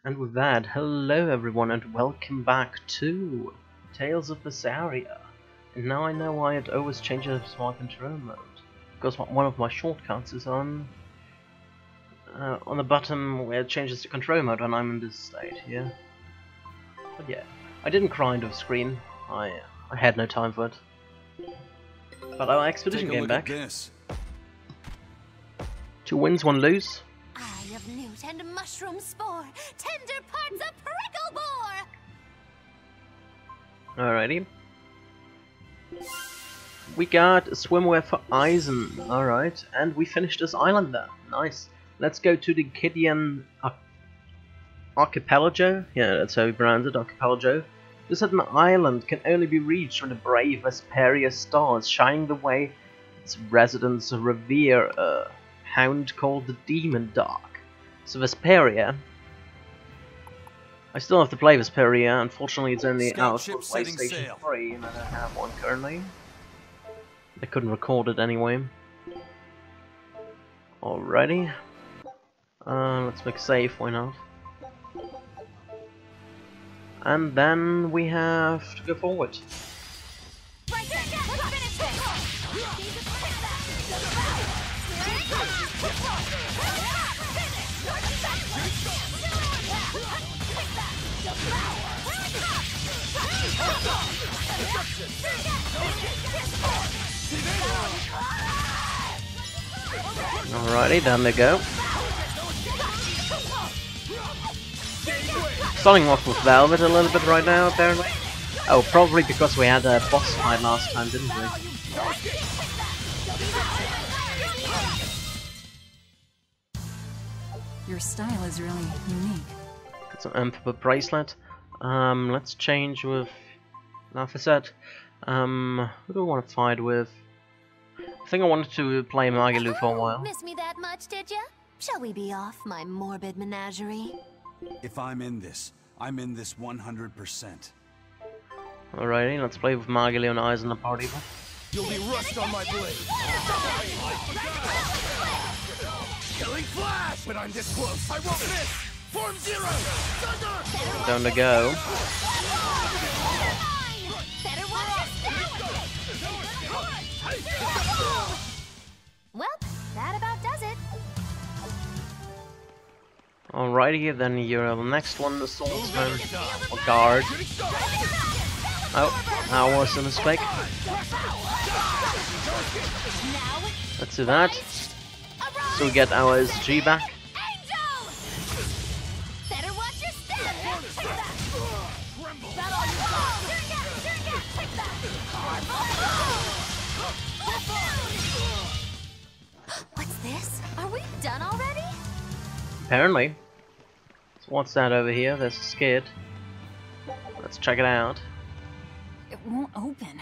And with that, hello everyone and welcome back to Tales of Berseria. And now I know why it always changes my control mode. Because one of my shortcuts is on the button where it changes to control mode when I'm in this state here. But yeah, I didn't cry into the screen. I had no time for it. But our expedition came back. 2 wins, 1 lose. Eye of newt and mushroom spore, tender parts of prickle bore. Alrighty. We got a swimwear for Eisen. Alright, and we finished this island there. Nice. Let's go to the Kidian Archipelago. Yeah, that's how we pronounce it, Archipelago. This hidden island can only be reached when the brave Vesperia stars shining the way its residents revere a hound called the Demon Dog. So Vesperia, I still have to play Vesperia. Unfortunately, it's only out for PlayStation 3, and I don't have one currently. I couldn't record it anyway. Alrighty, let's make a save. Why not? And then we have to go forward. Alrighty, down they go. Starting off with Velvet a little bit right now, apparently. Oh, probably because we had a boss fight last time, didn't we? Your style is really unique. Got some Emperor bracelet. Let's change with Nafisat. Who do I want to fight with? I think I wanted to play Magilu for a while. Miss me that much, did ya? Shall we be off my morbid menagerie? If I'm in this 100%. Alrighty, let's play with Magilu and Eisen apart party. You'll be rust on my blade. Killing flash! When I'm this close, I won't miss! Form 0! Thunder! Down to go. Better watch Well, that about does it. Alrighty, then you're the next one, the swordsman or guard. Oh, that was a mistake. Let's do that. So we get our SG back. Better watch your step. What's this? Are we done already? Apparently. So what's that over here? There's a skid. Let's check it out. It won't open.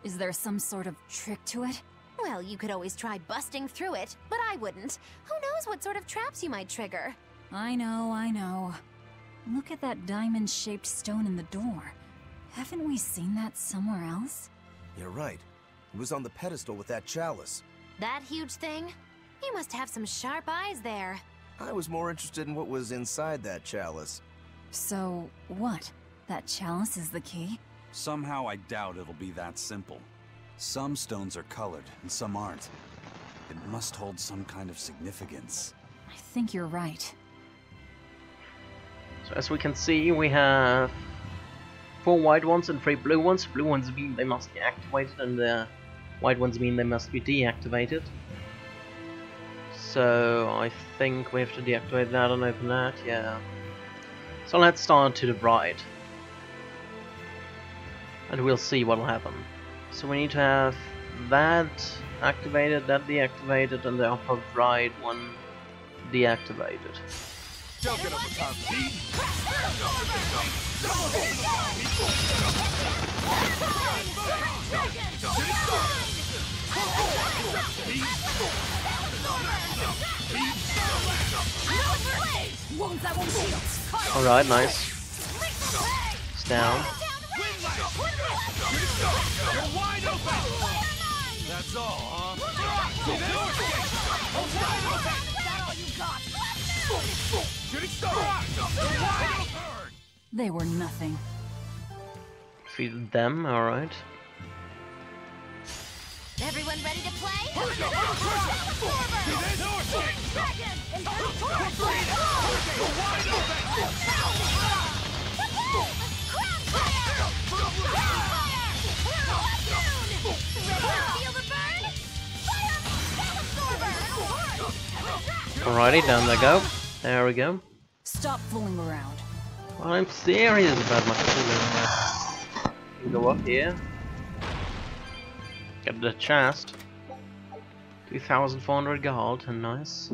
Is there some sort of trick to it? Well, you could always try busting through it, but I wouldn't. Who knows what sort of traps you might trigger? I know. Look at that diamond-shaped stone in the door. Haven't we seen that somewhere else? You're right. It was on the pedestal with that chalice. That huge thing? You must have some sharp eyes there. I was more interested in what was inside that chalice. So, what? That chalice is the key? Somehow I doubt it'll be that simple. Some stones are colored and some aren't. It must hold some kind of significance. I think you're right. So as we can see, we have 4 white ones and 3 blue ones. Blue ones mean they must be activated, and the white ones mean they must be deactivated. So I think we have to deactivate that and open that, yeah. So let's start to the right. And we'll see what'll happen. So we need to have that activated, that deactivated, and the upper right one deactivated. Alright, nice. It's down. That's all, huh? They were nothing. Defeated them, alright. Everyone ready to play? Alrighty, down they go. There we go. Stop fooling around. Well, I'm serious about my fooling. You can go up here. Get the chest. 2,400 gold, and nice.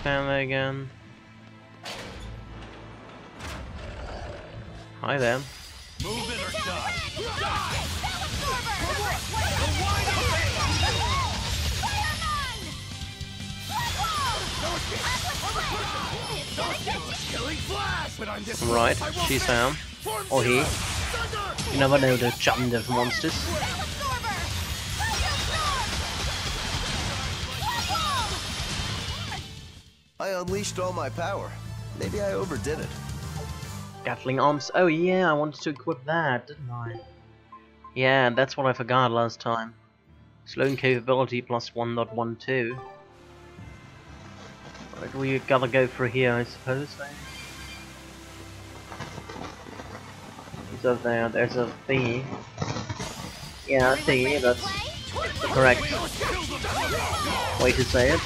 Family again. Hi there. Move it or die. Right, she's down. Or he. You never know the jump of monsters. I unleashed all my power. Maybe I overdid it. Gatling arms. Oh yeah, I wanted to equip that, didn't I? Yeah, that's what I forgot last time. Slowing capability plus 1.12. Right, we gotta go for here, I suppose. What's up there? There's a thingy. Yeah, thingy, that's the correct way to say it.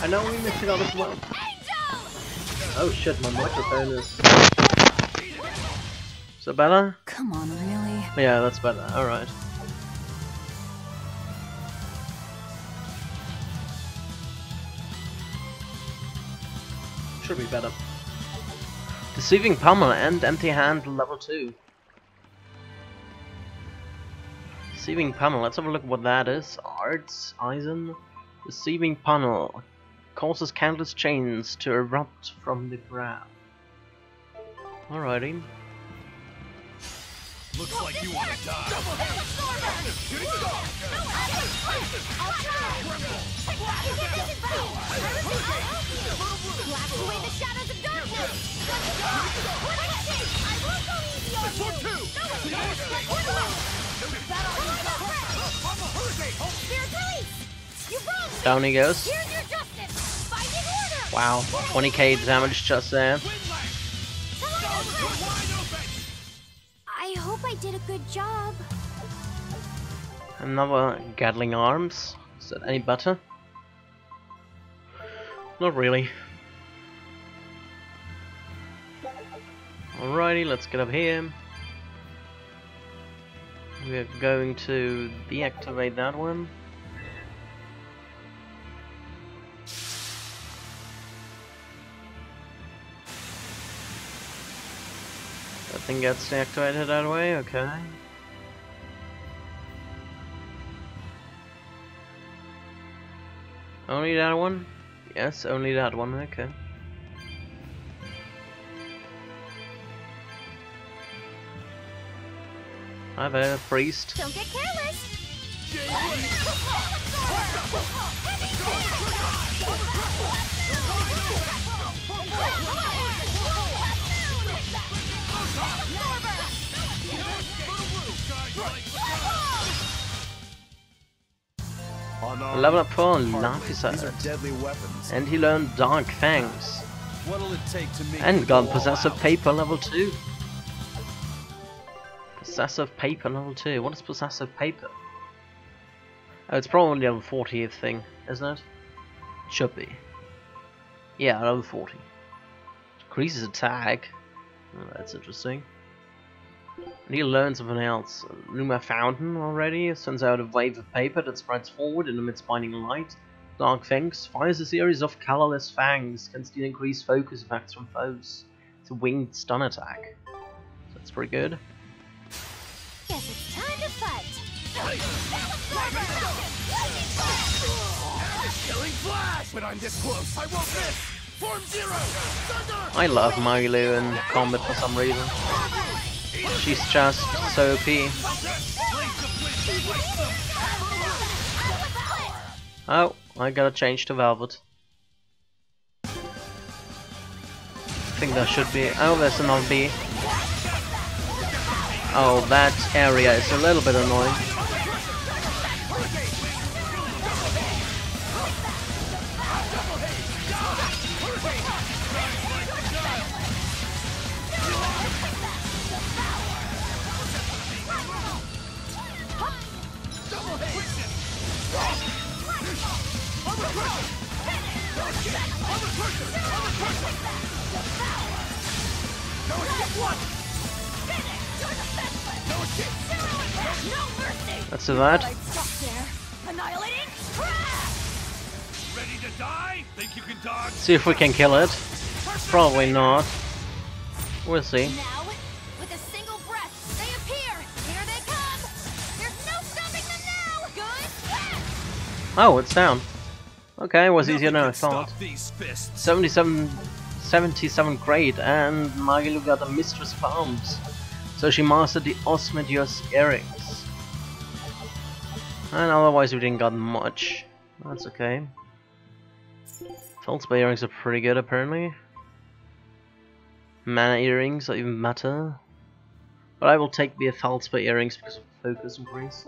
I know we missed it out as well. Oh shit, my microphone is... Is that better? Come on, really? Yeah, that's better. Alright. Should be better. Deceiving Pummel and Empty Hand level 2. Deceiving Pummel, let's have a look at what that is. Arts, Eisen. Deceiving Pummel causes countless chains to erupt from the ground. Alrighty. Looks like you want to die. Blast away the shadows of darkness. Down he goes. Here's your justice. Finding order. Wow, 20k damage just there. I hope I did a good job. Another Gatling arms. Is that any better? Not really. Alrighty, let's get up here. We're going to deactivate that one. That thing gets deactivated that way, okay. Only that one? Yes, only that one, okay. Hi there, priest. Don't get careless. Level up for These Laphicide. are deadly weapons. And he learned Dark Fangs. What'll it take to make And you got go all Possessive out? Paper level 2. Possessive Paper level 2. What is Possessive Paper? Oh, it's probably level 40th thing, isn't it? Should be. Yeah, level 40. Increases attack. Oh, that's interesting. And he learned something else. Luma Fountain already sends out a wave of paper that spreads forward and emits blinding light. Dark Fangs fires a series of colorless fangs, can steal increased focus effects from foes. It's a winged stun attack. So that's pretty good. Guess it's time to fight. Killing flash! When I'm this close, I won't miss! Form zero! Thunder! I love Magilu in combat for some reason. She's just so OP. Oh, I gotta change to Velvet. I think there should be... Oh, there's another bee. Oh, that area is a little bit annoying. Let's do that. Ready to die? Think you can dodge? See if we can kill it. Probably not. We'll see. Now, with a single breath, they appear. Here they come. There's no stopping them now. Good. Oh, it's down. Okay, it was easier than I Nothing can thought. stop these fists. 77 grade, and Magilu got a Mistress of Arms. So she mastered the Osmidius earrings. And otherwise we didn't got much. That's okay. Feldspar earrings are pretty good apparently. Mana earrings are even better. But I will take the Feldspar earrings because of focus increase.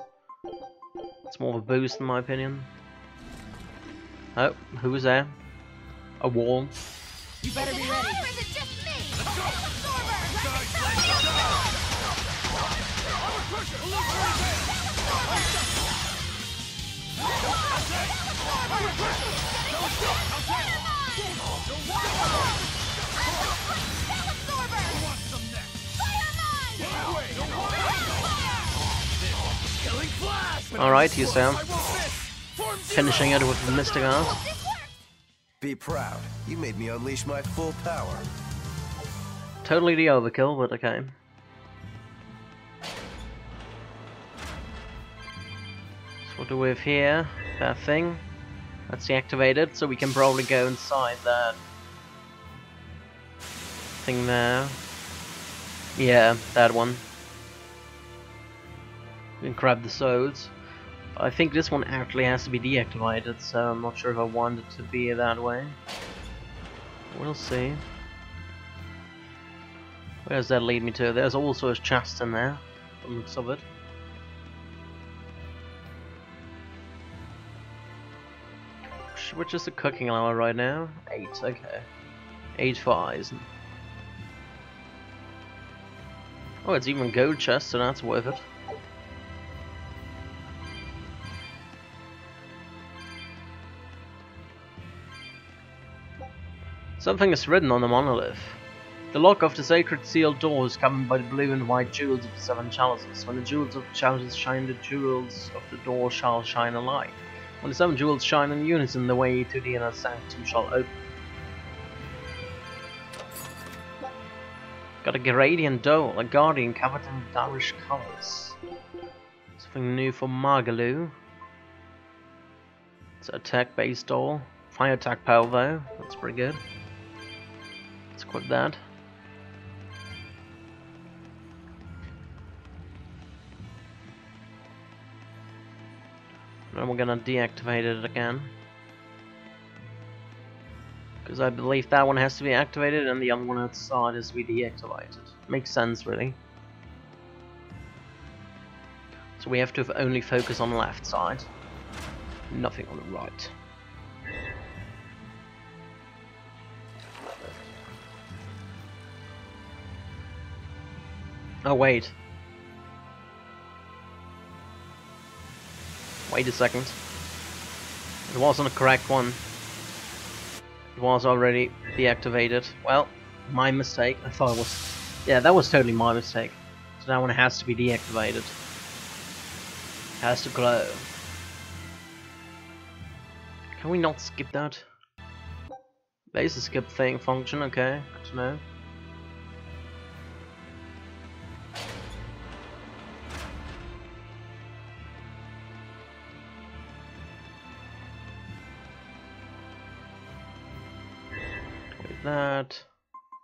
It's more of a boost in my opinion. Oh, who was there? A wall. You better be ready. Or is it just me? Alright, he's down. Finishing it with the Mystic Art. Be proud. You made me unleash my full power. Totally the overkill, but okay. So what do we have here? That thing. That's deactivated, so we can probably go inside that thing there. Yeah, that one. We can grab the swords. I think this one actually has to be deactivated, so I'm not sure if I want it to be that way. We'll see. Where does that lead me to? There's also a chest in there, from the looks of it. Which is the cooking level right now? 8, okay. 8 for Eisen. Oh, it's even gold chest, so that's worth it. Something is written on the monolith. The lock of the sacred sealed door is covered by the blue and white jewels of the 7 chalices. When the jewels of the chalices shine, the jewels of the door shall shine alike. When the 7 jewels shine in unison, the way to the inner sanctum shall open. Got a gradient dole, a guardian covered in garish colors. Something new for Magalu. It's an attack based dole. Fire attack power though, that's pretty good. Let's equip that. Then we're gonna deactivate it again. Because I believe that one has to be activated and the other one outside is to be deactivated. Makes sense really. So we have to only focus on the left side. Nothing on the right. Oh wait. Wait a second. It wasn't a correct one. It was already deactivated. Well, my mistake. I thought it was... Yeah, that was totally my mistake. So that one has to be deactivated. It has to glow. Can we not skip that? There's a skip thing function, okay. Good to know. that.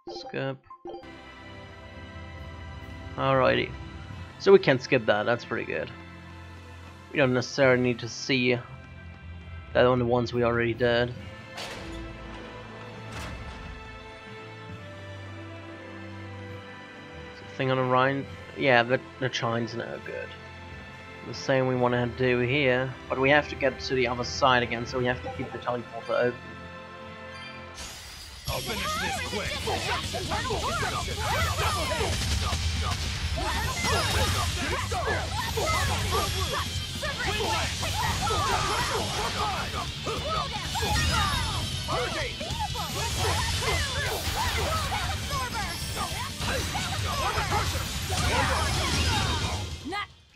Skip. Alrighty. So we can skip that, that's pretty good. We don't necessarily need to see that on the ones we already did. Thing on the right, yeah, the chime's no good. The same we want to do here, but we have to get to the other side again, so we have to keep the teleporter open. I'll finish this quick.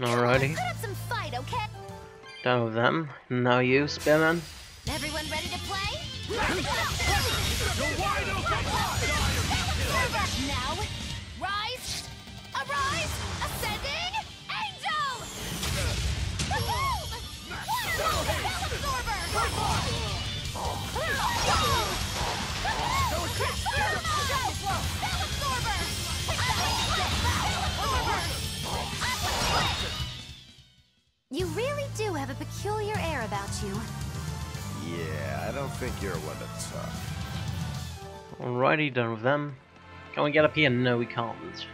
Alrighty. Put up some fight, okay? Done with them. Now you, Spearman. Everyone ready to play? Now, rise, arise, ascending, angel! Boom! You really do have a peculiar air about you. Yeah, I don't think you're one to talk. Alrighty, done with them. Can we get up here? No, we can't.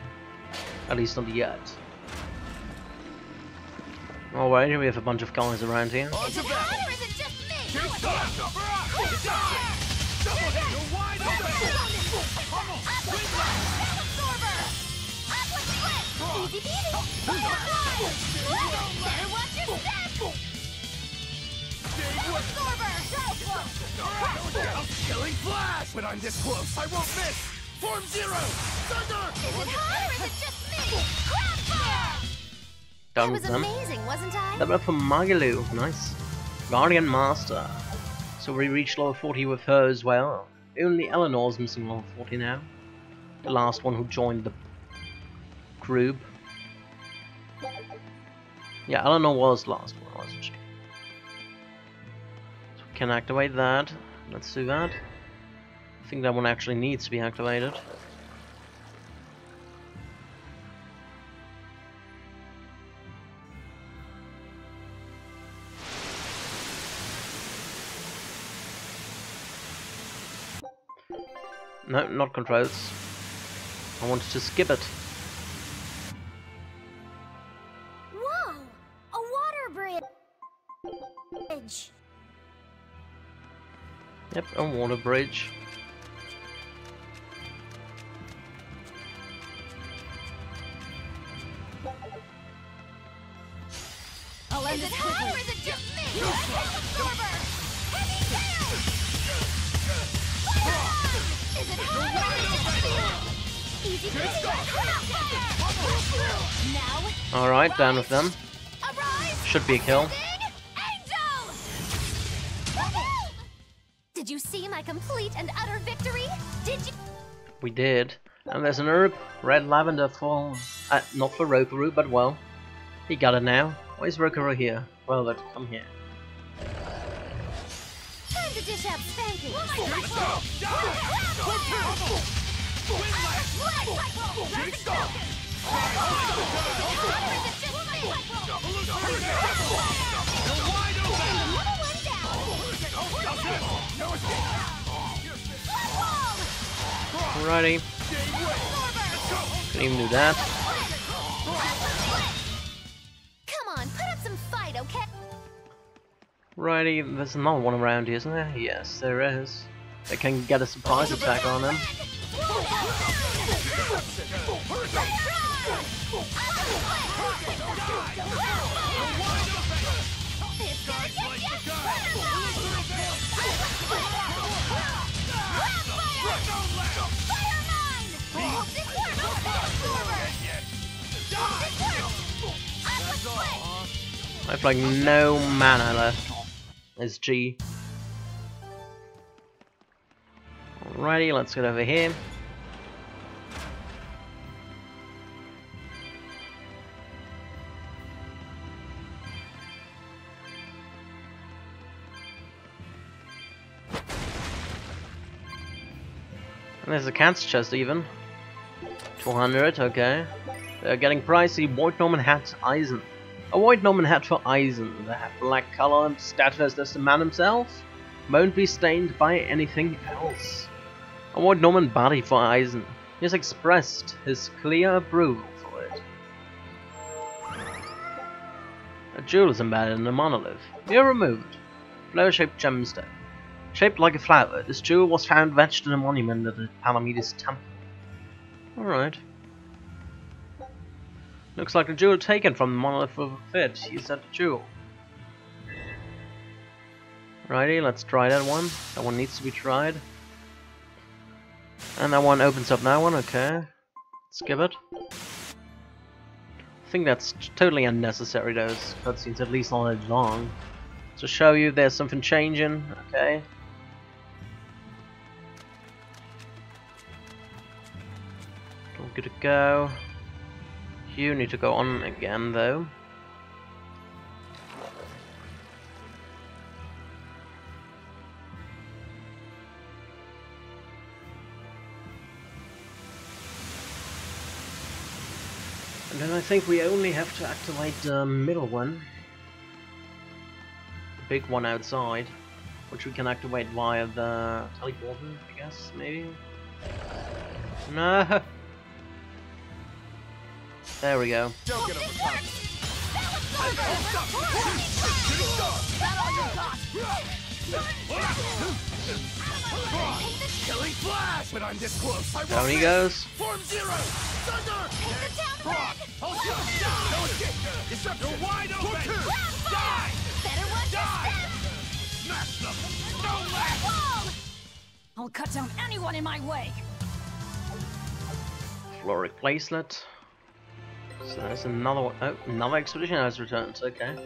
At least not yet. Alrighty, we have a bunch of guys around here. Is it her or is it just me? Easy peasy. Better watch your step. Killing flash! When I'm this close, I won't miss! Form Zero! Thunder! Is it her or is it just me? Crowdfire! Done That with was them. amazing, wasn't I? Level up for Magalu, nice. Guardian Master. So we reached level 40 with her as well. Only Eleanor's missing level 40 now. The last one who joined the group. Yeah, Eleanor was the last one, wasn't she? So we can activate that. Let's do that. I think that one actually needs to be activated. No, not controls. I wanted to skip it. Whoa! A water bridge! Yep, a water bridge. I'll end this quickly. Or is it just me? Absorber! Heavy tail! Is it her or is it just me? Easy peasy. Now, Alright, down with them. arise! Should be a kill. Angel! Woohoo! Did you see my complete and utter victory? Did you? We did. And there's an herb, red lavender for... not for Rokaru, but well. He got it now. Why is Rokaru here? Well, let's come here. Time to dish out spanking. Alrighty. Couldn't even do that. Come on, put up some fight, okay? Righty, there's another one around here, isn't there? Yes, there is. They can get a surprise attack on them. I have like no mana left. Is G. Alrighty, let's get over here. There's a cat's chest even. 200, okay. They're getting pricey. White Norman hat, Eisen. A white Norman hat for Eisen. The hat black color and steadfast as the man himself. Won't be stained by anything else. A white Norman body for Eisen. He has expressed his clear approval for it. A jewel is embedded in a monolith. Here removed. Flower-shaped gemstone. Shaped like a flower, this jewel was found wedged in a monument at the Palamedes temple. Alright. Looks like a jewel taken from the monolith of a fit. Use that jewel. Righty, let's try that one. That one needs to be tried. And that one opens up that one, okay. Skip it. I think that's totally unnecessary, those cutscenes, at least not that long. To show you there's something changing, okay. All good to go. You need to go on again, though. And then I think we only have to activate the middle one. The big one outside. Which we can activate via the teleporter, I guess, maybe? No! There we go. Don't get Killing flash! When I'm this close, I Down he goes. Form zero! Thunder! Hold down! No escape! You're wide open! Die! Better watch your step! Smash them! No lag! Wall! I'll cut down anyone in my way. Floric bracelet. So there's another one. Oh, another expedition has returned. Okay.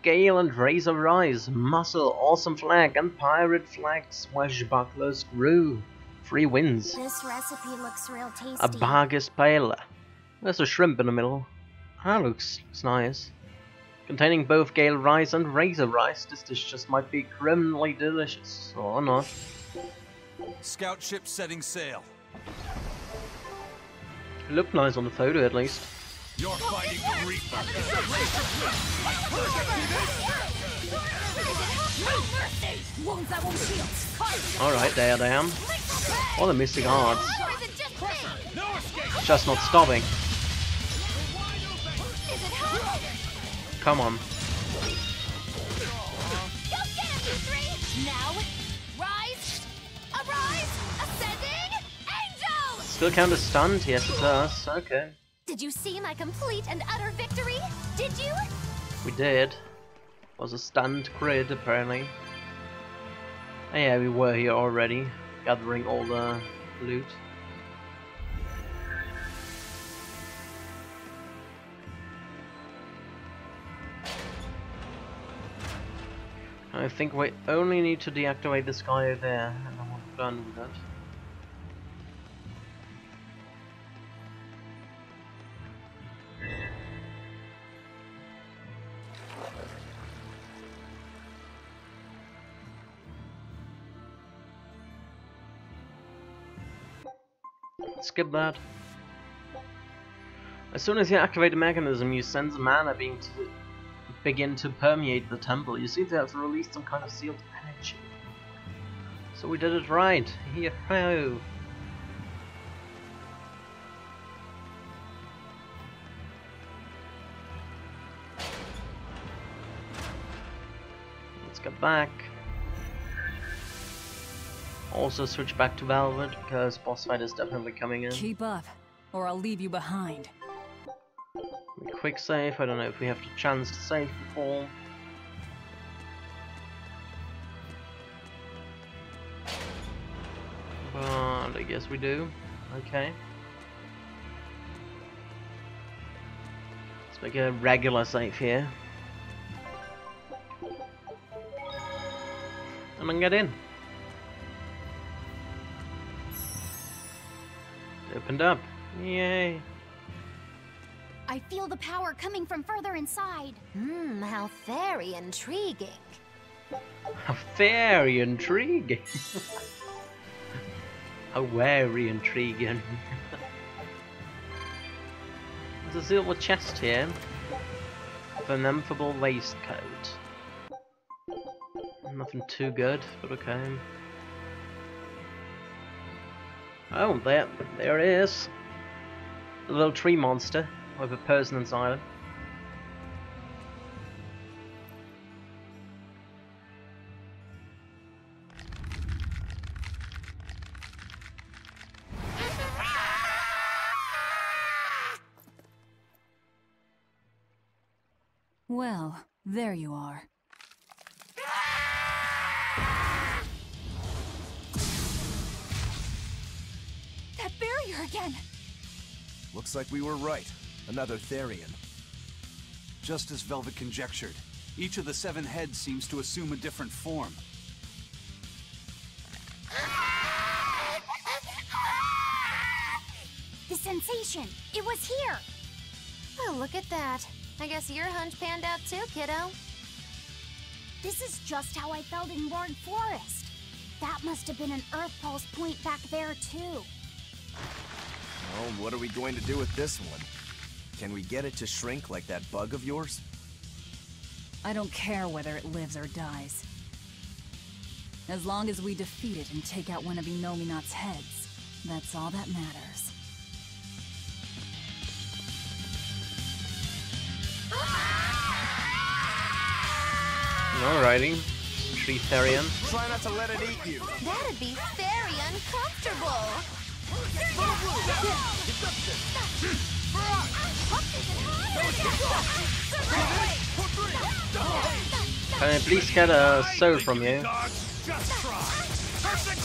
Gale and Razor Rise, Muscle, Awesome Flag, and Pirate Flag Swashbuckler Screw. 3 wins. This recipe looks real tasty. A Bargus Paella. There's a shrimp in the middle. That looks nice. Containing both Gale Rice and Razor Rice, this dish just might be criminally delicious. Or not. Scout ship setting sail. It looked nice on the photo at least. You're fighting the Reaper! Wounds that won't heal. Alright, there I am. All the missing arts. Or is it just me? No escape! Just not stopping. Is it hot? Come on. Go get him, you three! Now, rise! Arise! Ascending! Angel! Still count as stunned? Yes, it does. Okay. Did you see my complete and utter victory? Did you? We did. It was a stunned crit, apparently. And yeah, we were here already, gathering all the loot. I think we only need to deactivate this guy over there, and then we're done with that. Skip that. As soon as you activate the mechanism, you sense mana begin to permeate the temple. You seem to have released some kind of sealed energy. So we did it right. Yo! Let's get back. Also switch back to Velvet because boss fight is definitely coming in. Keep up, or I'll leave you behind. Quick save. I don't know if we have the chance to save before. But I guess we do. Okay. Let's make a regular save here. And then get in. Opened up. Yay. I feel the power coming from further inside. How very intriguing. Very intriguing. How very intriguing. There's a silver chest here. With an ineffable waistcoat. Nothing too good, but okay. Oh, there it is. The little tree monster with a person inside him. Well, there you are. That barrier again! Looks like we were right. Another Therian. Just as Velvet conjectured, each of the 7 heads seems to assume a different form. The sensation! It was here! Well, look at that. I guess your hunch panned out too, kiddo. This is just how I felt in Lord Forest. That must have been an Earth Pulse point back there, too. Well, what are we going to do with this one? Can we get it to shrink like that bug of yours? I don't care whether it lives or dies. As long as we defeat it and take out one of Inominat's heads, that's all that matters. Alrighty. Tree Therian. Try not to let it eat you. That'd be very uncomfortable. Can I please get a soul from you?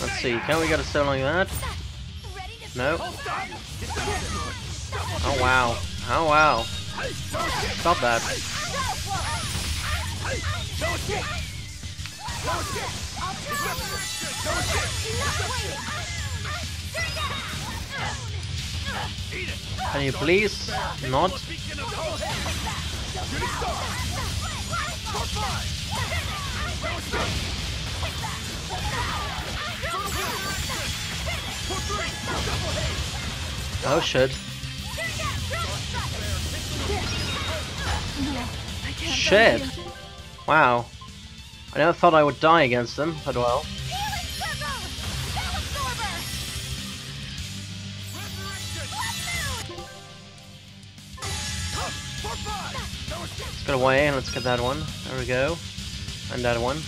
Let's see, can we get a soul like that? No. Oh wow. Oh wow. Stop that. Can you please not? Oh shit. Shit. Wow. I never thought I would die against them, but well. Let's get away and let's get that one. There we go. And that one.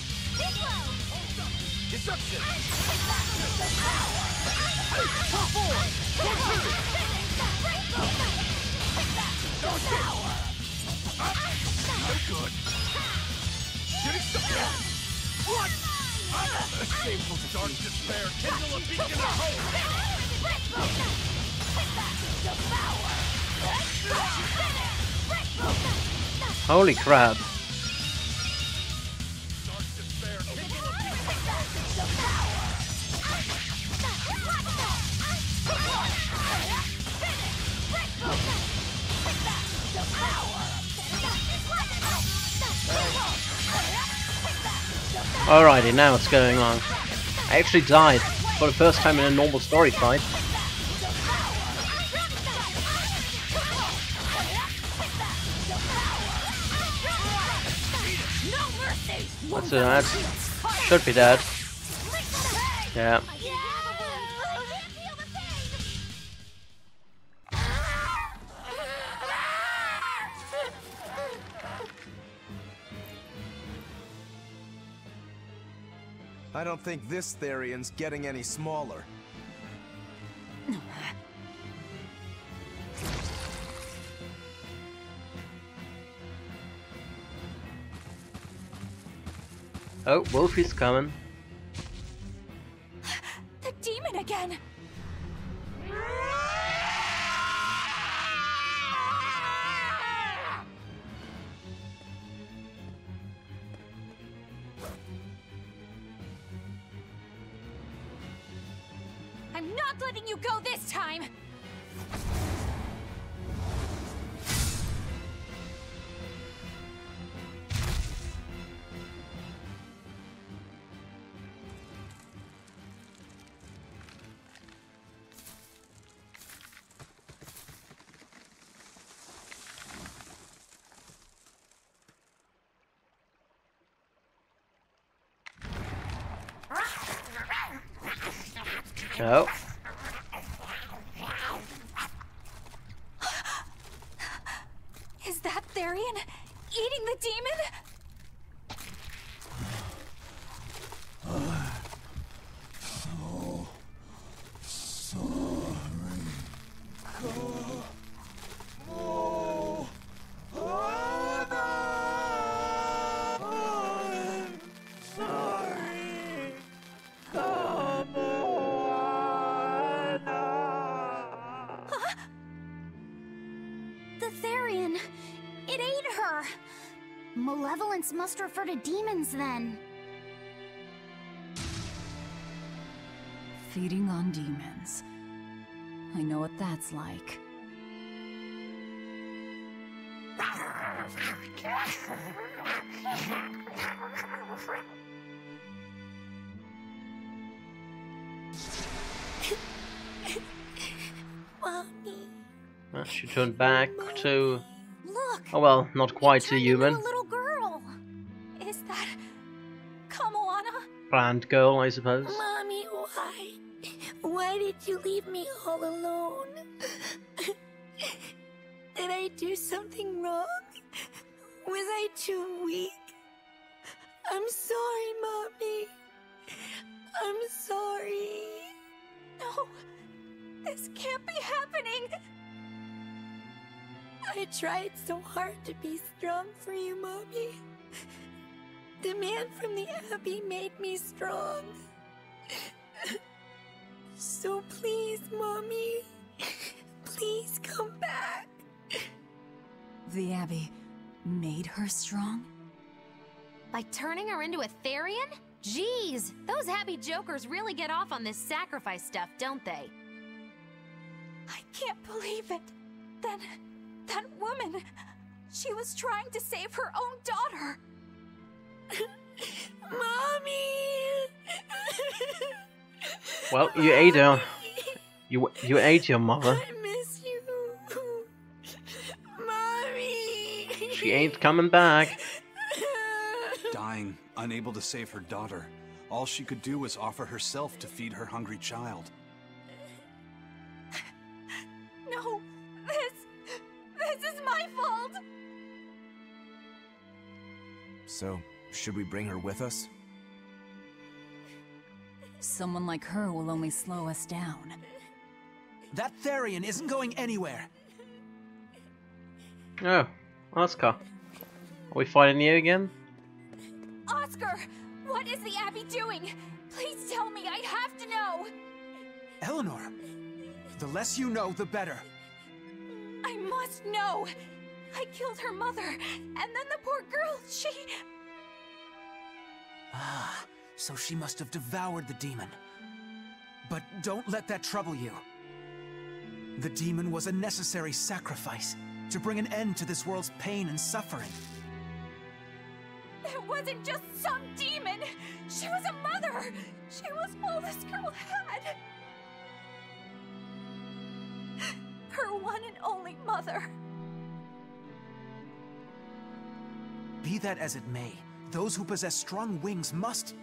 What? Shameful dark despair, kindle a beacon of hope! Holy crap. Alrighty, now what's going on? I actually died for the first time in a normal story fight. What's that? Should be dead. Yeah. I don't think this Therian's getting any smaller. Oh, Wolfie's coming. The demon again! I'm not letting you go this time! Oh. Is that Therian eating the demon? The Therian. It ate her. Malevolence must refer to demons then. Feeding on demons. I know what that's like. Mommy. She turned back to... Look. Oh well, not quite a Turned human. into a little girl. Is that Kamoana? Plant girl, I suppose. Mommy, why? Why did you leave me all alone? Did I do something wrong? Was I too weak? I'm sorry, Mommy. I'm sorry. No, this can't be happening. I tried so hard to be strong for you, Mommy. The man from the Abbey made me strong. So please, Mommy, please come back. The Abbey made her strong? By turning her into a Therian? Jeez, those happy jokers really get off on this sacrifice stuff, don't they? I can't believe it. Then, that woman, she was trying to save her own daughter. Mommy! Well, you ate her. You ate your mother. I miss you. Mommy! She ain't coming back. Dying, unable to save her daughter, all she could do was offer herself to feed her hungry child. No, this is my fault. So, should we bring her with us? Someone like her will only slow us down. That Therian isn't going anywhere. Oh, Oscar. Are we fighting you again? Oscar, what is the Abbey doing? Please tell me, I have to know. Eleanor, the less you know, the better. I must know. I killed her mother, and then the poor girl, she... Ah, so she must have devoured the demon. But don't let that trouble you. The demon was a necessary sacrifice to bring an end to this world's pain and suffering. It wasn't just some demon. She was a mother. She was all this girl had. Her one and only mother. Be that as it may, those who possess strong wings must...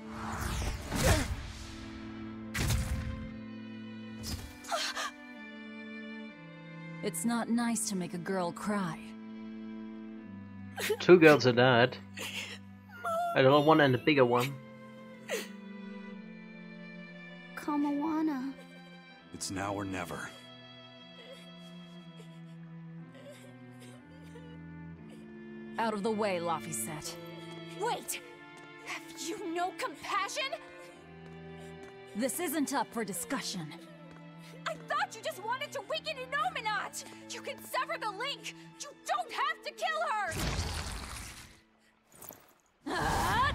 It's not nice to make a girl cry. 2 girls are dead. A little one and a bigger one. Kamoana. It's now or never. Out of the way, Laphicet. Wait! Have you no compassion? This isn't up for discussion. I thought you just wanted to weaken Innominat! You can sever the link! You don't have to kill her! Velvet!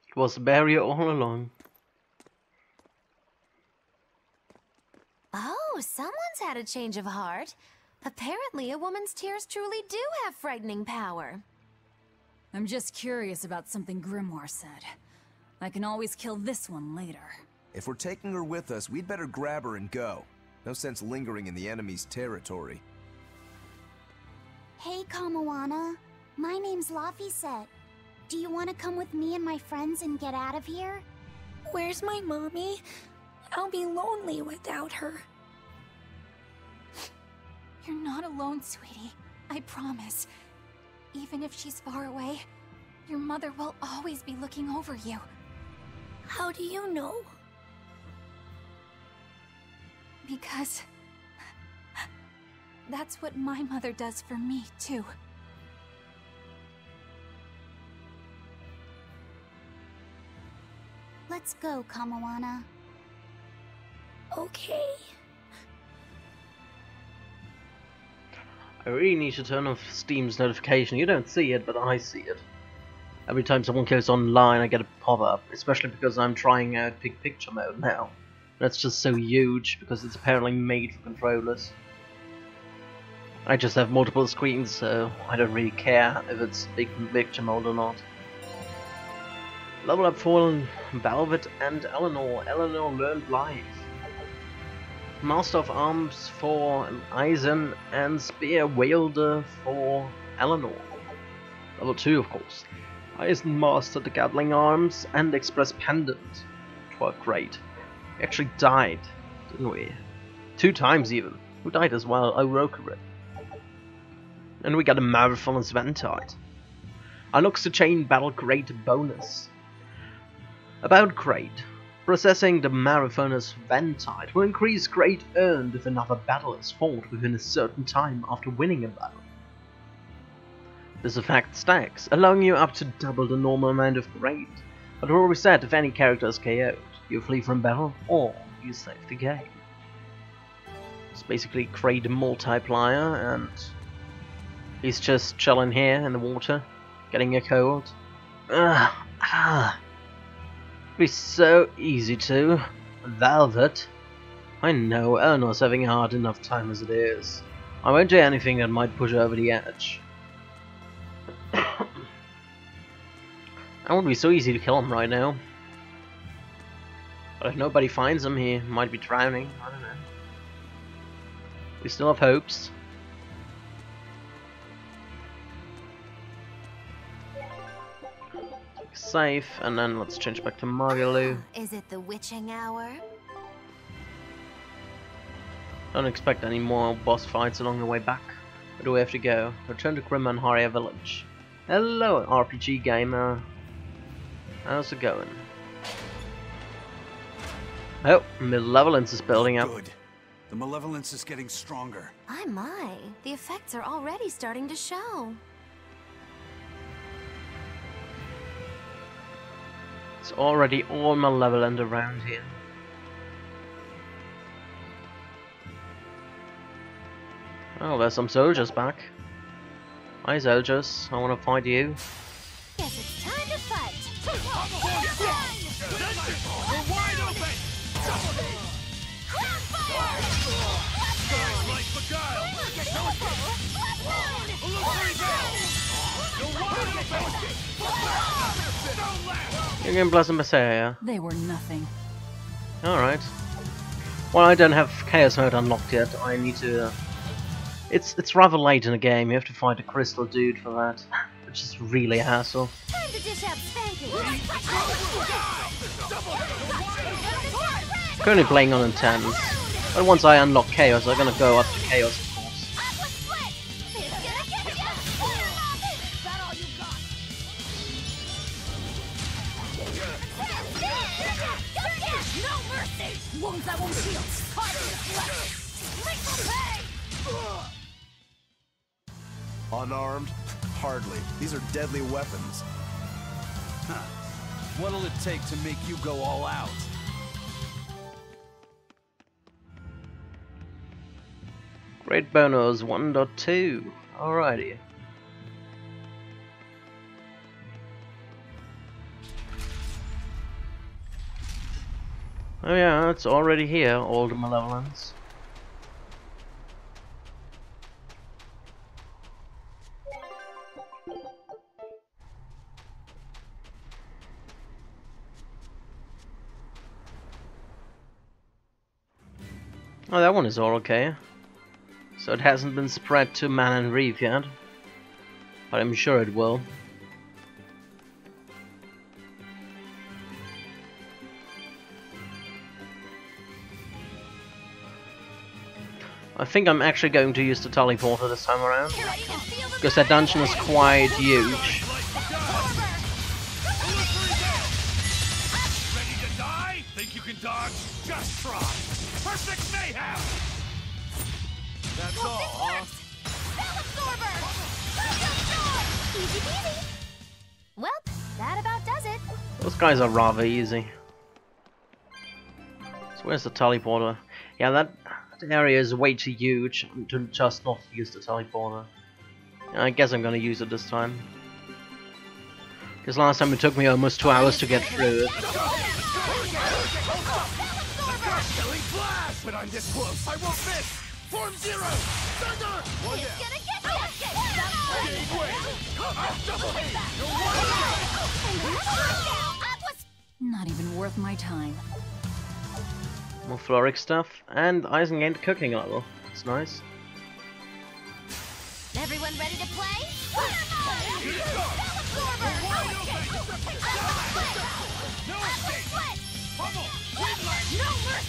It was a barrier all along. Oh, someone's had a change of heart. Apparently, a woman's tears truly do have frightening power. I'm just curious about something Grimoire said. I can always kill this one later. If we're taking her with us, we'd better grab her and go. No sense lingering in the enemy's territory. Hey, Kamawana. My name's Laphicet. Do you want to come with me and my friends and get out of here? Where's my mommy? I'll be lonely without her. You're not alone, sweetie. I promise. Even if she's far away, your mother will always be looking over you. How do you know? Because that's what my mother does for me, too. Let's go, Kamawana. Okay. I really need to turn off Steam's notification. You don't see it, but I see it. Every time someone goes online, I get a pop-up, especially because I'm trying out big picture mode now. That's just so huge, because it's apparently made for controllers. I just have multiple screens, so I don't really care if it's big picture mode or not. Level up for Velvet and Eleanor. Eleanor learned life. Master of Arms for Eisen and Spear Wielder for Eleanor. Level 2, of course. Eisen mastered the Gatling Arms and Express Pendant. 12 great. We actually died, didn't we? 2 times even. Who died as well? Oh, Rokurin. And we got a Marathon's Ventide. Unlocks the Chain Battle Great bonus. About Great. Processing the Marathon's Ventide will increase Great earned if another battle is fought within a certain time after winning a battle. This effect stacks, allowing you up to double the normal amount of Great. But already said, if any character is KO'd, you flee from battle or you save the game. It's basically Great multiplier, and he's just chilling here in the water, getting a cold. It'd be so easy to. Velvet. I know, Eleanor's having a hard enough time as it is. I won't do anything that might push her over the edge. That would be so easy to kill him right now. But if nobody finds him, he might be drowning. I don't know. We still have hopes. Safe, and then let's change back to Magalu. Is it the witching hour? Don't expect any more boss fights along the way back. Where do we have to go? Return to Grim and Haria Village. Hello, RPG gamer. How's it going? Oh, Malevolence is building up. Good. The malevolence is getting stronger. My. The effects are already starting to show. It's already all malevolent around here. Oh, there's some soldiers back. Hi soldiers, I want to fight you. Guess it's time to fight. You're wide open! Guys like Beguile! You're wide open! Don't laugh! You're going to blossom Berseria. They were nothing. Alright. Well, I don't have Chaos Mode unlocked yet. I need to... It's rather late in the game. You have to fight a crystal dude for that. Which is really a hassle. Time to dish out spanking. Currently playing on intense. But once I unlock Chaos, I'm gonna go up to Chaos, of course. Wounds that won't heal. Unarmed? Hardly. These are deadly weapons. Huh. What'll it take to make you go all out? Great bonus 1.2. Alrighty. Oh yeah, it's already here, all the malevolence. Oh, that one is all okay. So it hasn't been spread to Man and Reef yet. But I'm sure it will. I think I'm actually going to use the teleporter this time around. Because that dungeon is quite huge. Ready to die? Think you can dodge? Just try. Perfect mayhem! That's all, huh? Easy peasy. Well, that about does it. Those guys are rather easy. So where's the teleporter? Yeah, that area is way too huge to just not use the teleporter. I guess I'm gonna use it this time. Because last time it took me almost 2 hours to get through it. When I'm this close, I won't miss! Form zero! Thunder! One down! Not even worth my time. More Floric stuff, and Eisen gained cooking level. That's nice. Everyone ready to play?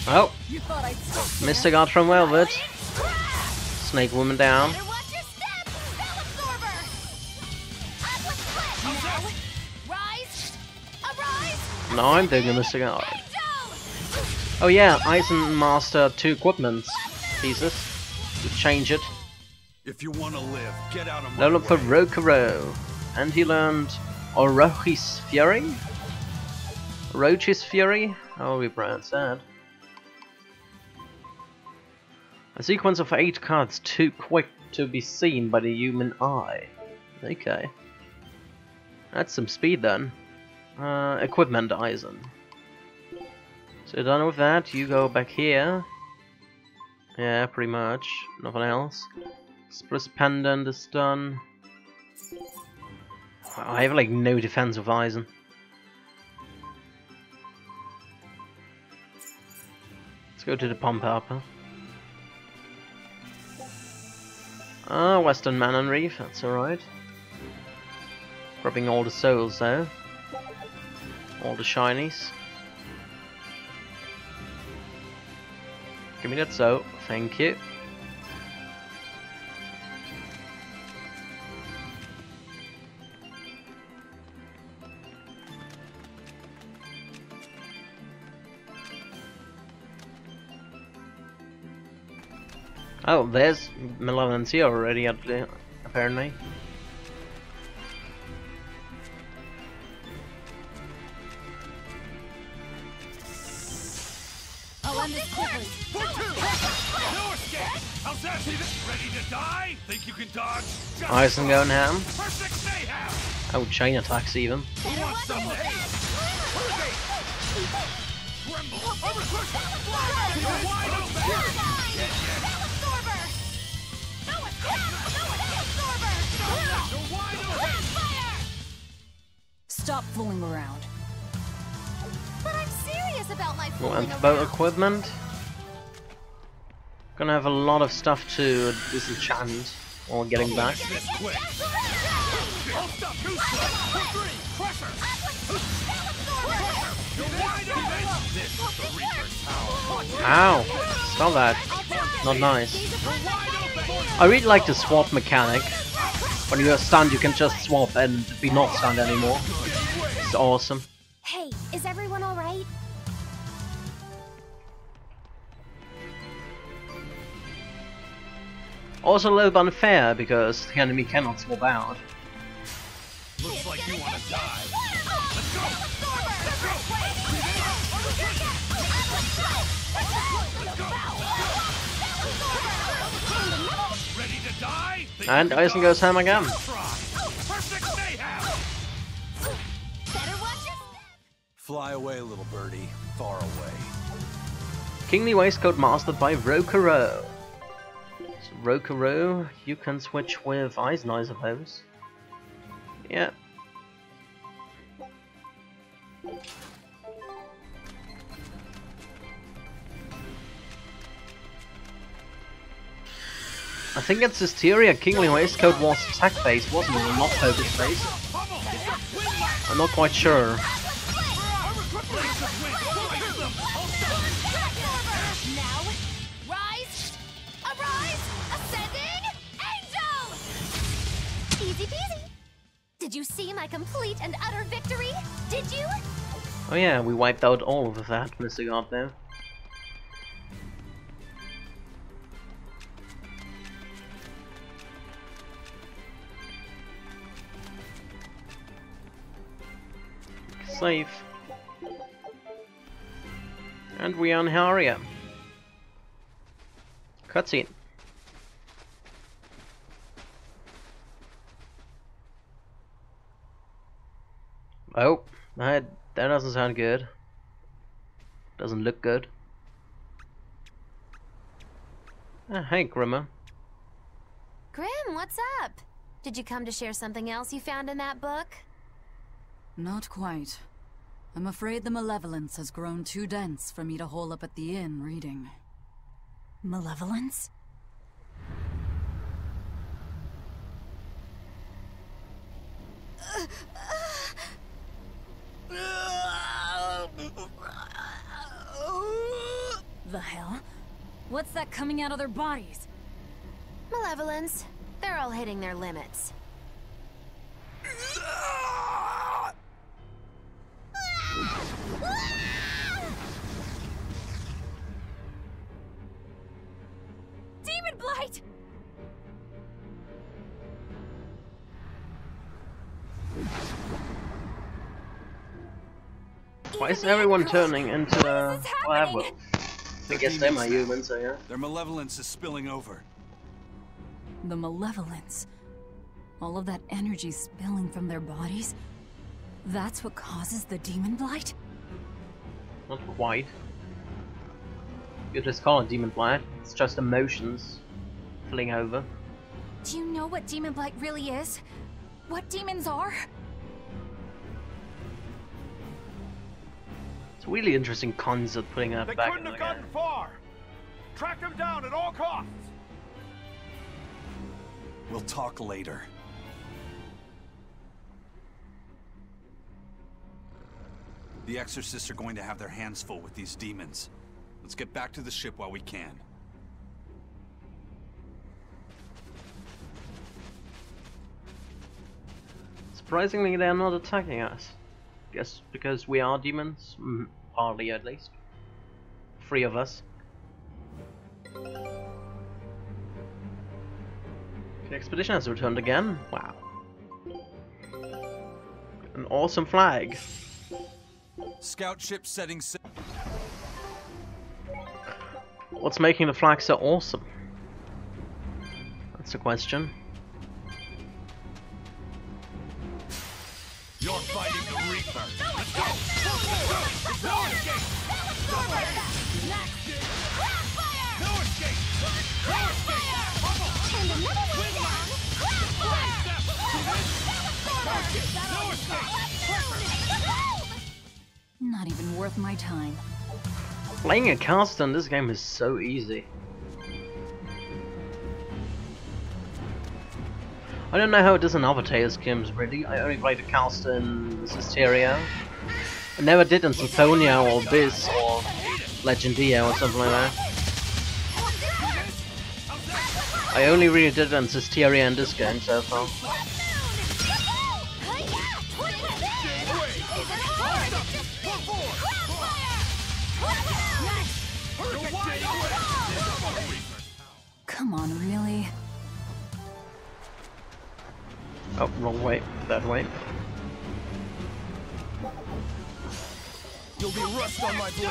Oh! Mr. God from Velvet. Snake Woman down. Now I'm doing a Mr. God. Oh yeah, Eisen mastered 2 equipment pieces. To change it. If you want to live, get out of my Level up for way. Rokuro. And he learned Orochi's Fury? Orochi's Fury? How will we pronounce that? A sequence of 8 cards too quick to be seen by the human eye. Okay. That's some speed then. Equipment Eisen. So you're done with that, you go back here. Yeah, pretty much. Nothing else. Express Pendant is done. Wow, I have like no defense with Eisen. Let's go to the pump up. Western Man and Reef, that's alright. Grabbing all the souls though. All the shinies. Give me that soul, thank you. Oh, there's Malevolencia already up there, apparently. I'll end this quickly. No escape! How's that? Ready to die? Think you can dodge? Just Eisen going ham. perfect mayhem! Oh, chain attacks even. Who wants some hate? Tremble! You're wide open! You're wide open! Stop fooling around. But I'm serious about my Well, fooling and boat around. equipment. Gonna have a lot of stuff to disenchant while getting back. This quick! Hold up! Too slow! Three! Pressure! You're wide open! This is the Reaper's power! Ow! Stop that. Not nice. I really like the swap mechanic. When you're stunned, you can just swap and be not stunned anymore. It's awesome. Hey, is everyone alright? Also a little bit unfair because the enemy cannot swap out. Looks like you want to die. Let's go! Let's go! Ready to die? Think And you can Eisen goes ham again. try. Perfect mayhem! Better watch your step. Fly away, little birdie. Far away. Kingly Waistcoat mastered by Rokuro. So Rokuro, you can switch with Eisen, I suppose. Yeah. I think it's Hysteria. Kingly Waistcoat was attack based, wasn't it? Not focus based. I'm not quite sure. Now, rise, arise, ascending, angel! Easy peasy. Did you see my complete and utter victory? Did you? Oh yeah, we wiped out all of that missing out there. Save. And we are in Haria. Cutscene. Oh, that doesn't sound good. Doesn't look good. Hey, Grimmer. Grim, what's up? Did you come to share something else you found in that book? Not quite. I'm afraid the malevolence has grown too dense for me to hole up at the inn reading. Malevolence? The hell? What's that coming out of their bodies? Malevolence. They're all hitting their limits. Demon Blight! Why is everyone turning into werewolves? I guess they are humans, so yeah. Their malevolence is spilling over. The malevolence. All of that energy spilling from their bodies? That's what causes the Demon Blight? Not quite. You just call it Demon Blight. It's just emotions spilling over. Do you know what Demon Blight really is? What demons are? It's a really interesting concept putting that They back couldn't in have the gotten game. far. Track them down at all costs. We'll talk later. The Exorcists are going to have their hands full with these demons. Let's get back to the ship while we can. Surprisingly, they're not attacking us. Guess because we are demons? Partly, at least. 3 of us. The expedition has returned again? Wow. An awesome flag. Scout ship setting sail. What's making the flag so awesome? That's the question. You're fighting the Reaper. Let's go. No escape. No escape. No escape. And another one down. No escape. Not even worth my time. Playing a caster in this game is so easy. I don't know how it is in other Tales games really. I only played a caster in Hysteria. I never did in Symphonia or Biz or Legendia or something like that. I only really did it in Hysteria in this game so far. Come on, really? Oh, wrong way. That way. You'll be rust on my blade.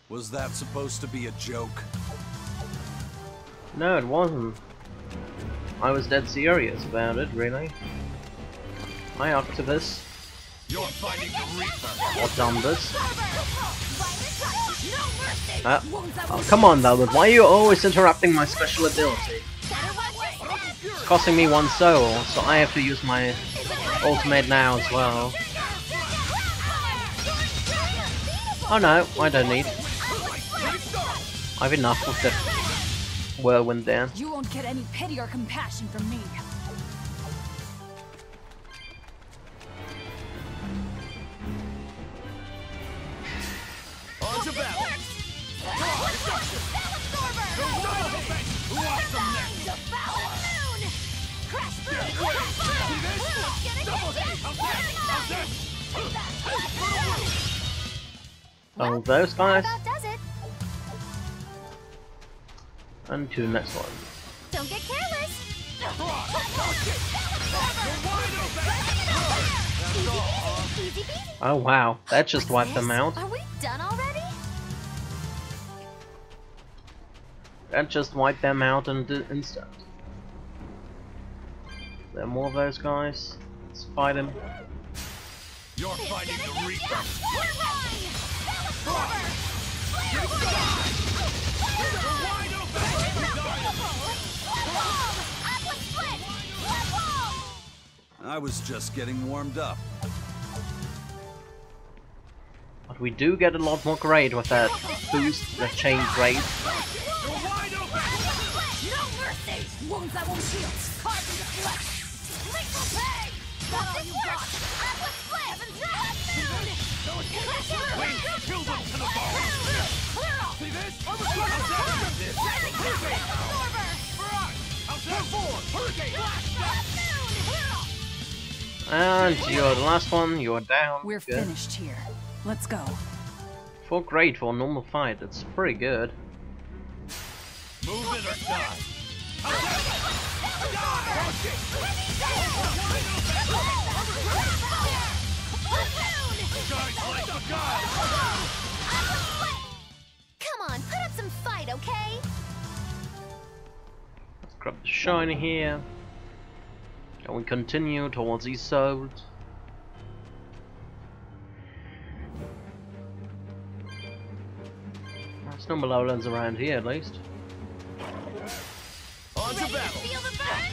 Was that supposed to be a joke? No, it wasn't. I was dead serious about it, really. Hi, Octopus. You're fighting the Reaper. Or Dumbus. Oh, come on, Velvet. Why are you always interrupting my special ability? It's costing me 1 soul, so I have to use my ultimate now as well. Oh no, I don't need. I have enough of that whirlwind there. You won't get any pity or compassion from me. On to battle! Who wants some next? Oh, those guys. That does it. And to the next one. Don't get careless. Easy peasy. Oh wow, that just wiped them out. Are we done already? That just wiped them out in an instant. There are more of those guys. Let's fight them. You're fighting the Reaper! I was just getting warmed up. But we do get a lot more grade with that boost, the chain grade. Wounds that won't heal. Carved into flesh. Lethal pay. Got all you got. Kill them to the bone! See this? And you're the last one, you're down. We're Good. finished here. Let's go. 4 grade for a normal fight, that's pretty good. Move it or die! Come on, put up some fight, okay? Let's grab the shiny here. And we continue towards East Sword. There's no Malolans around here at least. On to battle! Feel the burn?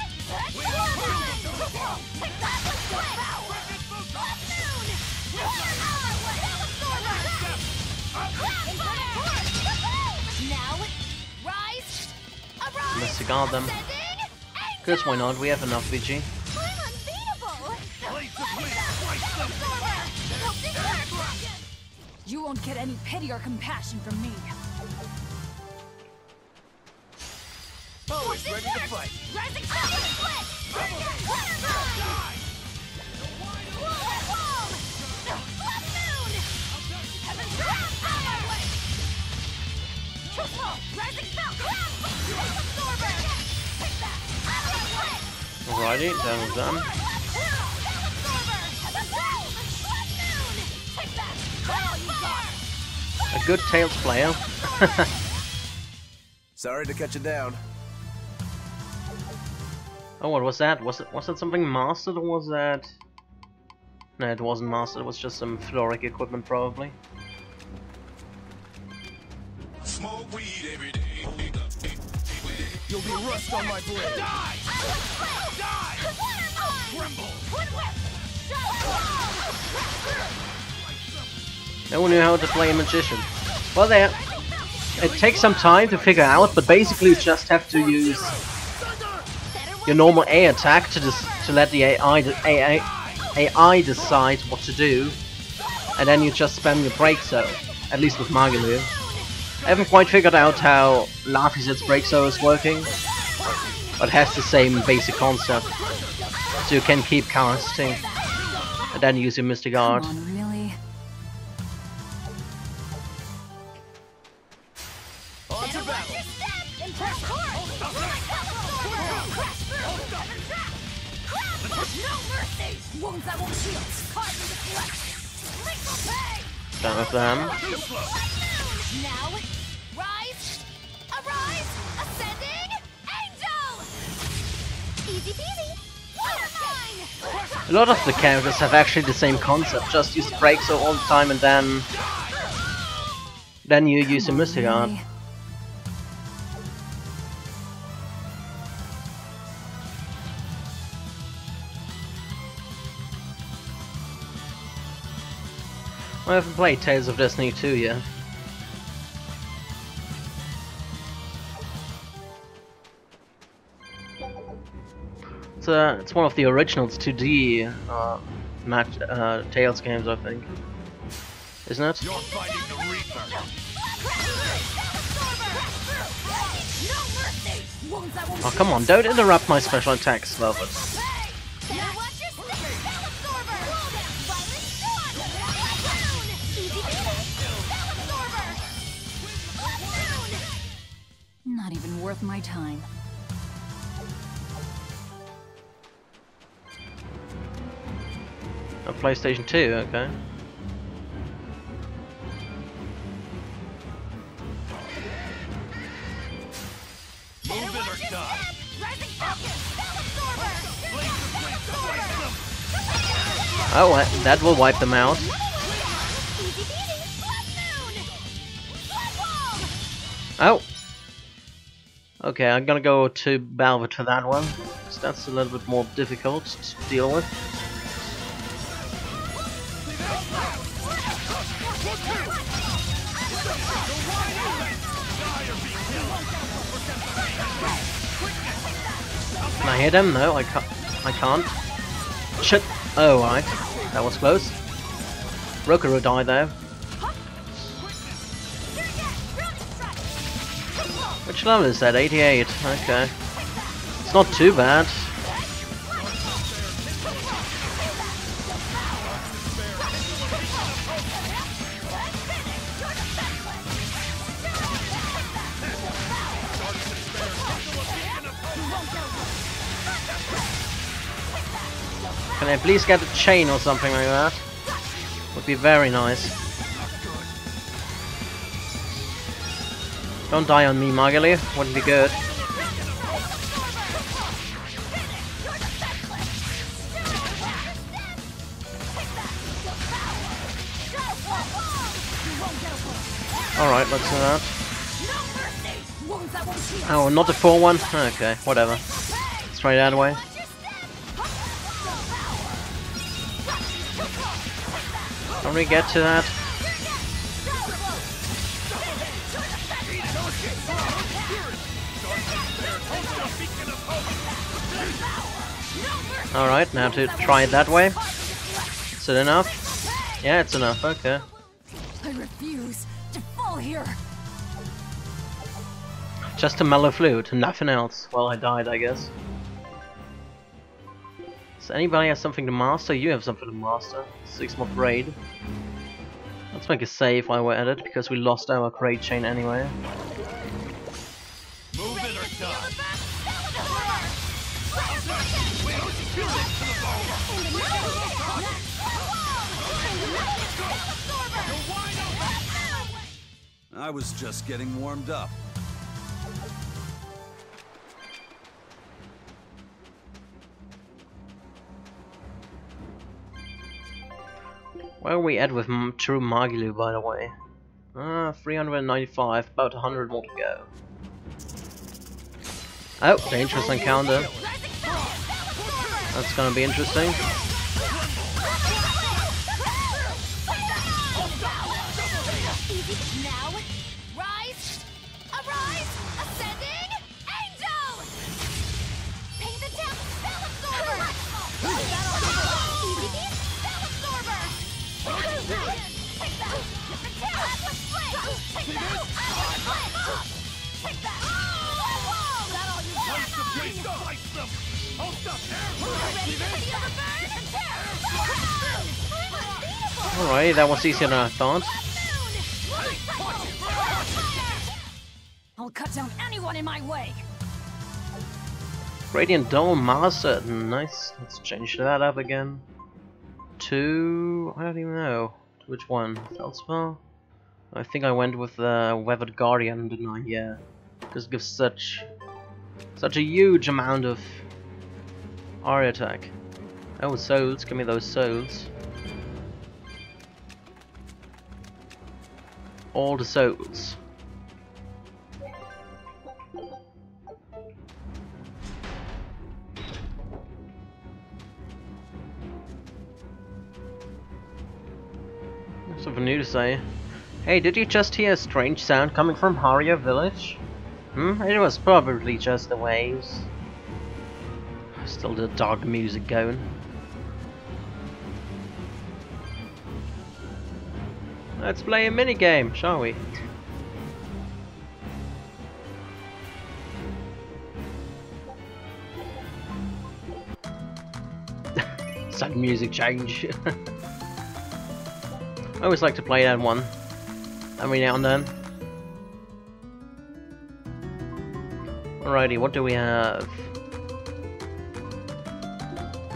Now, rise, arise, Let's cigar them. Because why not? We have enough VG. I'm unbeatable. You won't get any pity or compassion from me. Always ready to fight! Rising sun, split. Alrighty, done with them. A good Tails player. Sorry to cut you down. Oh, what was that? Was that something mastered or was that... No, it wasn't mastered, it was just some floric equipment probably. Smoke weed every day. You'll be rust on my blade. Die! Die! Tremble! No one knew how to play a magician. Well, there. It takes some time to figure out, but basically you just have to use your normal A attack to let the AI decide what to do, and then you just spam your break zone. At least with Magalu. I haven't quite figured out how Laphicet's break zone is working, but it has the same basic concept. So you can keep casting, and then use your Mystic Art. Come on, really? On to battle! Wounds that won't heal. Carved into flesh. Lethal pay. Done with them. Now, rise, arise, ascending, angel! Easy peasy. A lot of the characters have actually the same concept, just use break so all the time and then you use your Mystic Art. Really? I haven't played Tales of Destiny 2 yet. It's one of the originals 2D Tales games, I think. Isn't it? You're fighting the Reaper. Oh, come on, don't interrupt my special attacks, Velvet. Not even worth my time. A PlayStation 2, okay. Move it or die. Oh, that will wipe them out. Oh! Okay, I'm gonna go to Velvet for that one, because that's a little bit more difficult to deal with. Can I hit him? No, I can't. Shit! Oh, right. That was close. Rokaru died there. Which level is that? 88. Okay. It's not too bad. Can I please get a chain or something like that? Would be very nice. Don't die on me, Margely. Wouldn't be good. Alright, let's do that. Oh, not the 4-1? Okay, whatever. Let's try that way. Can we get to that? Alright, now to try it that way. Is it enough? Yeah, it's enough, okay. I refuse to fall here. Just a mellow flute, nothing else. Well, I died, I guess. Does anybody have something to master? You have something to master. 6 more braid. Let's make a save while we're at it, because we lost our crate chain anyway. Move it or die. I was just getting warmed up. Where are we at with True Margely, by the way? 395, about 100 more to go. Oh, dangerous encounter. That's gonna be interesting. Now, rise, arise, ascending, angel! Pay the down, spell absorber! Easy beat, spell absorber! Take that! Atlas flame! Take that! Atlas flame! Take that! That all you got? Slice them! Hold up! Ready for the overburn? Alright, that was easier than I thought. I'll cut down anyone in my way. Radiant Dome Master, nice. Let's change that up again. To... I don't even know. To which one? Feldspell? I think I went with the Weathered Guardian, didn't I? Yeah. Because it gives such a huge amount of area attack. Oh, souls, give me those souls. All the souls. new to say. Hey, did you just hear a strange sound coming from Haria village? It was probably just the waves. Still the dog music going. Let's play a minigame, shall we? Sudden music change. I always like to play that one every now and then. Alrighty, what do we have?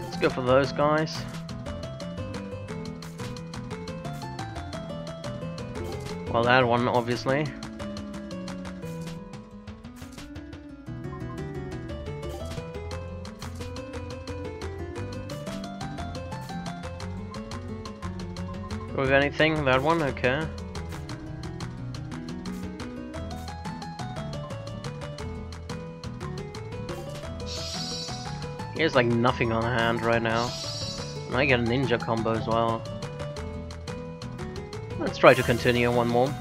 Let's go for those guys. Well, that one, obviously. With anything? That one? Okay. He has like nothing on hand right now. And I get a ninja combo as well. Let's try to continue one more.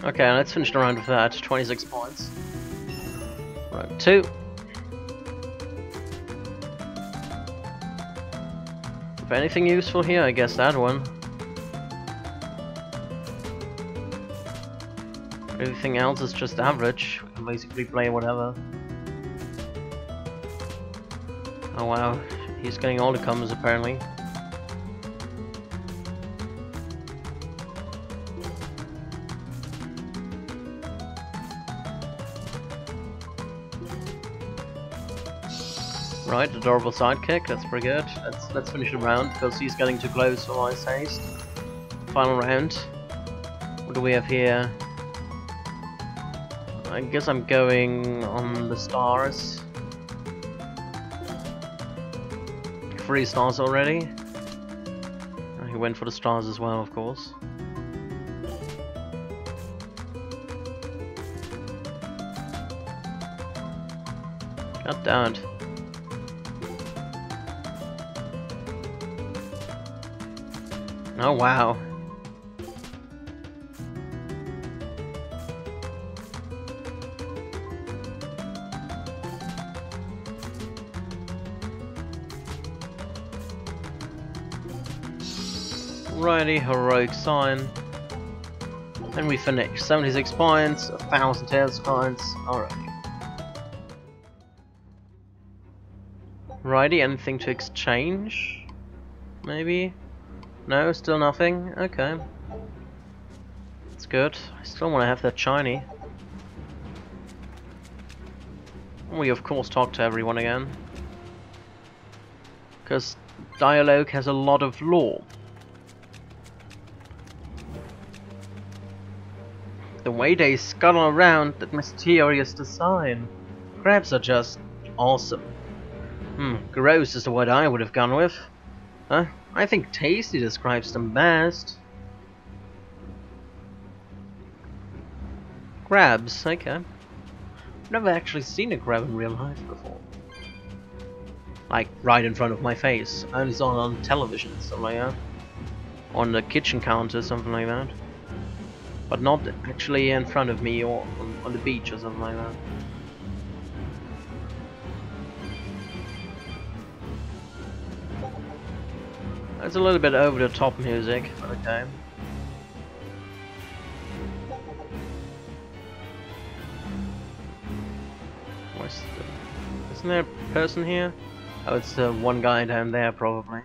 Okay, let's finish the round with that. 26 points. Round 2. If anything useful here, I guess that one. Everything else is just average. We can basically play whatever. Oh wow, he's getting all the combos apparently. Right, adorable sidekick, that's pretty good. Let's finish the round because he's getting too close for my taste. Final round. What do we have here? I guess I'm going on the stars. 3 stars already. He went for the stars as well, of course. God damn it. Oh wow. Righty, heroic sign. And we finish. 76 points, 1000 tails points. Alrighty. Righty, anything to exchange? Maybe? No, still nothing? Okay. That's good. I still want to have that shiny. We of course talk to everyone again. Because dialogue has a lot of lore. The way they scuttle around, that mysterious design. Crabs are just awesome. Gross is the word I would have gone with. Huh? I think tasty describes them best. Crabs, okay. I've never actually seen a crab in real life before. Like, right in front of my face. I only saw it on television, stuff like that. On the kitchen counter, something like that. But not actually in front of me or on the beach or something like that. It's a little bit over the top music, but okay. Isn't there a person here? Oh, it's the one guy down there probably.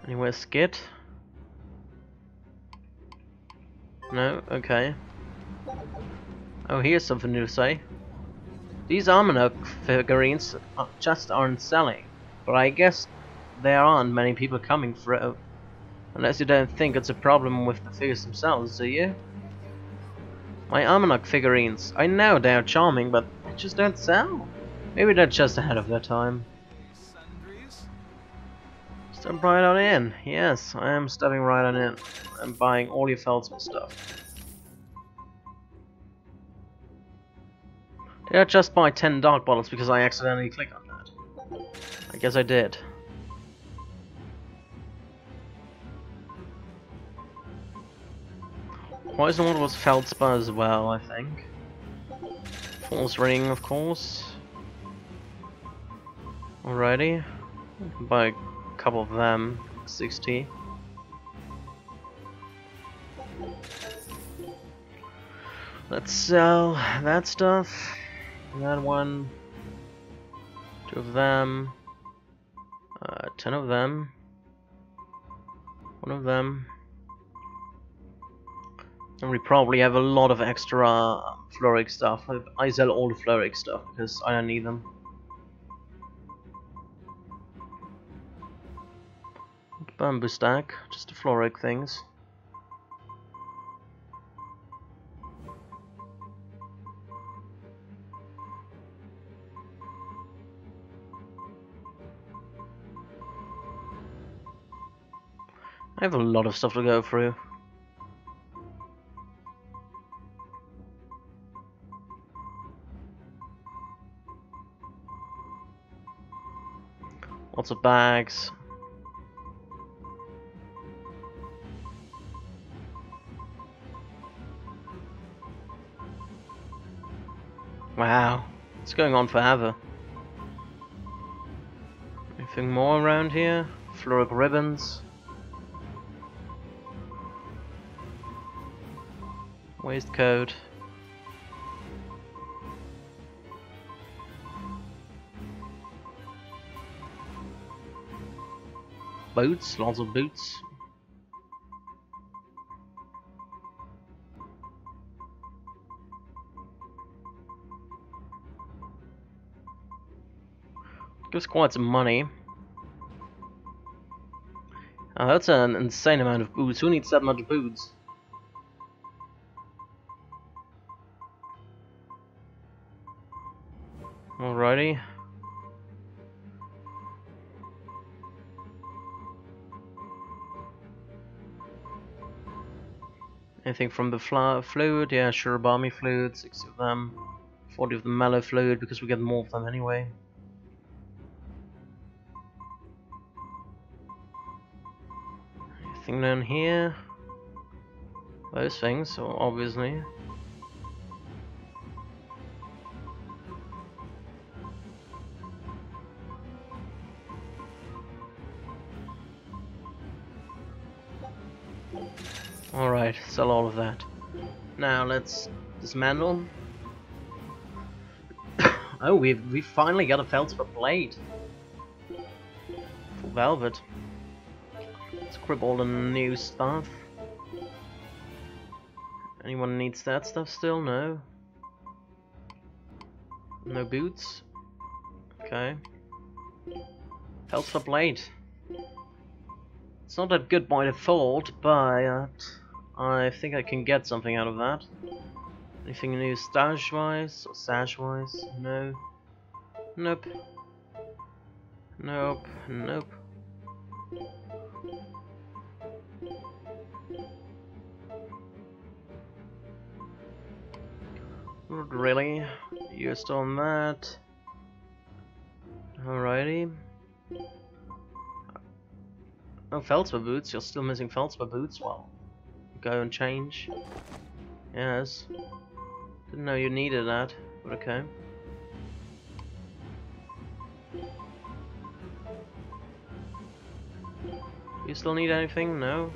Anywhere skit? No? Okay. Oh, here's something new to say. These Almanac figurines just aren't selling, but I guess there aren't many people coming through. Unless you don't think it's a problem with the figures themselves, do you? My Almanac figurines, I know they're charming, but they just don't sell. Maybe they're just ahead of their time. Step right on in. Yes, I am stepping right on in. I'm buying all your Feldsman stuff. Did I just buy 10 dark bottles because I accidentally clicked on that? I guess I did. Poison water was Feldspar as well, I think. False ring, of course. Alrighty. Buy a couple of them. 60. Let's sell that stuff. That one. 2 of them. 10 of them. 1 of them. And we probably have a lot of extra Floric stuff. I sell all the Floric stuff because I don't need them. Bamboo stack, just the Floric things. I have a lot of stuff to go through. Lots of bags. Wow, it's going on forever. Anything more around here? Floric ribbons. Waistcoat. Boots, lots of boots. Gives quite some money. Oh, that's an insane amount of boots. Who needs that much boots? Alrighty. Anything from the fluid? Yeah, sure, balmy fluid, 60 of them. 40 of the mellow fluid, because we get more of them anyway. Anything down here? Those things, so obviously. Alright, sell all of that. Now let's dismantle. Oh, we finally got a Feldspar blade. Full velvet. Let's grab all the new stuff. Anyone needs that stuff still? No. No boots. Okay. Feldspar blade. It's not that good by default, but I think I can get something out of that. Anything new stash-wise or sash-wise? No. Nope. Nope. Nope. Not really. You're still on that. Alrighty. Oh, Feldspar boots. You're still missing Feldspar boots. Well, go and change. Yes. Didn't know you needed that, but okay. You still need anything? No?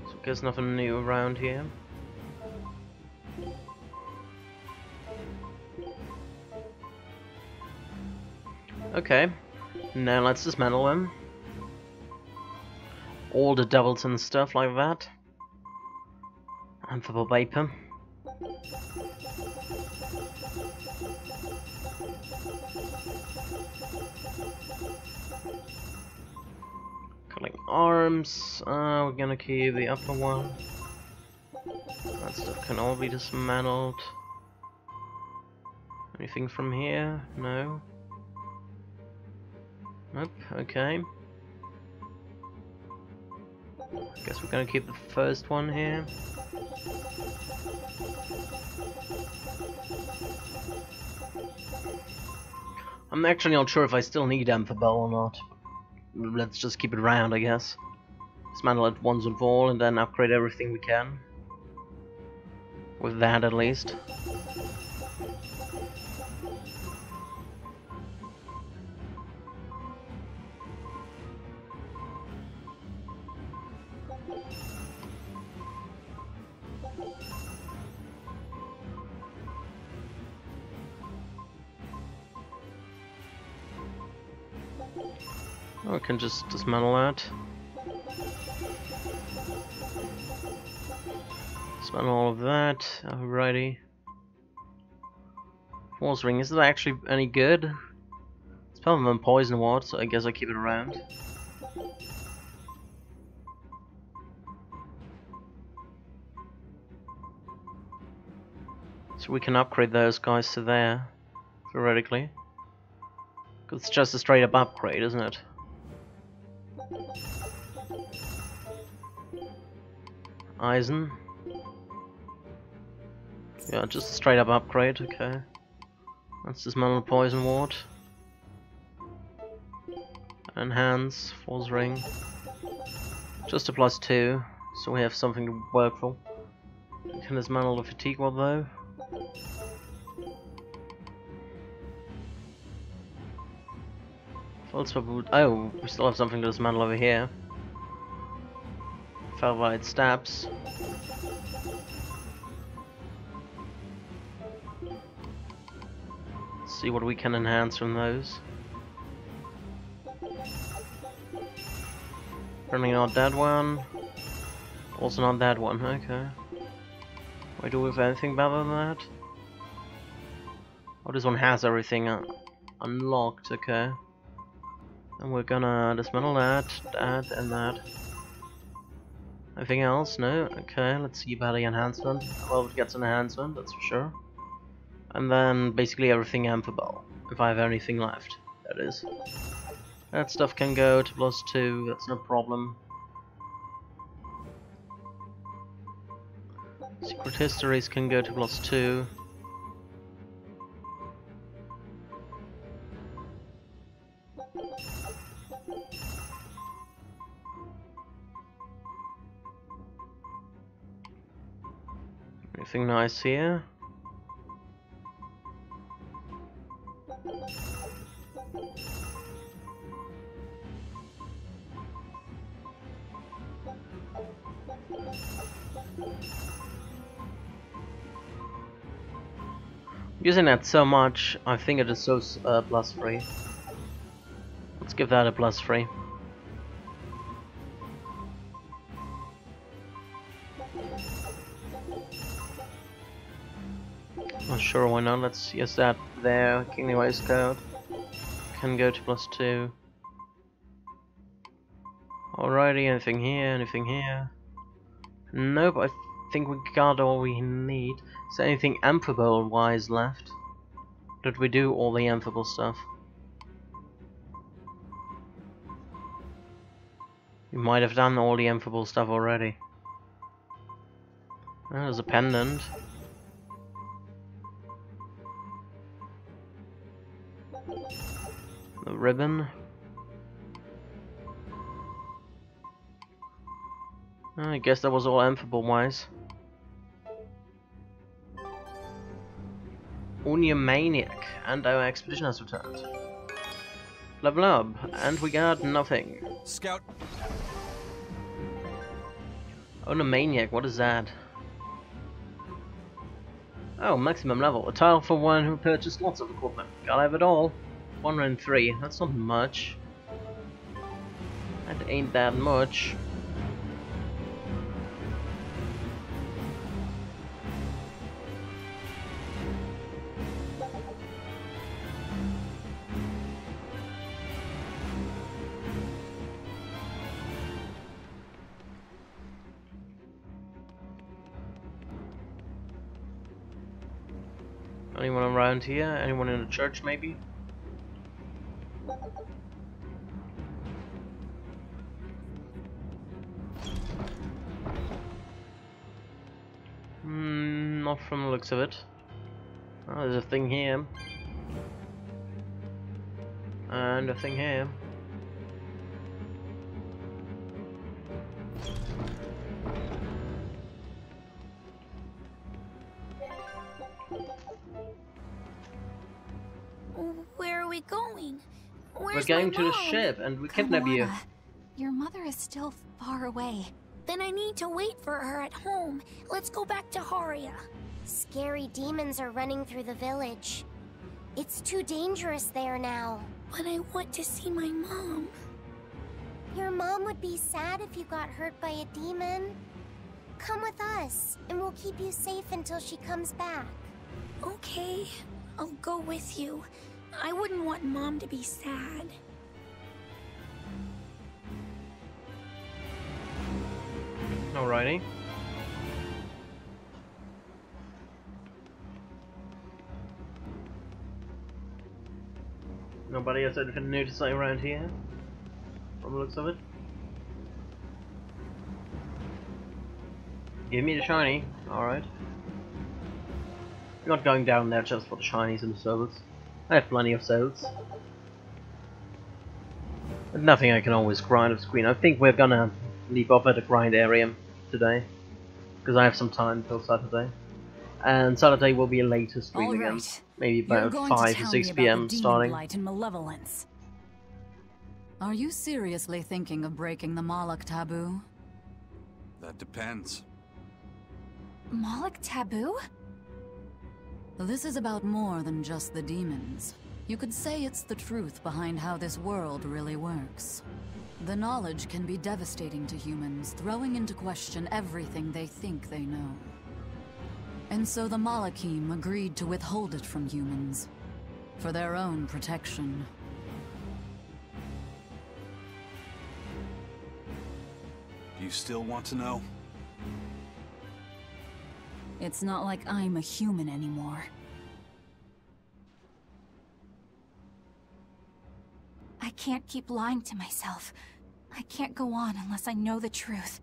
So guess nothing new around here. Okay, now let's dismantle them. All the devils and stuff like that. And for the vapor. Cutting arms. We're gonna keep the upper one. That stuff can all be dismantled. Anything from here? No. Nope, okay. Guess we're gonna keep the first one here. I'm actually not sure if I still need Amphibel or not. Let's just keep it around, I guess. Dismantle it once and for all, and then upgrade everything we can. With that, at least. Oh, I can just dismantle that. Dismantle all of that. Alrighty. Force ring, is that actually any good? It's better than poison ward, so I guess I keep it around. So we can upgrade those guys to there, theoretically. Because it's just a straight up upgrade, isn't it? Eisen. Yeah, just a straight up upgrade, okay. Let's dismantle poison ward. Enhance, force ring. Just a +2, so we have something to work for. We can dismantle the fatigue ward though. Oh, we still have something to dismantle over here. Felvite stabs. Let's see what we can enhance from those. Apparently not that one. Also not that one, okay. Wait, do we have anything better than that? Oh, this one has everything unlocked, okay. And we're gonna dismantle that, and that. Anything else? No? Okay, let's see about the enhancement. Well, it gets an enhancement, that's for sure. And then basically everything Amphibel, if I have anything left, that is. That stuff can go to +2, that's no problem. Secret histories can go to +2. Anything nice here? Using that so much, I think it is so +3. Let's give that a +3. Not sure why not. Let's use that there. Kingly Waistcoat can go to +2. Alrighty, anything here? Anything here? Nope, I think we got all we need. Is there anything Amphibel wise left? Did we do all the Amphibel stuff? We might have done all the Amphibel stuff already. Oh, there's a pendant. The ribbon. I guess that was all Amphibel wise. Union Maniac and our expedition has returned. Level up, and we got nothing. Scout. Union Maniac, what is that? Oh, maximum level. A tile for one who purchased lots of equipment. Gotta have it all. 103. That's not much. That ain't that much. Anyone around here? Anyone in the church, maybe? Not from the looks of it. Oh, there's a thing here. And a thing here. Where are we going? We're going to the ship and we kidnap you. Your mother is still far away. Then I need to wait for her at home. Let's go back to Haria. Scary demons are running through the village. It's too dangerous there now. But I want to see my mom. Your mom would be sad if you got hurt by a demon. Come with us, and we'll keep you safe until she comes back. Okay, I'll go with you. I wouldn't want Mom to be sad. Alrighty. Nobody has anything new to say around here, from the looks of it. Give me the shiny, alright. I'm not going down there just for the shinies and the souls. I have plenty of souls. But nothing I can always grind off screen. I think we're gonna leave off at the grind area today, because I have some time till Saturday. And Saturday will be a later stream again. Maybe about 5 to 6 PM starting. Light and malevolence. Are you seriously thinking of breaking the Moloch taboo? That depends. Moloch taboo? This is about more than just the demons. You could say it's the truth behind how this world really works. The knowledge can be devastating to humans, throwing into question everything they think they know. And so the Malachim agreed to withhold it from humans, for their own protection. Do you still want to know? It's not like I'm a human anymore. I can't keep lying to myself. I can't go on unless I know the truth.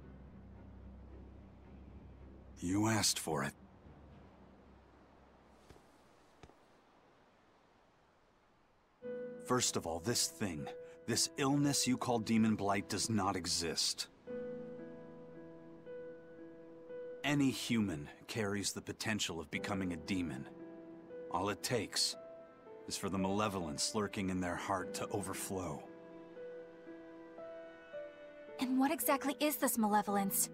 You asked for it. First of all, this thing, this illness you call Demon Blight does not exist. Any human carries the potential of becoming a demon. All it takes is for the malevolence lurking in their heart to overflow. And what exactly is this malevolence?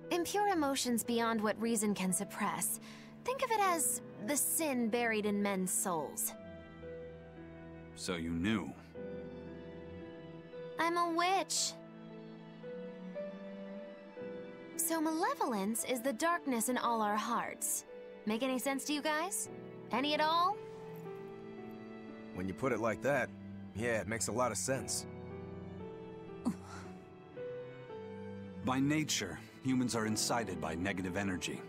Impure emotions beyond what reason can suppress. Think of it as the sin buried in men's souls. So you knew. I'm a witch. So malevolence is the darkness in all our hearts. Make any sense to you guys? Any at all? When you put it like that, yeah, it makes a lot of sense. By nature, humans are incited by negative energy.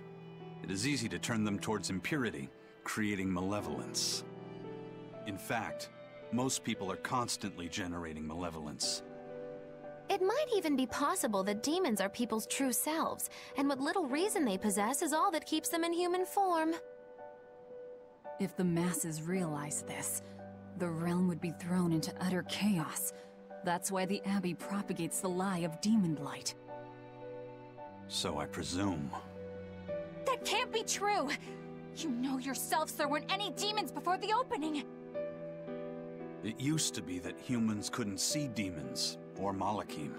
It is easy to turn them towards impurity, creating malevolence. In fact, most people are constantly generating malevolence. It might even be possible that demons are people's true selves, and what little reason they possess is all that keeps them in human form. If the masses realize this, the realm would be thrown into utter chaos. That's why the Abbey propagates the lie of Demon Blight. So I presume. That can't be true! You know yourselves there weren't any demons before the opening! It used to be that humans couldn't see demons, or Malachim.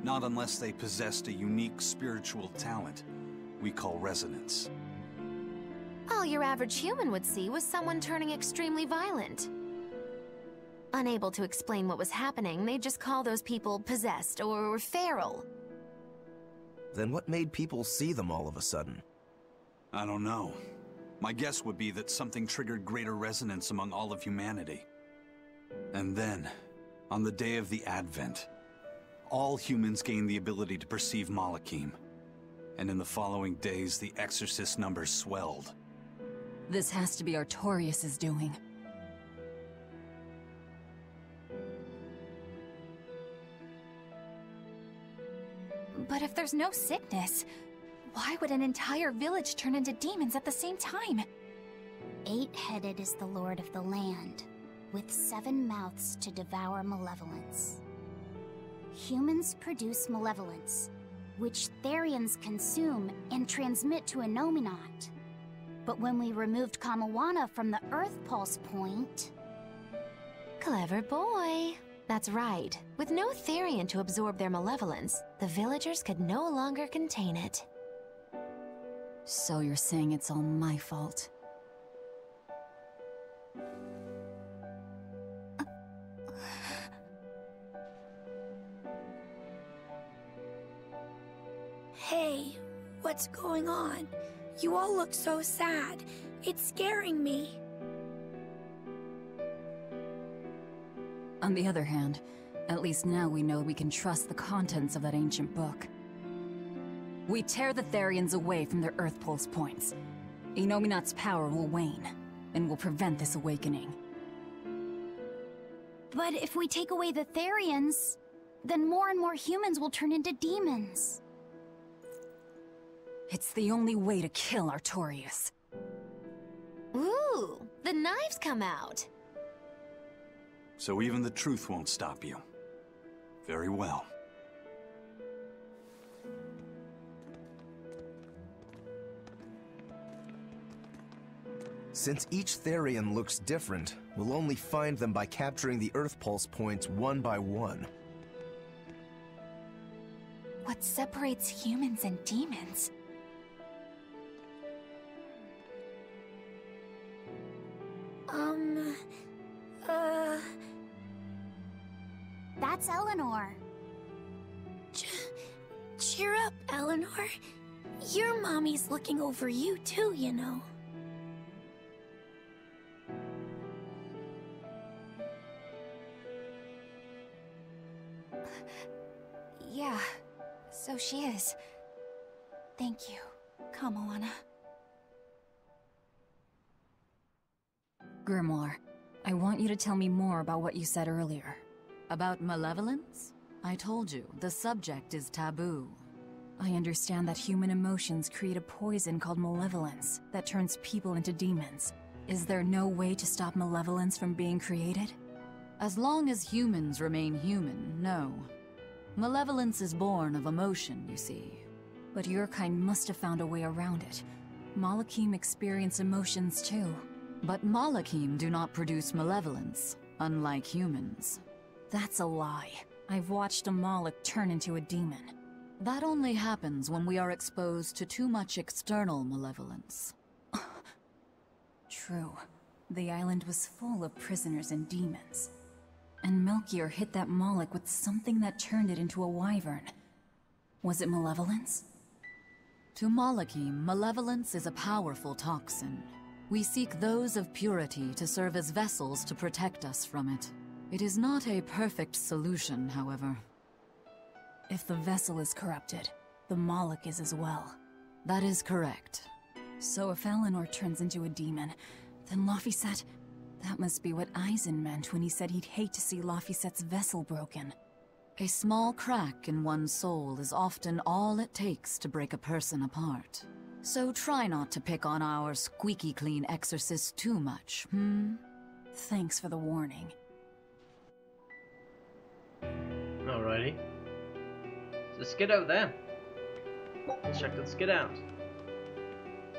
Not unless they possessed a unique spiritual talent we call resonance. All your average human would see was someone turning extremely violent. Unable to explain what was happening, they'd just call those people possessed or feral. Then what made people see them all of a sudden? I don't know. My guess would be that something triggered greater resonance among all of humanity. And then, on the day of the Advent, all humans gained the ability to perceive Malachim. And in the following days, the exorcist numbers swelled. This has to be Artorias' doing. But if there's no sickness, why would an entire village turn into demons at the same time? 8-headed is the lord of the land, with 7 mouths to devour malevolence. Humans produce malevolence, which Therians consume and transmit to Innominat. But when we removed Kamawana from the Earth Pulse point... Clever boy. That's right. With no Therian to absorb their malevolence, the villagers could no longer contain it. So you're saying it's all my fault? Hey, what's going on? You all look so sad. It's scaring me. On the other hand, at least now we know we can trust the contents of that ancient book. We tear the Therians away from their Earth Pulse points. Innominat's power will wane, and will prevent this awakening. But if we take away the Therians, then more and more humans will turn into demons. It's the only way to kill Artorias. Ooh, the knives come out. So even the truth won't stop you. Very well. Since each Therian looks different, we'll only find them by capturing the Earth Pulse points one by one. What separates humans and demons? That's Eleanor. Cheer up, Eleanor. Your mommy's looking over you too, you know. Yeah, so she is. Thank you, Kamawana. Grimoire, I want you to tell me more about what you said earlier. About malevolence? I told you, the subject is taboo. I understand that human emotions create a poison called malevolence that turns people into demons. Is there no way to stop malevolence from being created? As long as humans remain human, no. Malevolence is born of emotion, you see. But your kind must have found a way around it. Malakim experience emotions too. But Malakim do not produce malevolence, unlike humans. That's a lie. I've watched a Malak turn into a demon. That only happens when we are exposed to too much external malevolence. True. The island was full of prisoners and demons. And Melchior hit that Malak with something that turned it into a wyvern. Was it malevolence? To Malakim, malevolence is a powerful toxin. We seek those of purity to serve as vessels to protect us from it. It is not a perfect solution, however. If the vessel is corrupted, the Malak is as well. That is correct. So if Eleanor turns into a demon, then Laphicet... That must be what Eisen meant when he said he'd hate to see Laphicet's vessel broken. A small crack in one's soul is often all it takes to break a person apart. So try not to pick on our squeaky clean exorcist too much, Thanks for the warning. Alrighty. There's a skid out there. Let's check the skid out.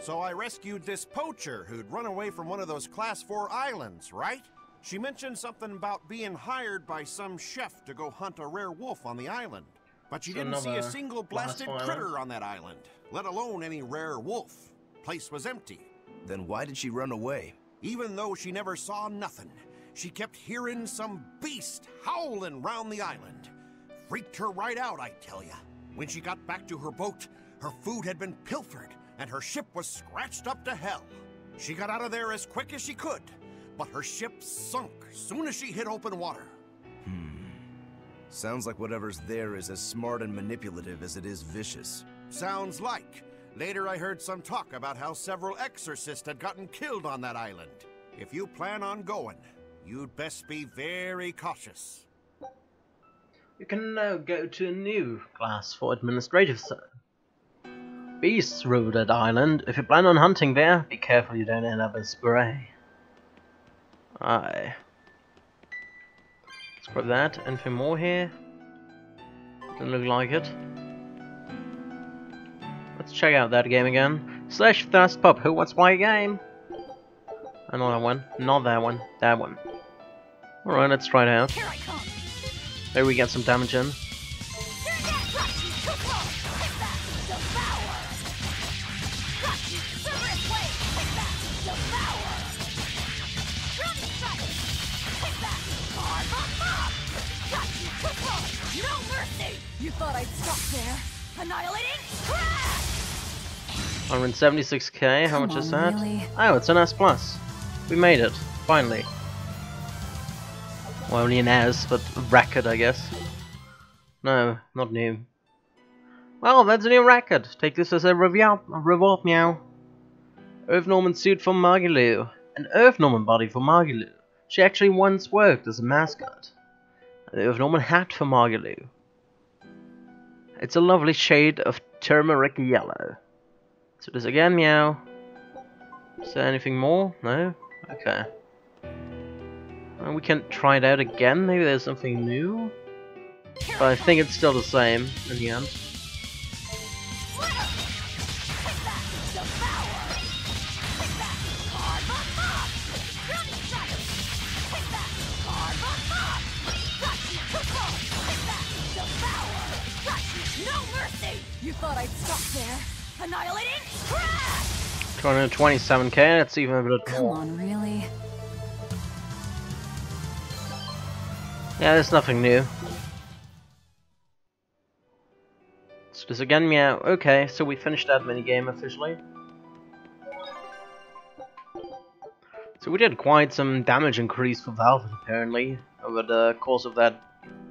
So I rescued this poacher who'd run away from one of those Class 4 islands, right? She mentioned something about being hired by some chef to go hunt a rare wolf on the island. But she didn't see a single blasted critter on that island, let alone any rare wolf. Place was empty. Then why did she run away? Even though she never saw nothing, she kept hearing some beast howling round the island. Freaked her right out, I tell ya. When she got back to her boat, her food had been pilfered, and her ship was scratched up to hell. She got out of there as quick as she could, but her ship sunk soon as she hit open water. Sounds like whatever's there is as smart and manipulative as it is vicious. Sounds like. Later I heard some talk about how several exorcists had gotten killed on that island. If you plan on going, you'd best be very cautious. You can now go to a new class for administrative zone. Beasts rule that island. If you plan on hunting there, be careful you don't end up as Berseria. Aye. Let's grab that. Anything more here? Doesn't look like it. Let's check out that game again. Slash Thirst Pop, who wants to play a game? Another one. Not that one. That one. Alright, let's try it out. Maybe we get some damage in. You thought I'd stop there? Annihilating crash! 176k, how much is that? Really? Oh, it's an S+. We made it, finally. Well, only an S, but a record, I guess. No, not new. Well, that's a new record. Take this as a reward, meow. Earth Norman suit for Margilu. An Earth Norman body for Margilu. She actually once worked as a mascot. An Earth Norman hat for Margilu. It's a lovely shade of turmeric yellow. So this again, meow. Is there anything more? No? Okay. Well, we can try it out again, maybe there's something new? But I think it's still the same in the end. You thought I'd stop there? Annihilating crash! 227k, let's see even a bit Come more. on, really? Yeah, there's nothing new. So this again, meow. Okay, so we finished that minigame officially. So we did quite some damage increase for Velvet apparently, over the course of that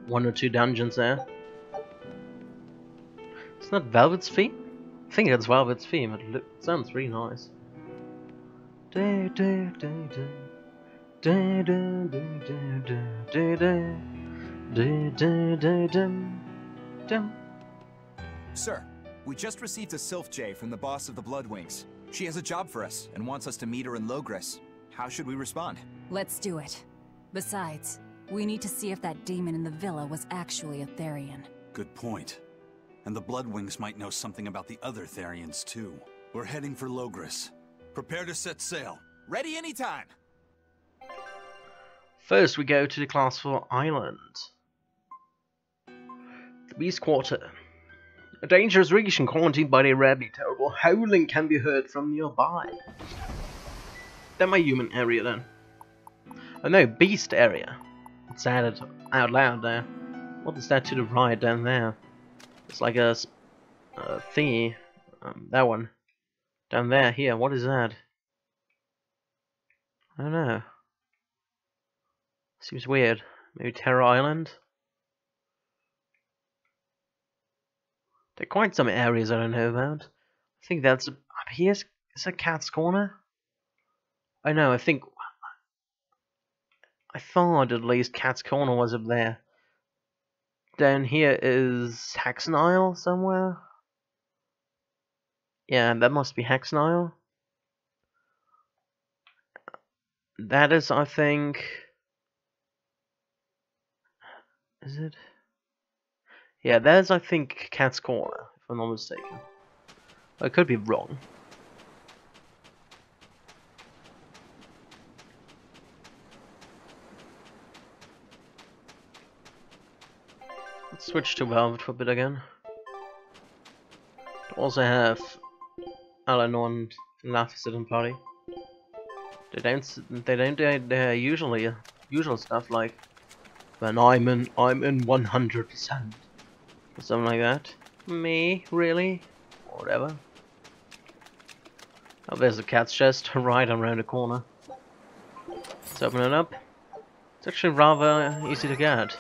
1 or 2 dungeons there. It's not Velvet's theme? I think it's Velvet's theme, it sounds really nice. Sir, we just received a Sylph J from the boss of the Bloodwings. She has a job for us and wants us to meet her in Logres. How should we respond? Let's do it. Besides, we need to see if that demon in the villa was actually a Therian. Good point. And the Bloodwings might know something about the other Therians too. We're heading for Logres. Prepare to set sail. Ready anytime! First we go to the class for Island. The Beast Quarter. A dangerous region quarantined by the rabid terrible howling can be heard from nearby. That's my human area then. Oh no, Beast area. It's added out loud there. What is that to the right down there? It's like a thingy. That one. Down there, here, what is that? I don't know. Seems weird. Maybe Terror Island? There are quite some areas I don't know about. I think that's up here. Is that Cat's Corner? I know, I thought at least Cat's Corner was up there. Down here is Haxon Isle somewhere. Yeah, that must be Haxon Isle. That is, I think... Is it? Yeah, that is, I think, Cat's Corner, if I'm not mistaken. I could be wrong. Let's switch to Velvet for a bit again. We also have Eleanor and Laphicet party. They don't do their usual stuff like when I'm in 100% or something like that. Me, really? Or whatever. Oh, there's a cat's chest right around the corner. Let's open it up. It's actually rather easy to get.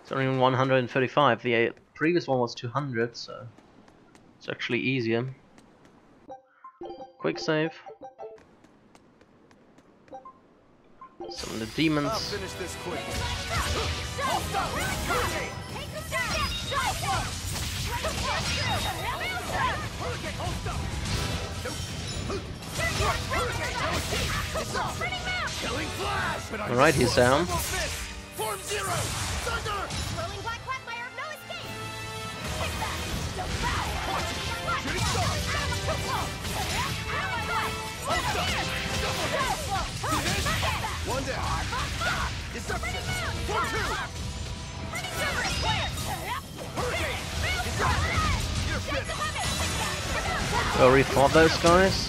It's only 135. The previous one was 200, so It's actually easier. Quick save. Summon the demons. I'll finish this quick. Alright, he's down. Form zero. Thunder. Rolling black quagmire of no escape. Shooting star. One down. Deception. Form two. Go refought those guys.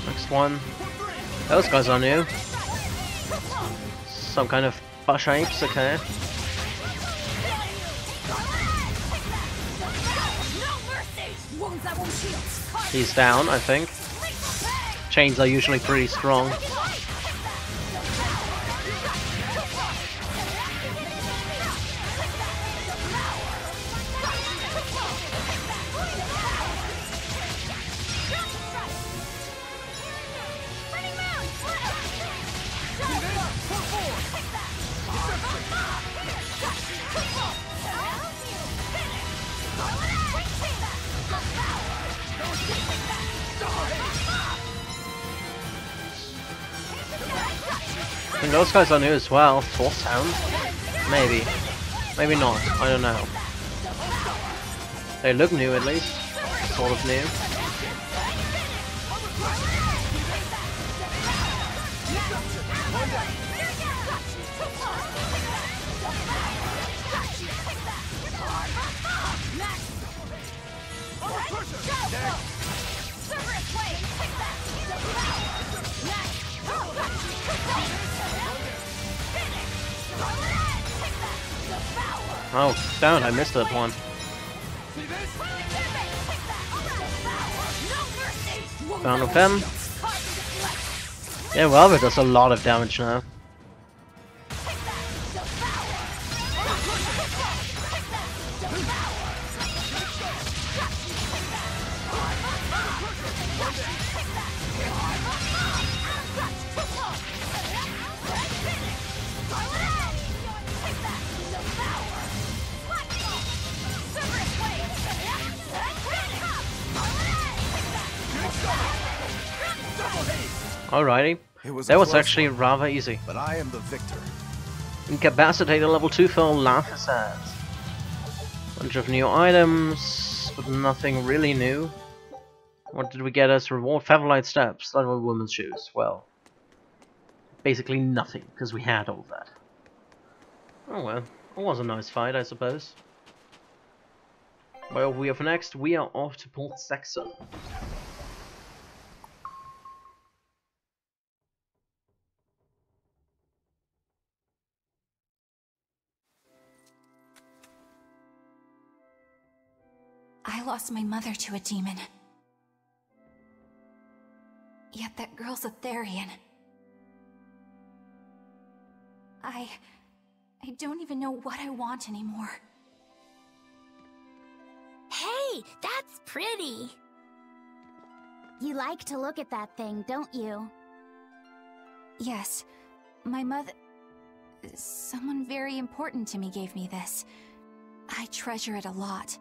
Next one. Those guys are new. Some kind of bush apes, okay. He's down, I think. Chains are usually pretty strong. I think those guys are new as well. Force Hound? Maybe. Maybe not. I don't know. They look new at least. Sort of new. Oh, damn it, I missed that one. Down with him. Yeah, well, it does a lot of damage now. Alrighty, that was actually rather easy. But I am the victor. Incapacitated level 2 for Laugh-Assads. Bunch of new items, but nothing really new. What did we get as reward? Favorite steps, that were women's shoes. Well, basically nothing, because we had all that. Oh well, it was a nice fight, I suppose. Well, we have next, we are off to Port Saxon. I lost my mother to a demon. Yet that girl's a Therian. I don't even know what I want anymore. Hey, that's pretty! You like to look at that thing, don't you? Yes, my mother... Someone very important to me gave me this. I treasure it a lot.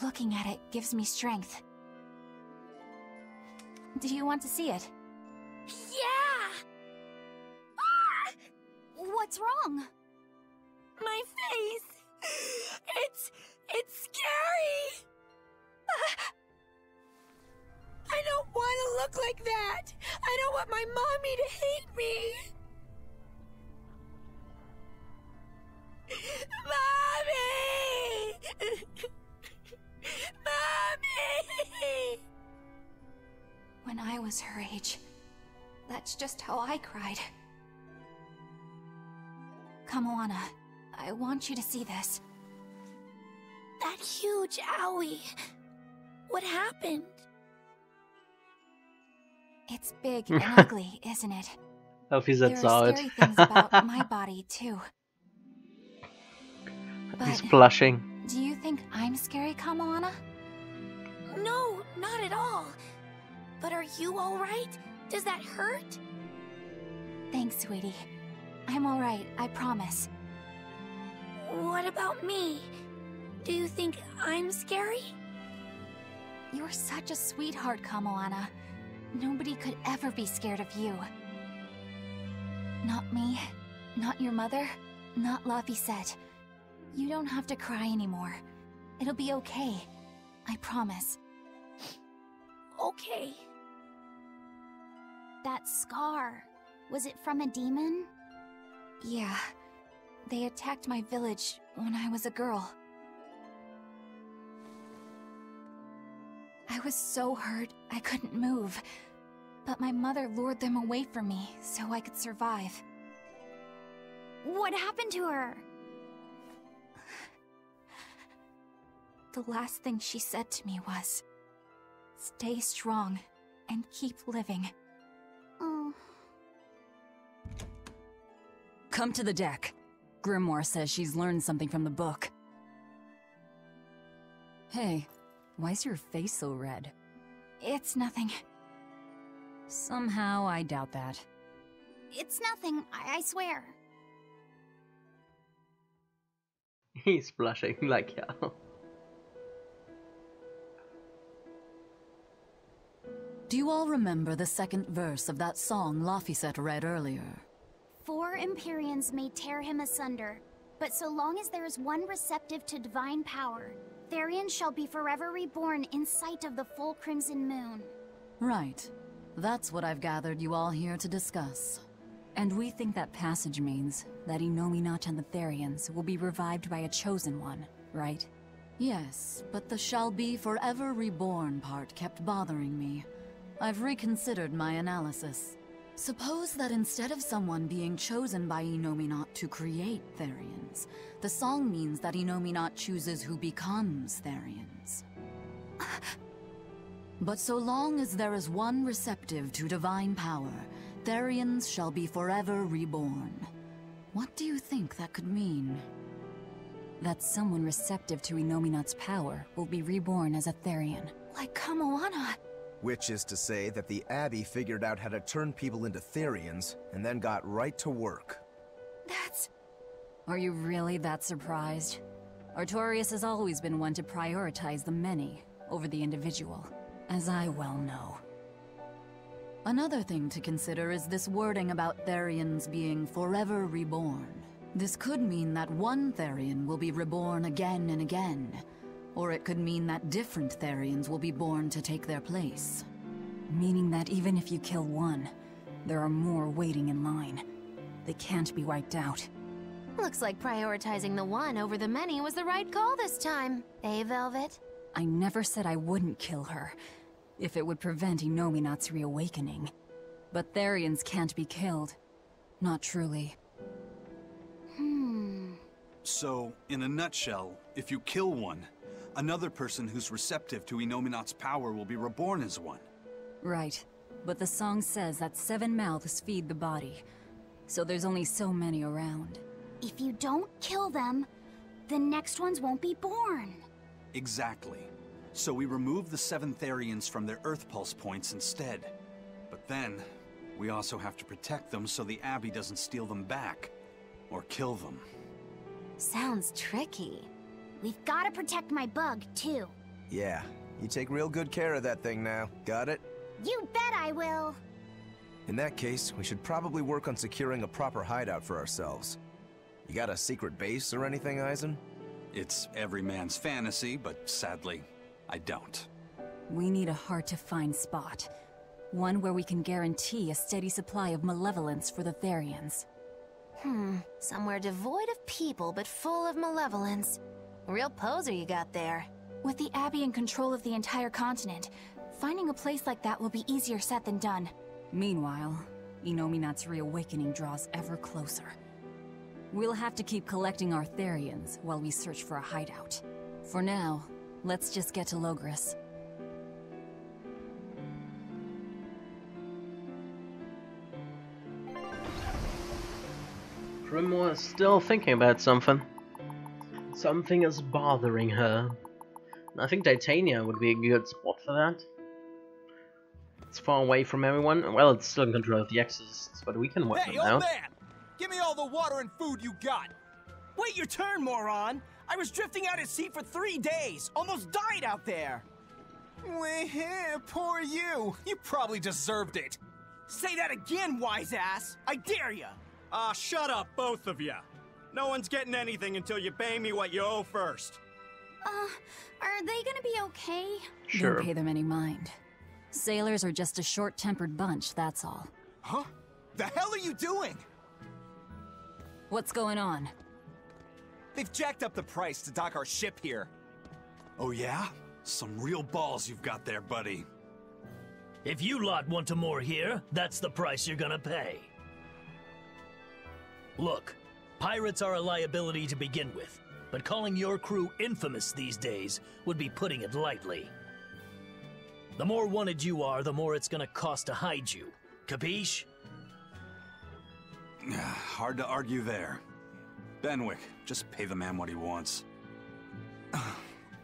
Looking at it gives me strength. Do you want to see it? Yeah! Ah! What's wrong? My face! It's scary! I don't want to look like that! I don't want my mommy to hate me! Mommy! Mommy! When I was her age, that's just how I cried. Come, Alana. I want you to see this. That huge owie. What happened? It's big and ugly, isn't it? Hope he's There are scary things about my body, too. He's But blushing. do you think I'm scary, Kamalana? No, not at all. But are you alright? Does that hurt? Thanks, sweetie. I'm alright, I promise. What about me? Do you think I'm scary? You're such a sweetheart, Kamoana. Nobody could ever be scared of you. Not me, not your mother, not Laphicet. You don't have to cry anymore. It'll be okay. I promise. Okay. That scar, was it from a demon? Yeah. They attacked my village when I was a girl. I was so hurt, I couldn't move. But my mother lured them away from me so I could survive. What happened to her? The last thing she said to me was, "Stay strong and keep living." Oh. Come to the deck. Grimoire says she's learned something from the book. Hey, why's your face so red? It's nothing. Somehow I doubt that. It's nothing, I swear. He's blushing like hell. Do you all remember the second verse of that song Laphicet read earlier? 4 Empyreans may tear him asunder, but so long as there is one receptive to divine power, Therion shall be forever reborn in sight of the full crimson moon. Right. That's what I've gathered you all here to discuss. And we think that passage means that Innominat and the Therians will be revived by a chosen one, right? Yes, but the shall be forever reborn part kept bothering me. I've reconsidered my analysis. Suppose that instead of someone being chosen by Innominat to create Therians, the song means that Innominat chooses who becomes Therians. But so long as there is one receptive to divine power, Therians shall be forever reborn. What do you think that could mean? That someone receptive to Innominat's power will be reborn as a Therian. Like Kamoana! Which is to say that the Abbey figured out how to turn people into Therians, and then got right to work. That's... Are you really that surprised? Artorias has always been one to prioritize the many over the individual, as I well know. Another thing to consider is this wording about Therians being forever reborn. This could mean that one Therian will be reborn again and again, or it could mean that different Therians will be born to take their place. Meaning that even if you kill one, there are more waiting in line. They can't be wiped out. Looks like prioritizing the one over the many was the right call this time. Eh, Velvet? I never said I wouldn't kill her, if it would prevent Innominat's reawakening. But Therians can't be killed. Not truly. So, in a nutshell, if you kill one, another person who's receptive to Innominat's power will be reborn as one. Right. But the song says that 7 mouths feed the body, so there's only so many around. If you don't kill them, the next ones won't be born. Exactly. So we remove the 7 Therians from their Earth Pulse points instead. But then, we also have to protect them so the Abbey doesn't steal them back. Or kill them. Sounds tricky. We've got to protect my bug, too. Yeah, you take real good care of that thing now. Got it? You bet I will. In that case, we should probably work on securing a proper hideout for ourselves. You got a secret base or anything, Eisen? It's every man's fantasy, but sadly, I don't. We need a hard-to-find spot. One where we can guarantee a steady supply of malevolence for the Therians. Somewhere devoid of people but full of malevolence. Real poser you got there. With the Abbey in control of the entire continent, finding a place like that will be easier said than done. Meanwhile, Innominat's reawakening draws ever closer. We'll have to keep collecting our Therians while we search for a hideout. For now, let's just get to Logris. Grimoire is still thinking about something. Something is bothering her. I think Titania would be a good spot for that. It's far away from everyone. Well, it's still in control of the Exorcists, but we can work Hey, them old out. man! Give me all the water and food you got! Wait your turn, moron! I was drifting out at sea for 3 days! Almost died out there! Well, poor you. You probably deserved it. Say that again, wise ass! I dare ya! Shut up, both of you. No one's getting anything until you pay me what you owe first. Are they gonna be okay? Sure. Don't pay them any mind. Sailors are just a short-tempered bunch, that's all. Huh? The hell are you doing? What's going on? They've jacked up the price to dock our ship here. Oh yeah? Some real balls you've got there, buddy. If you lot want to moor here, that's the price you're gonna pay. Look, pirates are a liability to begin with, but calling your crew infamous these days would be putting it lightly. The more wanted you are, the more it's gonna cost to hide you. Capiche? Hard to argue there. Benwick, just pay the man what he wants.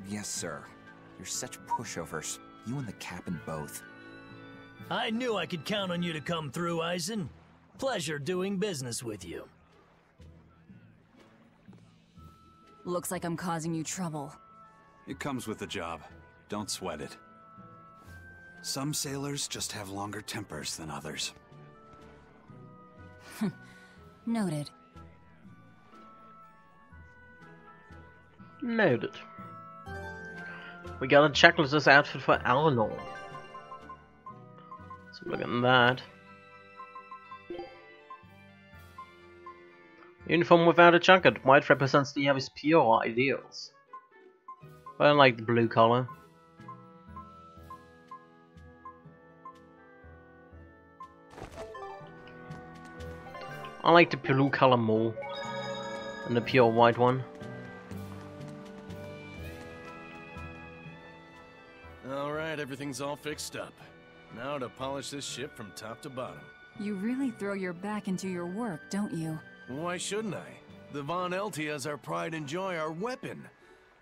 Yes, sir. You're such pushovers. You and the captain both. I knew I could count on you to come through, Eisen. Pleasure doing business with you. Looks like I'm causing you trouble. It comes with the job. Don't sweat it. Some sailors just have longer tempers than others. Noted. Noted. We got a checklist outfit for Eleanor. So look at that. Uniform without a jacket. White represents the Yavi's pure ideals. I don't like the blue collar. I like the blue color more than the pure white one. Alright, everything's all fixed up. Now to polish this ship from top to bottom. You really throw your back into your work, don't you? Why shouldn't I? The Von Eltia is our pride and joy, our weapon.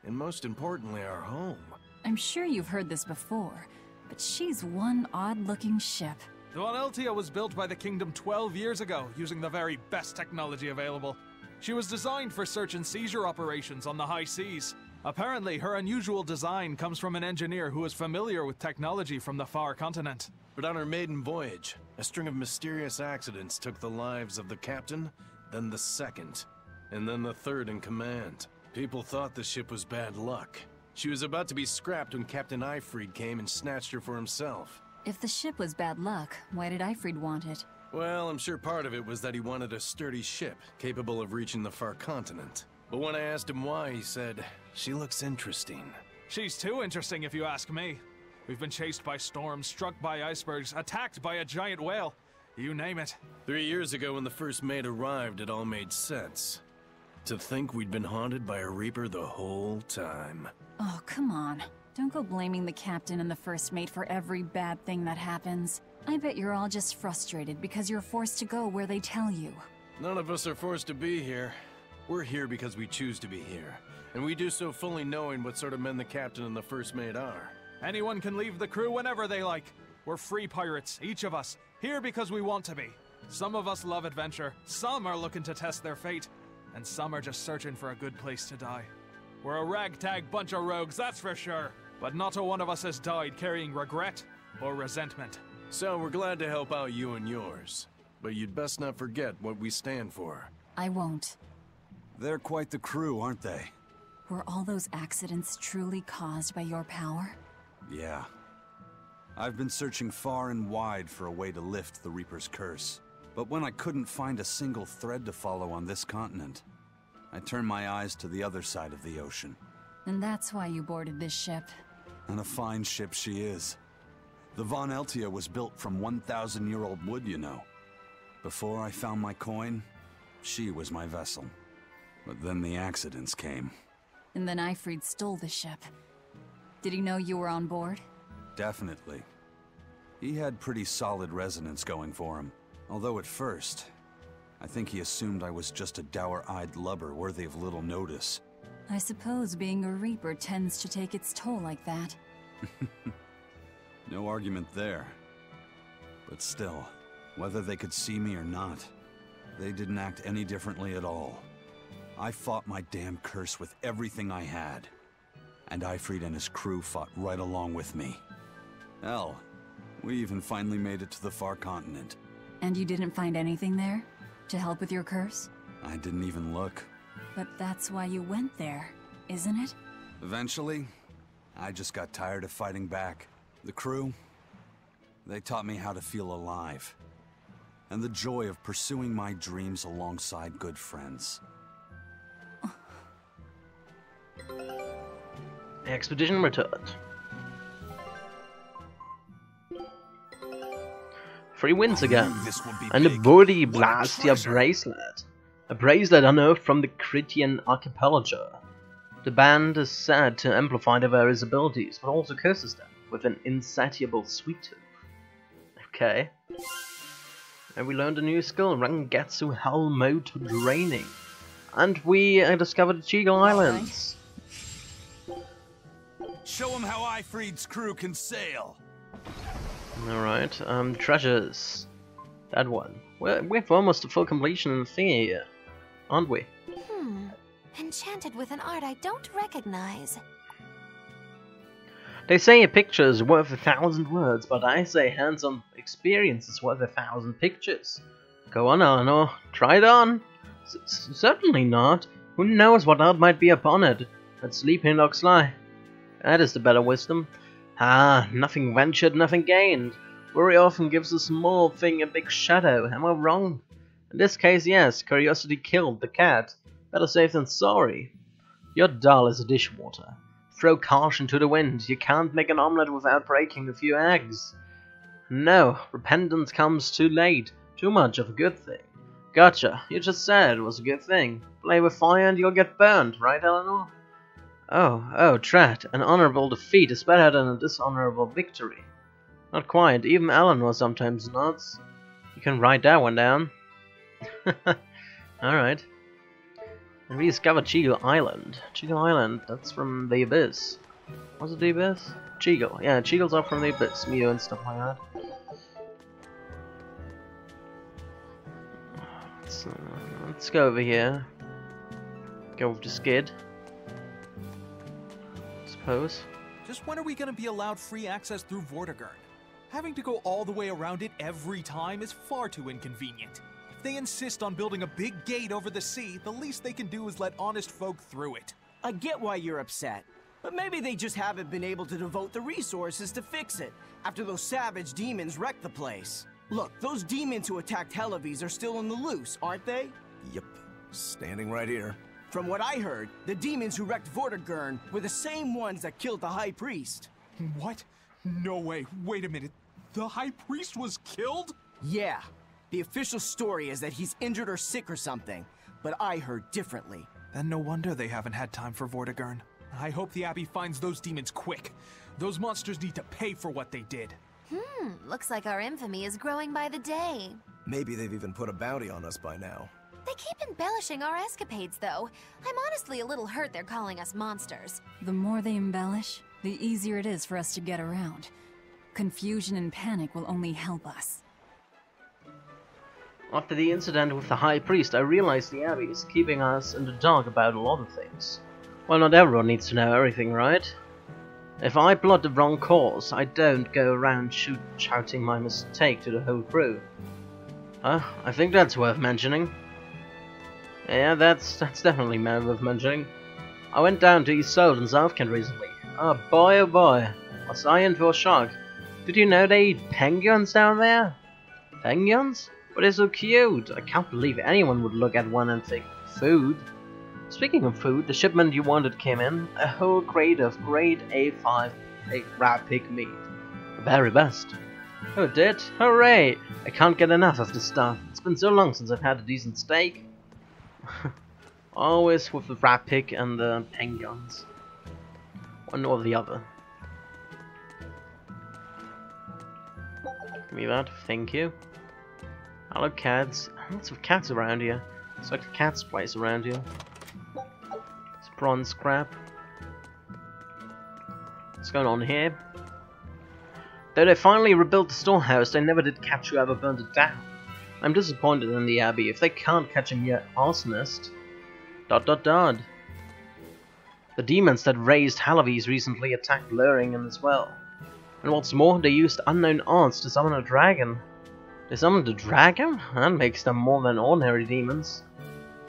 And most importantly, our home. I'm sure you've heard this before, but she's one odd-looking ship. The Von Eltia was built by the Kingdom 12 years ago, using the very best technology available. She was designed for search and seizure operations on the high seas. Apparently, her unusual design comes from an engineer who is familiar with technology from the far continent. But on her maiden voyage, a string of mysterious accidents took the lives of the captain, then the second, and then the third in command. People thought the ship was bad luck. She was about to be scrapped when Captain Eyfried came and snatched her for himself. If the ship was bad luck, why did Eyfried want it? Well, I'm sure part of it was that he wanted a sturdy ship, capable of reaching the far continent. But when I asked him why, he said, "She looks interesting." She's too interesting if you ask me. We've been chased by storms, struck by icebergs, attacked by a giant whale. You name it. 3 years ago when the first mate arrived, it all made sense. To think we'd been haunted by a Reaper the whole time. Oh, come on. Don't go blaming the captain and the first mate for every bad thing that happens. I bet you're all just frustrated because you're forced to go where they tell you. None of us are forced to be here. We're here because we choose to be here. And we do so fully knowing what sort of men the captain and the first mate are. Anyone can leave the crew whenever they like. We're free pirates, each of us, here because we want to be. Some of us love adventure, some are looking to test their fate, and some are just searching for a good place to die. We're a ragtag bunch of rogues, that's for sure. But not a one of us has died carrying regret or resentment. So we're glad to help out you and yours. But you'd best not forget what we stand for. I won't. They're quite the crew, aren't they? Were all those accidents truly caused by your power? Yeah. I've been searching far and wide for a way to lift the Reaper's curse. But when I couldn't find a single thread to follow on this continent, I turned my eyes to the other side of the ocean. And that's why you boarded this ship. And a fine ship she is. The Von Eltia was built from 1,000-year-old wood, you know. Before I found my coin, she was my vessel. But then the accidents came. And then Eyfried stole the ship. Did he know you were on board? Definitely. He had pretty solid resonance going for him. Although at first, I think he assumed I was just a dour-eyed lubber worthy of little notice. I suppose being a Reaper tends to take its toll like that. No argument there. But still, whether they could see me or not, they didn't act any differently at all. I fought my damn curse with everything I had. And Ifrit and his crew fought right along with me. Hell, we even finally made it to the far continent. And you didn't find anything there? To help with your curse? I didn't even look. But that's why you went there, isn't it? Eventually, I just got tired of fighting back. The crew, they taught me how to feel alive. And the joy of pursuing my dreams alongside good friends. Expedition returned. 3 wins again. And a body Blastia bracelet. A bracelet unearthed from the Critian archipelago. The band is said to amplify the various abilities, but also curses them with an insatiable sweet tooth. Okay. And we learned a new skill, Rangetsu Hell Mode Draining. And we discovered the Cheagle Islands. Show them how Ifrit's crew can sail. Alright, treasures. That one. We're almost a full completion in the thing here, aren't we? Enchanted with an art I don't recognize. They say a picture is worth 1,000 words, but I say hands-on experience is worth 1,000 pictures. Go on, Arno. Try it on. Certainly not. Who knows what art might be upon it? Let sleeping dogs lie. That is the better wisdom. Ah, nothing ventured, nothing gained. Worry often gives a small thing a big shadow. Am I wrong? In this case, yes. Curiosity killed the cat. Better safe than sorry. You're dull as a dishwater. Throw caution to the wind. You can't make an omelette without breaking a few eggs. No, repentance comes too late. Too much of a good thing. Gotcha. You just said it was a good thing. Play with fire and you'll get burned, right, Eleanor? Oh, drat. An honorable defeat is better than a dishonorable victory. Not quite. Even Eleanor sometimes nods. You can write that one down. Alright. And we discovered Cheagle Island. Cheagle Island, that's from the Abyss. Was it the Abyss? Cheagle. Yeah, Cheagles are from the Abyss. Mew and stuff like that. Let's go over here. Go with the skid. Suppose. Just when are we gonna be allowed free access through Vortigern? Having to go all the way around it every time is far too inconvenient. If they insist on building a big gate over the sea, the least they can do is let honest folk through it. I get why you're upset, but maybe they just haven't been able to devote the resources to fix it, after those savage demons wrecked the place. Look, those demons who attacked Helavis are still on the loose, aren't they? Yep, standing right here. From what I heard, the demons who wrecked Vortigern were the same ones that killed the High Priest. What? No way, wait a minute. The High Priest was killed? Yeah. The official story is that he's injured or sick or something, but I heard differently. Then no wonder they haven't had time for Vortigern. I hope the Abbey finds those demons quick. Those monsters need to pay for what they did. Looks like our infamy is growing by the day. Maybe they've even put a bounty on us by now. They keep embellishing our escapades, though. I'm honestly a little hurt they're calling us monsters. The more they embellish, the easier it is for us to get around. Confusion and panic will only help us. After the incident with the High Priest, I realized the Abbey is keeping us in the dark about a lot of things. Well, not everyone needs to know everything, right? If I plot the wrong course, I don't go around shouting my mistake to the whole crew. I think that's worth mentioning. Yeah, that's definitely worth mentioning. I went down to East Seoul in South Kent recently. Oh boy, was I in for a shock. Did you know they eat penguins down there? Penguins? But they're so cute. I can't believe anyone would look at one and think, food. Speaking of food, the shipment you wanted came in. A whole crate of grade A5 rat pig meat. The very best. Oh, it did? Hooray! I can't get enough of this stuff. It's been so long since I've had a decent steak. Always with the rat pig and the penguins. One or the other. Give me that, thank you. Hello cats. Lots of cats around here. It's like the cat's place around here. It's Bronze scrap. What's going on here? Though they finally rebuilt the storehouse, they never did catch whoever burned it down. I'm disappointed in the Abbey. If they can't catch him yet, arsonist. ... The demons that raised Halavis recently attacked Luringen as well. And what's more, they used unknown arts to summon a dragon. They summoned a dragon? That makes them more than ordinary demons.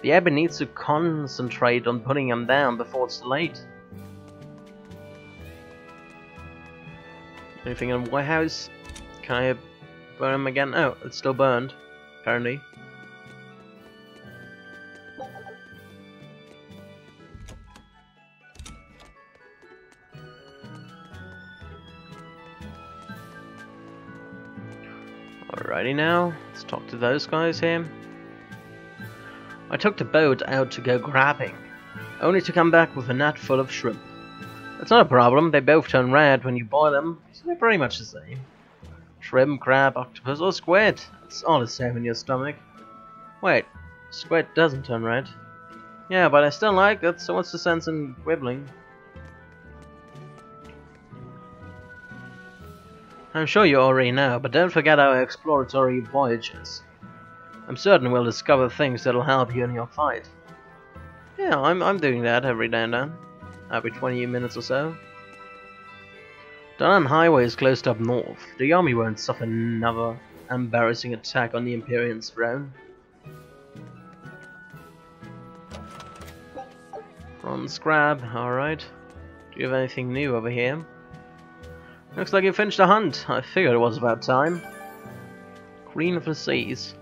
The Abbey needs to concentrate on putting them down before it's too late. Anything in the White House? Can I burn them again? Oh, it's still burned, apparently. Alrighty now, let's talk to those guys here. I took the boat out to go grabbing, only to come back with a net full of shrimp. That's not a problem, they both turn red when you boil them, so they're pretty much the same. Shrimp, crab, octopus, or squid, it's all the same in your stomach. Wait, squid doesn't turn red. Yeah, but I still like it, so what's the sense in quibbling? I'm sure you already know, but don't forget our exploratory voyages. I'm certain we'll discover things that'll help you in your fight. Yeah, I'm doing that every now and then. Every 20 minutes or so. Danan Highway is closed up north. The army won't suffer another embarrassing attack on the Empyrean's throne. Bronze scrap, alright. Do you have anything new over here? Looks like you finished the hunt. I figured it was about time. Green of the seas.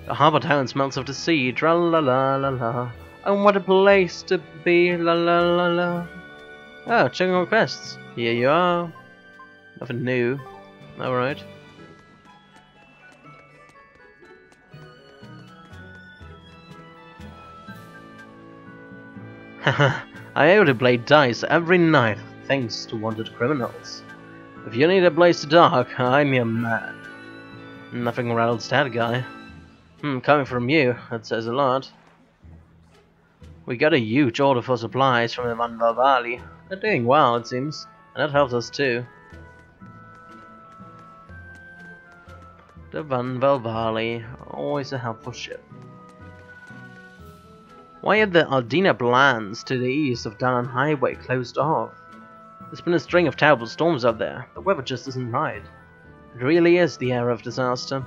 The harbour town smells of the sea. Tra la la la la. And what a place to be. La la la la. Oh, checking on quests. Here you are. Nothing new. Alright. Haha. I able to play dice every night thanks to wanted criminals. If you need a place to dark, I'm your man. Nothing rattles that guy. Coming from you, that says a lot. We got a huge order for supplies from the Van Valley. They're doing well, it seems, and that helps us too. The Van Valley, always a helpful ship. Why are the Aldina Lands to the east of Danan Highway closed off? There's been a string of terrible storms up there. The weather just isn't right. It really is the era of disaster.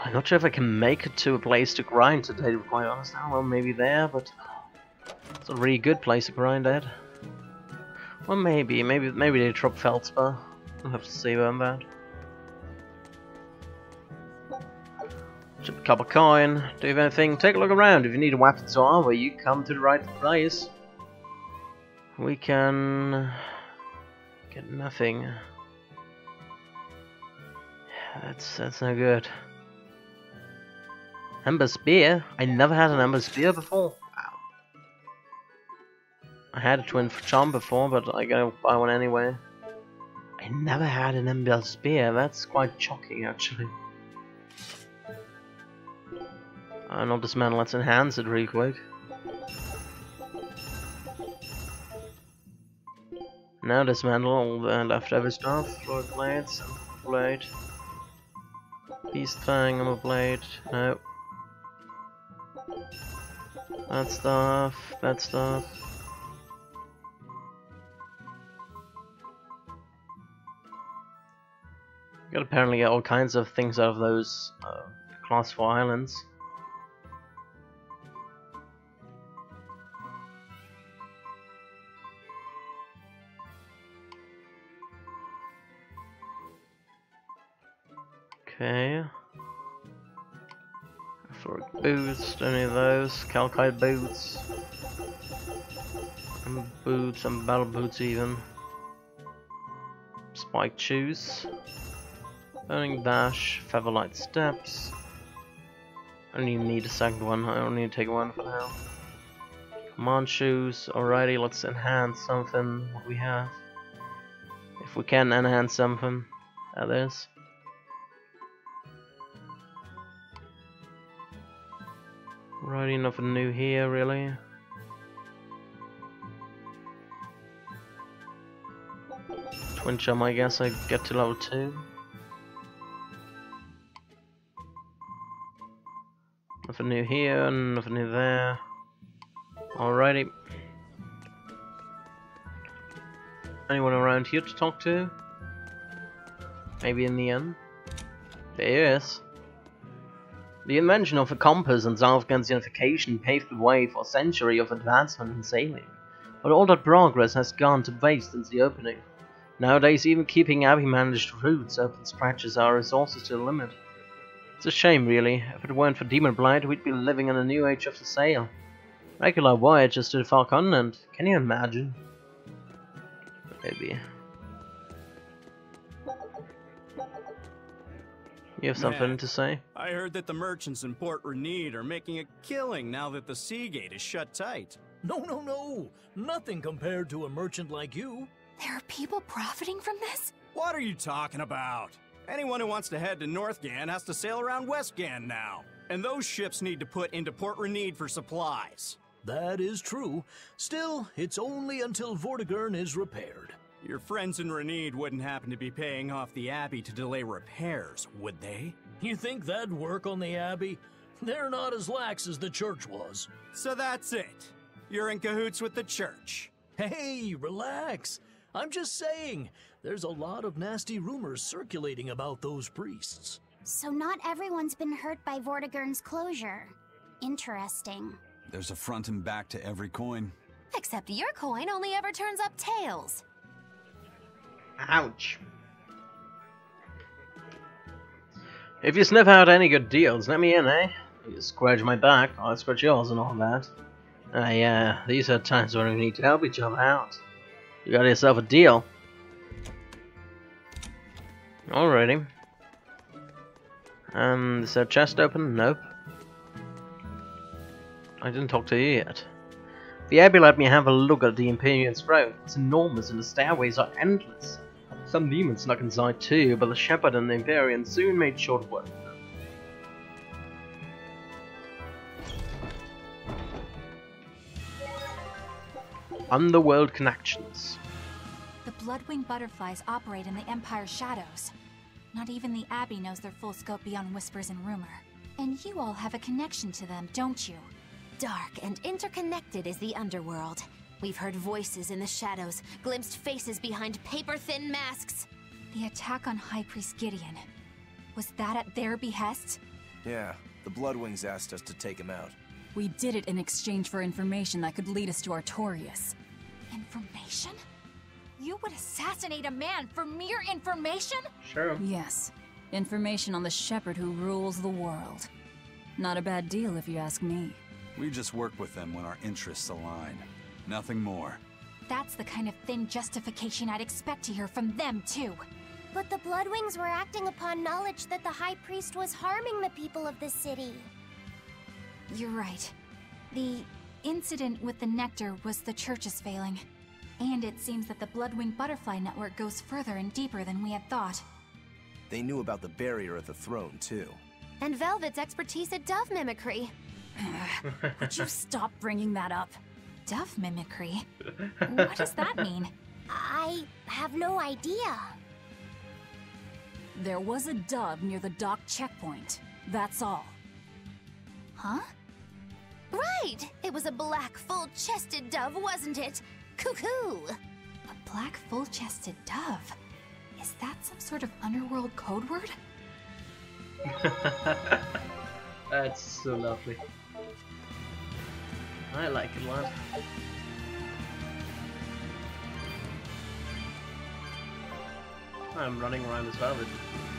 I'm not sure if I can make it to a place to grind today, to be quite honest. Oh, well, maybe there, but it's a really good place to grind at. Well, maybe they drop Feldspar. I'll have to see about that. Chip a copper coin. Do you have anything? Take a look around. If you need a weapons or armor, you come to the right place. We can get nothing. That's no good. Ember Spear? I never had an Ember Spear before. Wow. I had a Twin Charm before, but I gotta buy one anyway. I never had an Ember Spear. That's quite shocking, actually. Not dismantle. Let's enhance it really quick. Now dismantle all the leftover stuff. Floor blades, blade. Beast Fang, armor blade. No. That stuff. That stuff. You gotta apparently get all kinds of things out of those class 4 islands. Okay. Floric boots, don't need those. Calcite boots. And boots, and battle boots even. Spiked shoes. Burning dash, featherlight steps. I don't even need a second one, I only need to take one for now. Command shoes, alrighty, let's enhance something, what we have. If we can enhance something, that is. Alrighty, nothing new here, really. Twin Chum, I guess I get to level 2. Nothing new here, nothing new there. Alrighty. Anyone around here to talk to? Maybe in the end? There he is. The invention of a compass and Southgan's unification paved the way for a century of advancement in sailing. But all that progress has gone to waste since the opening. Nowadays, even keeping Abbey-managed routes open stretches our resources to the limit. It's a shame, really. If it weren't for Demon Blight, we'd be living in a new age of the sail. Regular voyages to the far continent. Can you imagine? Maybe. You have something Man, to say? I heard that the merchants in Port Renede are making a killing now that the sea gate is shut tight. No. Nothing compared to a merchant like you. There are people profiting from this? What are you talking about? Anyone who wants to head to Northgan has to sail around Westgan now. And those ships need to put into Port Renede for supplies. That is true. Still, it's only until Vortigern is repaired. Your friends in Renede wouldn't happen to be paying off the Abbey to delay repairs, would they? You think that'd work on the Abbey? They're not as lax as the church was. So that's it. You're in cahoots with the church. Hey, relax. I'm just saying, there's a lot of nasty rumors circulating about those priests. So not everyone's been hurt by Vortigern's closure. Interesting. There's a front and back to every coin. Except your coin only ever turns up tails. Ouch. If you sniff out any good deals, let me in, eh? You scratch my back, I'll scratch yours and all that. Yeah, these are times when we need to help each other out. You got yourself a deal. Alrighty. Is there a chest open? Nope. I didn't talk to you yet. The Abbey let me have a look at the Imperium's throne. It's enormous and the stairways are endless. Some demons snuck inside too, but the Shepherd and the Imperium soon made short work. Underworld connections. The Bloodwing butterflies operate in the Empire's shadows. Not even the Abbey knows their full scope beyond whispers and rumor. And you all have a connection to them, don't you? Dark and interconnected is the underworld. We've heard voices in the shadows, glimpsed faces behind paper-thin masks. The attack on High Priest Gideon. Was that at their behest? Yeah, the Bloodwings asked us to take him out. We did it in exchange for information that could lead us to Artorias. Information? You would assassinate a man for mere information? Sure. Yes. Information on the Shepherd who rules the world. Not a bad deal if you ask me. We just work with them when our interests align. Nothing more. That's the kind of thin justification I'd expect to hear from them, too. But the Bloodwings were acting upon knowledge that the High Priest was harming the people of the city. You're right. The incident with the Nectar was the Church's failing. And it seems that the Bloodwing Butterfly Network goes further and deeper than we had thought. They knew about the barrier at the throne, too. And Velvet's expertise at dove mimicry. Would you stop bringing that up? Dove mimicry? What does that mean? I have no idea. There was a dove near the dock checkpoint. That's all. Huh? Right! It was a black, full-chested dove, wasn't it? Cuckoo! A black, full-chested dove? Is that some sort of underworld code word? That's so lovely. I like it, lad. I'm running around as Velvet.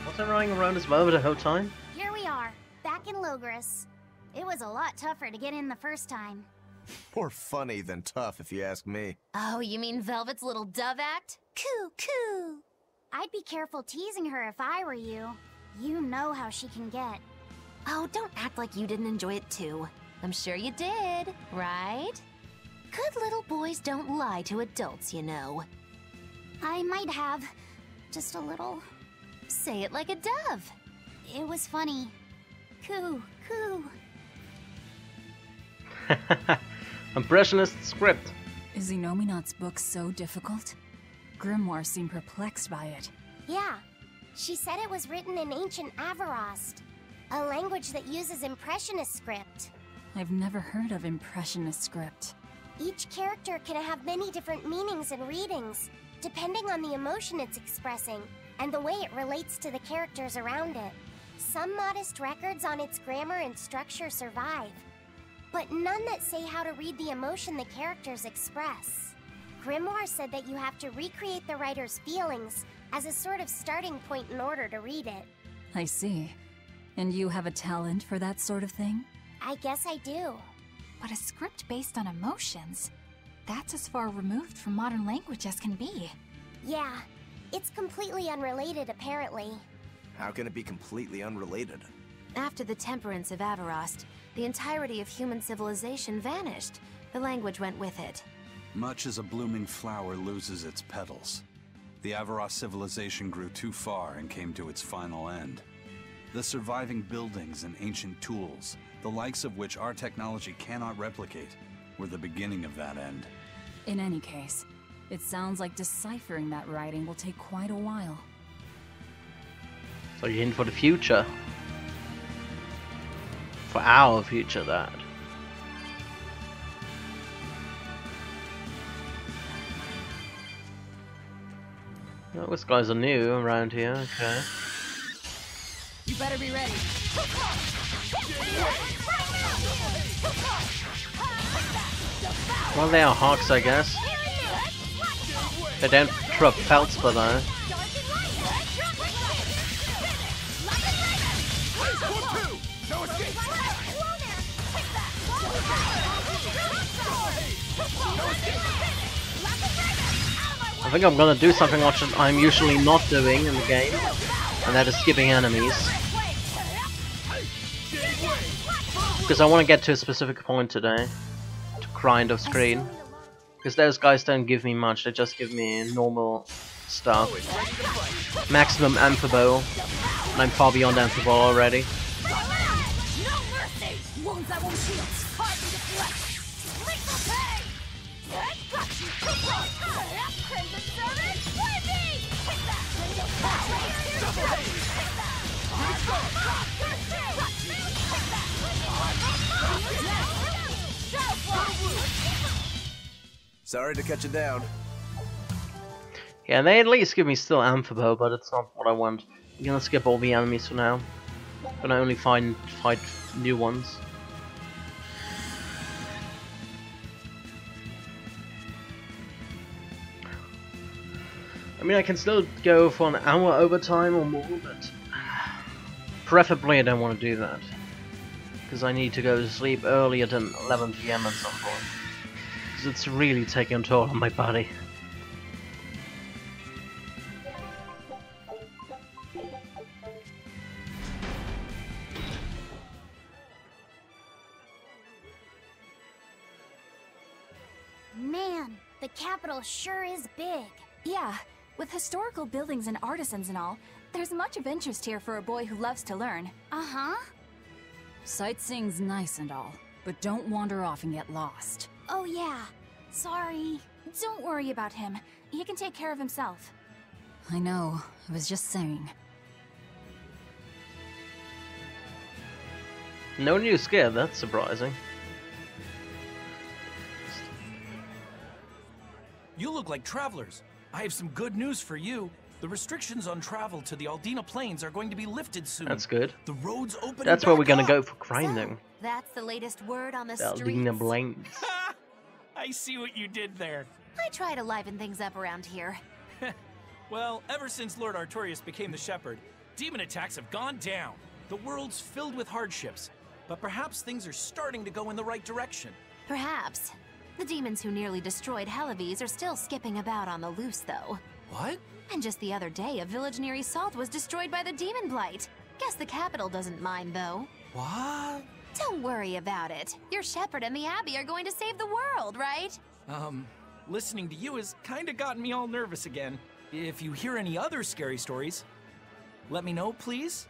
Was I running around as Velvet the whole time? Here we are, back in Logris. It was a lot tougher to get in the first time. More funny than tough, if you ask me. Oh, you mean Velvet's little dove act? Coo, coo! I'd be careful teasing her if I were you. You know how she can get. Oh, don't act like you didn't enjoy it too. I'm sure you did, right? Good little boys don't lie to adults, you know. I might have. Just a little. Say it like a dove. It was funny. Coo, coo. Impressionist script. Is Inominat's book so difficult? Grimoire seemed perplexed by it. Yeah. She said it was written in ancient Avarost, a language that uses Impressionist script. I've never heard of Impressionist script. Each character can have many different meanings and readings, depending on the emotion it's expressing and the way it relates to the characters around it. Some modest records on its grammar and structure survive, but none that say how to read the emotion the characters express. Grimoire said that you have to recreate the writer's feelings as a sort of starting point in order to read it. I see. And you have a talent for that sort of thing? I guess I do. But a script based on emotions? That's as far removed from modern language as can be. Yeah, it's completely unrelated apparently. How can it be completely unrelated? After the temperance of Avarost, the entirety of human civilization vanished. The language went with it. Much as a blooming flower loses its petals, the Avarost civilization grew too far and came to its final end. The surviving buildings and ancient tools, the likes of which our technology cannot replicate, were the beginning of that end. In any case, it sounds like deciphering that writing will take quite a while. So you're in for the future. For our future, that. Oh, those guys are new around here, okay. You better be ready. Well, they are hawks, I guess. They don't drop Felspar though. I think I'm gonna do something which I'm usually not doing in the game, and that is skipping enemies. Because I want to get to a specific point today, to grind off screen. Because those guys don't give me much, they just give me normal stuff. Maximum Amphibole, and I'm far beyond Amphibole already. Sorry to cut you down. Yeah, they at least give me still Amphibole, but it's not what I want. I'm gonna skip all the enemies for now. Gonna only fight new ones. I mean, I can still go for an hour overtime or more, but preferably I don't want to do that. Because I need to go to sleep earlier than 11 PM at some point. Because it's really taking a toll on my body. Man, the capital sure is big. Yeah, with historical buildings and artisans and all, there's much of interest here for a boy who loves to learn. Uh-huh. Sightseeing's nice and all, but don't wander off and get lost. Oh yeah, sorry. Don't worry about him. He can take care of himself. I know, I was just saying. No new skill, that's surprising. You look like travelers. I have some good news for you. The restrictions on travel to the Aldina Plains are going to be lifted soon. That's good. The roads open. That's where we're gonna go for grinding. That's the latest word on the The streets. Aldina Plains. I see what you did there. I try to liven things up around here. Well, ever since Lord Artorius became the Shepherd, demon attacks have gone down. The world's filled with hardships, but perhaps things are starting to go in the right direction. Perhaps. The demons who nearly destroyed Helives are still skipping about on the loose, though. What? And just the other day, a village near Salt was destroyed by the demon blight. Guess the capital doesn't mind, though. What? Don't worry about it. Your shepherd and the abbey are going to save the world, right? Listening to you has kinda gotten me all nervous again. If you hear any other scary stories, let me know, please.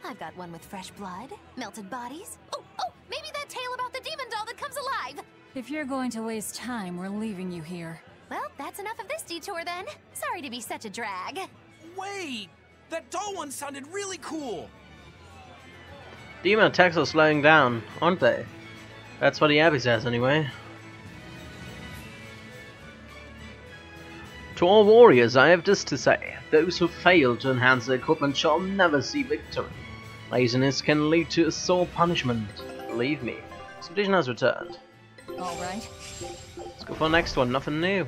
I've got one with fresh blood, melted bodies. Oh, Maybe that tale about the demon doll that comes alive! If you're going to waste time, we're leaving you here. Well, that's enough of this detour then. Sorry to be such a drag. Wait! That doll one sounded really cool! Demon attacks are slowing down, aren't they? That's what the Abbey says anyway. To all warriors, I have this to say. Those who fail to enhance their equipment shall never see victory. Laziness can lead to a sore punishment. Believe me. Expedition has returned. Alright. Let's go for the next one, nothing new.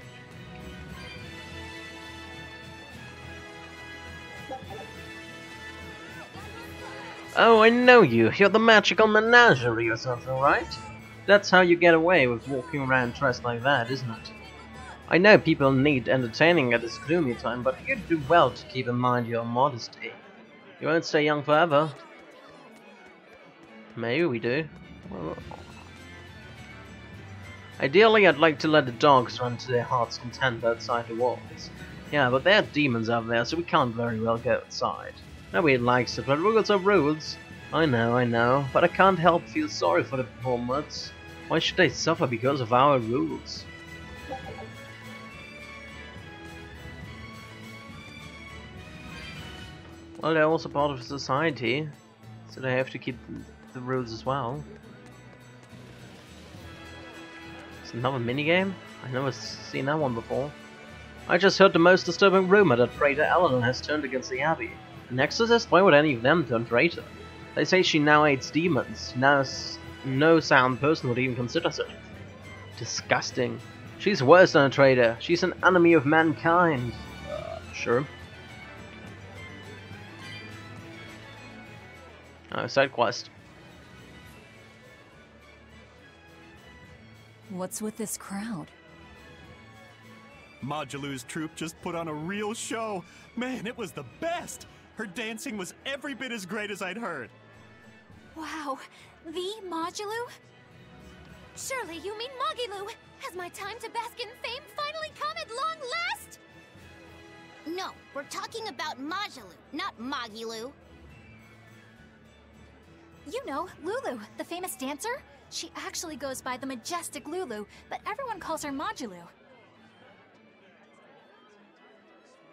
Oh, I know you. You're the magical menagerie or something, right? That's how you get away with walking around dressed like that, isn't it? I know people need entertaining at this gloomy time, but you'd do well to keep in mind your modesty. You won't stay young forever. Maybe we do. Well, ideally, I'd like to let the dogs run to their heart's content outside the walls. Yeah, but there are demons out there, so we can't very well go outside. Nobody likes it, but rules are rules. I know, but I can't help feel sorry for the poor mutts. Why should they suffer because of our rules? Well, they're also part of society, so they have to keep the rules as well. It's another minigame? I've never seen that one before. I just heard the most disturbing rumor that Praetor Eleanor has turned against the Abbey. An exorcist? Why would any of them turn traitor? They say she now hates demons. Now no sound person would even consider such a thing. Disgusting. She's worse than a traitor. She's an enemy of mankind. Sure. Oh, side quest. What's with this crowd? Modulu's troupe just put on a real show. Man, it was the best. Her dancing was every bit as great as I'd heard. Wow, the Modulu? Surely you mean Mogilu! Has my time to bask in fame finally come at long last? No, we're talking about Modulu, not Mogilu. You know, Lulu, the famous dancer? She actually goes by the majestic Lulu, but everyone calls her Modulu.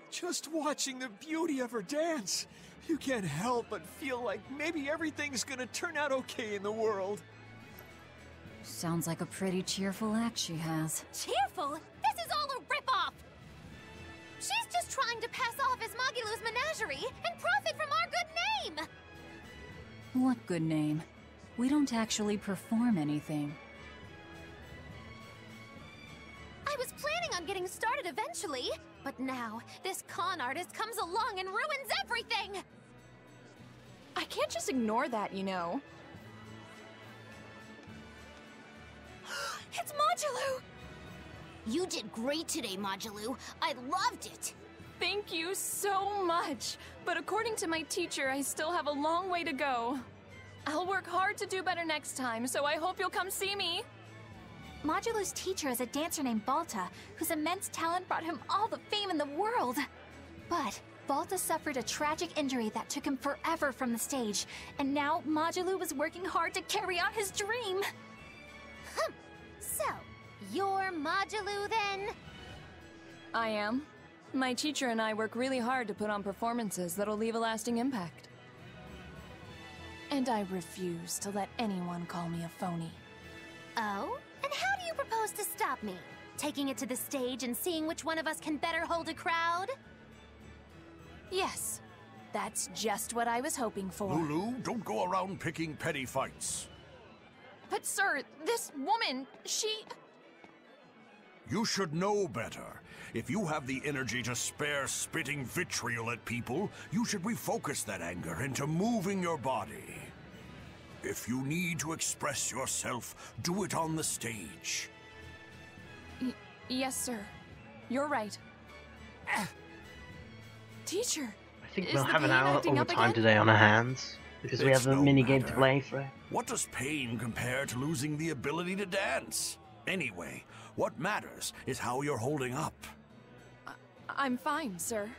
Just watching the beauty of her dance, you can't help but feel like maybe everything's gonna turn out okay in the world. Sounds like a pretty cheerful act she has. Cheerful? This is all a ripoff! She's just trying to pass off as Mogilu's menagerie and profit from our good name! What good name? We don't actually perform anything. I was planning on getting started eventually, but now this con artist comes along and ruins everything! I can't just ignore that, you know. It's Modulu! You did great today, Modulu. I loved it. Thank you so much. But according to my teacher, I still have a long way to go. I'll work hard to do better next time, so I hope you'll come see me. Modulu's teacher is a dancer named Balta, whose immense talent brought him all the fame in the world. But Balta suffered a tragic injury that took him forever from the stage, and now Modulu was working hard to carry on his dream. So, you're Modulu then? I am. My teacher and I work really hard to put on performances that'll leave a lasting impact. And I refuse to let anyone call me a phony. Oh? And how do you propose to stop me? Taking it to the stage and seeing which one of us can better hold a crowd? Yes. That's just what I was hoping for. Lulu, don't go around picking petty fights. But sir, this woman, she... You should know better. If you have the energy to spare spitting vitriol at people, you should refocus that anger into moving your body. If you need to express yourself, do it on the stage. Yes, sir. You're right. Teacher, I think we'll have an hour overtime today on our hands, because we have a mini-game to play for it. What does pain compare to losing the ability to dance? Anyway, what matters is how you're holding up. I'm fine, sir.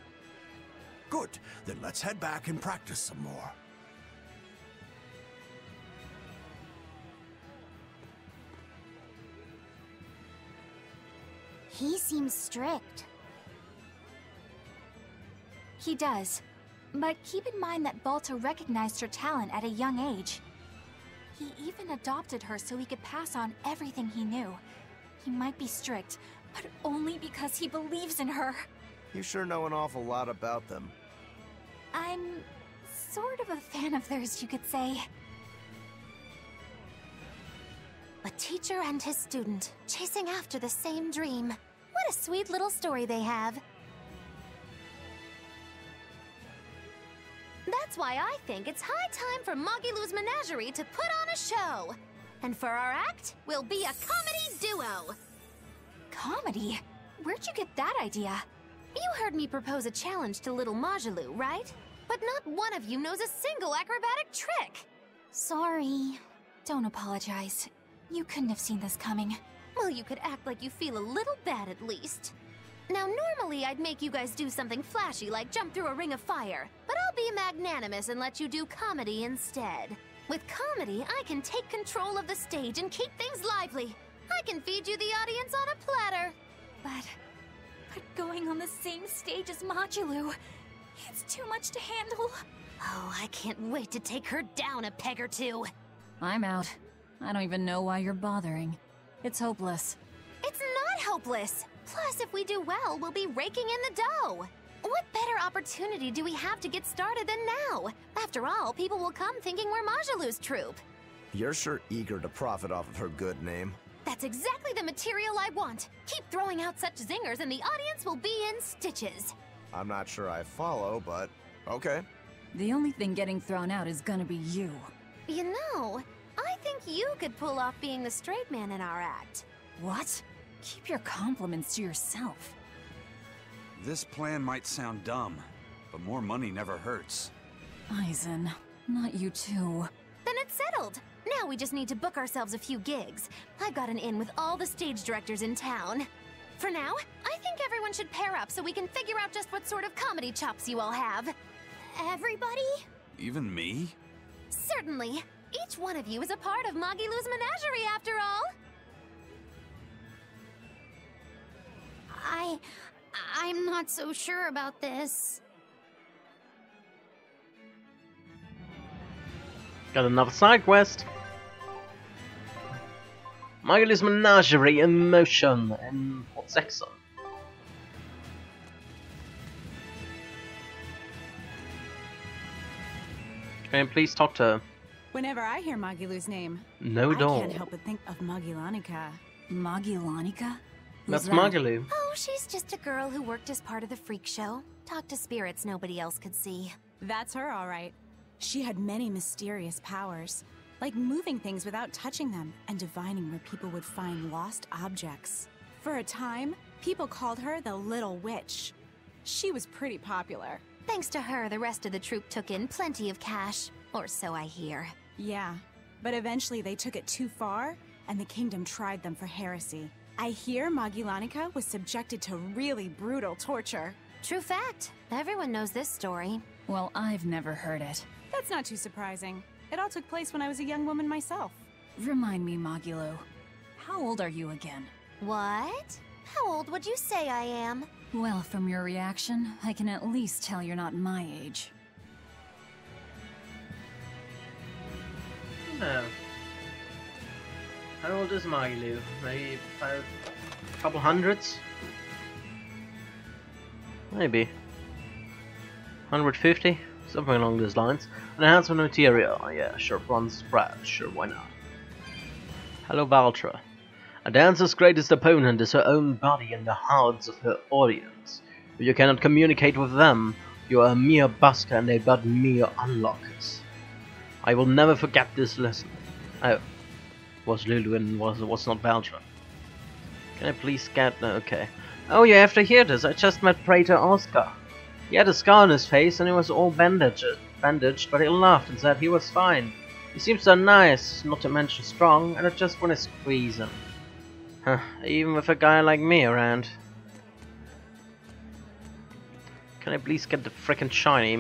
Good. Then let's head back and practice some more. He seems strict. He does. But keep in mind that Balta recognized her talent at a young age. He even adopted her so he could pass on everything he knew. He might be strict, but only because he believes in her. You sure know an awful lot about them. I'm sort of a fan of theirs, you could say. A teacher and his student, chasing after the same dream. What a sweet little story they have. That's why I think it's high time for Magilou's Menagerie to put on a show. And for our act, we'll be a comedy duo. Comedy? Where'd you get that idea? You heard me propose a challenge to little Magilou, right? But not one of you knows a single acrobatic trick. Sorry. Don't apologize. You couldn't have seen this coming. Well, you could act like you feel a little bad at least. Now, normally I'd make you guys do something flashy like jump through a ring of fire, but I'll be magnanimous and let you do comedy instead. With comedy, I can take control of the stage and keep things lively. I can feed you the audience on a platter. But going on the same stage as Magilou, it's too much to handle. Oh, I can't wait to take her down a peg or two. I'm out. I don't even know why you're bothering. It's hopeless. It's not hopeless. Plus, if we do well, we'll be raking in the dough. What better opportunity do we have to get started than now? After all, people will come thinking we're Magilou's troupe. You're sure eager to profit off of her good name. That's exactly the material I want. Keep throwing out such zingers and the audience will be in stitches. I'm not sure I follow, but okay. The only thing getting thrown out is gonna be you. You know, I think you could pull off being the straight man in our act. What? Keep your compliments to yourself. This plan might sound dumb, but more money never hurts. Eisen, not you too. Then it's settled. Now we just need to book ourselves a few gigs. I've got an in with all the stage directors in town. For now, I think everyone should pair up so we can figure out just what sort of comedy chops you all have. Everybody? Even me? Certainly. Each one of you is a part of Magilou's Menagerie, after all. I'm not so sure about this. Got another side quest. Magilou's Menagerie in motion in Port Saxon. Can I please talk to her? Whenever I hear Magilou's name, No, I don't. can't help but think of Magilanica. Magilanica? That's Magilou. Oh, she's just a girl who worked as part of the freak show. Talked to spirits nobody else could see. That's her, all right. She had many mysterious powers, like moving things without touching them and divining where people would find lost objects. For a time, people called her the Little Witch. She was pretty popular. Thanks to her, the rest of the troupe took in plenty of cash. Or so I hear. Yeah, but eventually they took it too far, and the kingdom tried them for heresy. I hear Magilanica was subjected to really brutal torture. True fact. Everyone knows this story. Well, I've never heard it. That's not too surprising. It all took place when I was a young woman myself. Remind me, Magilou. How old are you again? What? How old would you say I am? Well, from your reaction, I can at least tell you're not my age. No. How old is Magilou? Maybe about a couple hundreds? Maybe. 150? Something along those lines. Enhancement material. Yeah, sure. Bronze spread. Sure, why not? Hello, Valtra. A dancer's greatest opponent is her own body and the hearts of her audience. If you cannot communicate with them, you are a mere busker and they but mere unlockers. I will never forget this lesson. Oh, was Lulu and was not Valtra. Can I please get... No, okay. Oh, you have to hear this. I just met Praetor Oscar. He had a scar on his face and he was all bandaged, but he laughed and said he was fine. He seems so nice, not to mention strong, and I just want to squeeze him. Huh, even with a guy like me around. Can I please get the frickin' shiny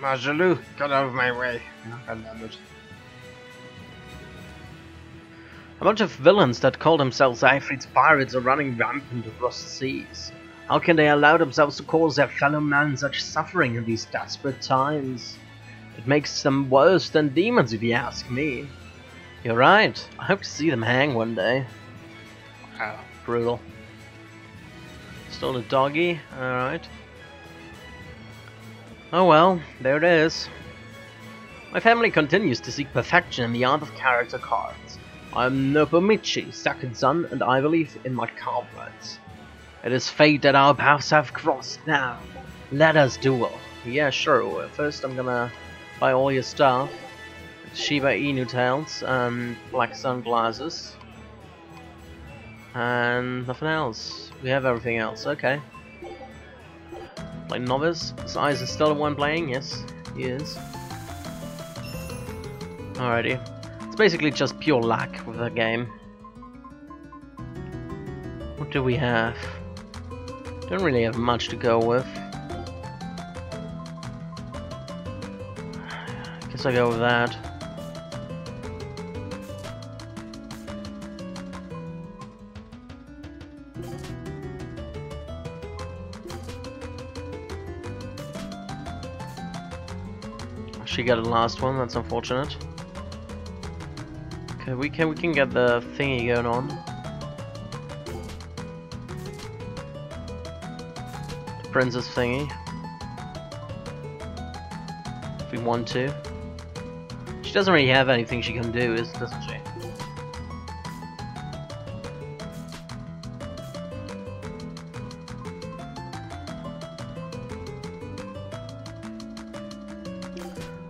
Magilou, get out of my way. A bunch of villains that call themselves Ifrit's pirates are running rampant across the seas. How can they allow themselves to cause their fellow man such suffering in these desperate times? It makes them worse than demons, if you ask me. You're right. I hope to see them hang one day. Wow, brutal. Still a doggy? Alright. Oh well, there it is. My family continues to seek perfection in the art of character cards. I am Nobumichi, second son, and I believe in my comrades. It is fate that our paths have crossed now. Let us duel. Yeah, sure. First I'm gonna buy all your stuff. Shiba Inu tails and black sunglasses. And nothing else. We have everything else, okay. Play novice. His eyes is still the one playing, yes, he is. Alrighty. It's basically just pure luck with the game. What do we have? Don't really have much to go with. Guess I go with that. She got the last one, that's unfortunate. Okay, we can get the thingy going on. The princess thingy. If we want to. She doesn't really have anything she can do, doesn't she?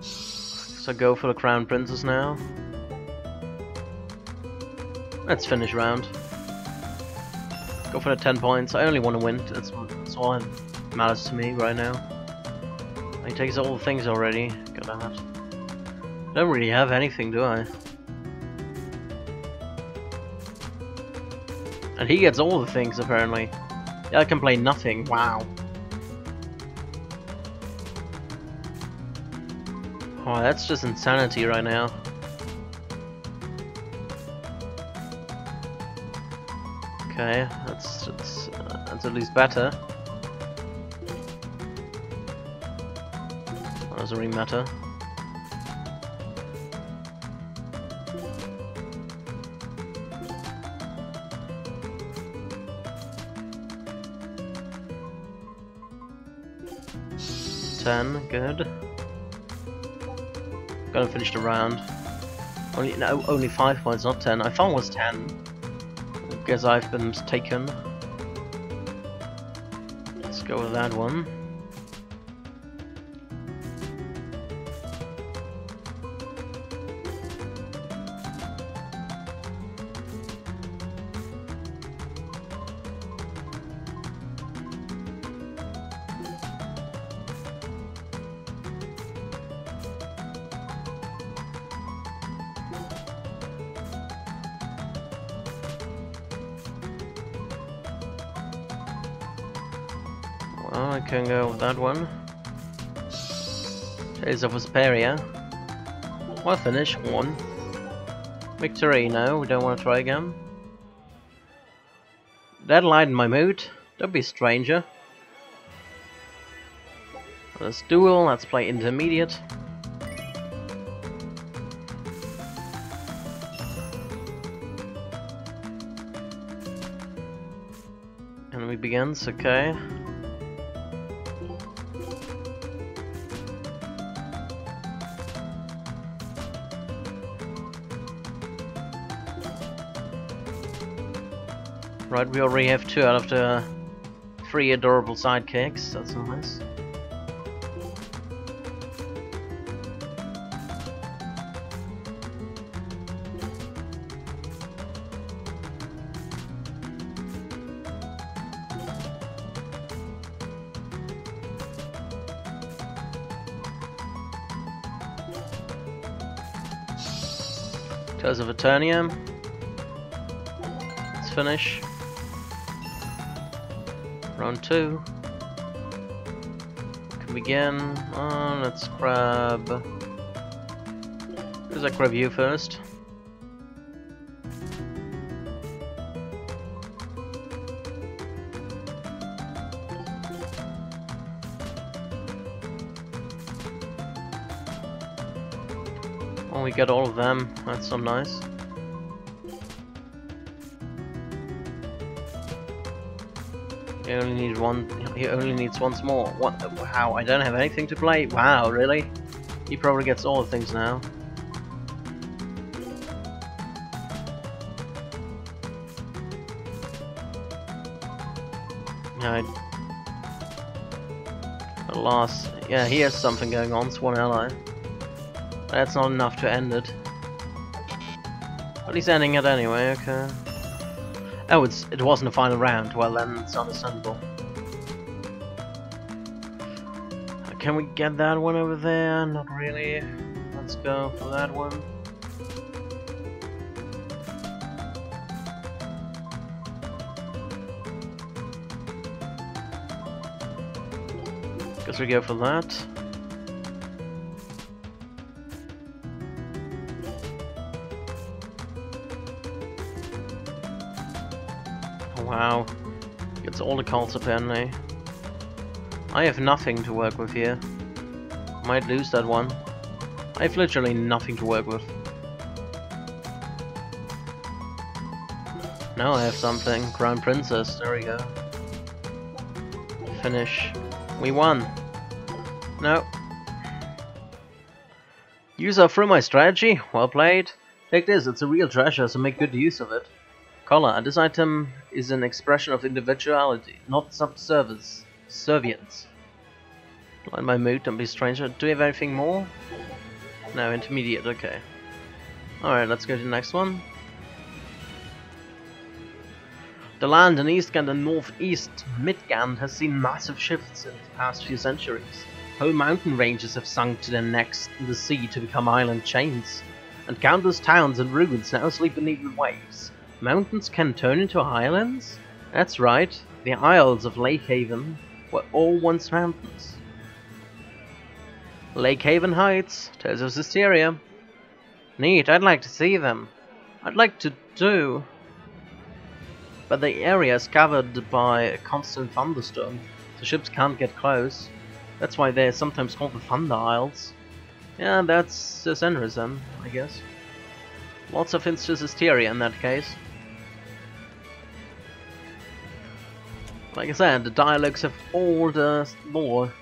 So go for the crown princess now. Let's finish round. Go for the 10 points. I only want to win. That's all that matters to me right now. He takes all the things already. Got that. I don't really have anything, do I? And he gets all the things apparently. Yeah, I can play nothing. Wow. Oh, that's just insanity right now. Okay, that's at least better. That doesn't really matter. Good. Gonna finish the round. Only 5 points, not 10. I thought it was 10. I guess I've been mistaken. Let's go with that one. Well, I can go with that one. Tales of Berseria. Well, finish. 1. Victory, no, we don't want to try again. That lightened my mood. Don't be a stranger. Let's duel, let's play intermediate. And we begins, okay. Right, we already have 2 out of the 3 adorable sidekicks, that's nice. Tales of Eternia. Let's finish. Round 2. Can we begin? Let's grab. Let's grab you first. Oh, we get all of them. That's so nice. He only needs one. He only needs once more. What? Wow! I don't have anything to play. Wow! Really? He probably gets all the things now. Alas, yeah, he has something going on. Sworn ally. That's not enough to end it. But he's ending it anyway. Okay. Oh, it wasn't a final round. Well, then it's understandable. Can we get that one over there? Not really. Let's go for that one. Guess we go for that. Oh, wow. Gets all the cards apparently. I have nothing to work with here. Might lose that one. I have literally nothing to work with. Now I have something. Crown Princess. There we go. Finish. We won. No. User through my strategy. Well played. Take this. It's a real treasure, so make good use of it. Collar. This item is an expression of individuality, not subservience. Servience. Line my mood, don't be a stranger. Do we have anything more? No, intermediate, okay. Alright, let's go to the next one. The land in Eastgand and Northeast Midgand has seen massive shifts in the past few centuries. Whole mountain ranges have sunk to their necks in the sea to become island chains, and countless towns and ruins now sleep beneath the waves. Mountains can turn into islands? That's right, the Isles of Lake Haven were all once mountains. Lake Haven Heights, Tales of Zestiria. Neat, I'd like to see them. I'd like to do. But the area is covered by a constant thunderstorm, so ships can't get close. That's why they're sometimes called the Thunder Isles. Yeah, that's Senris then, I guess. Lots of hints to Zestiria in that case. Like I said, the dialogues have all the lore.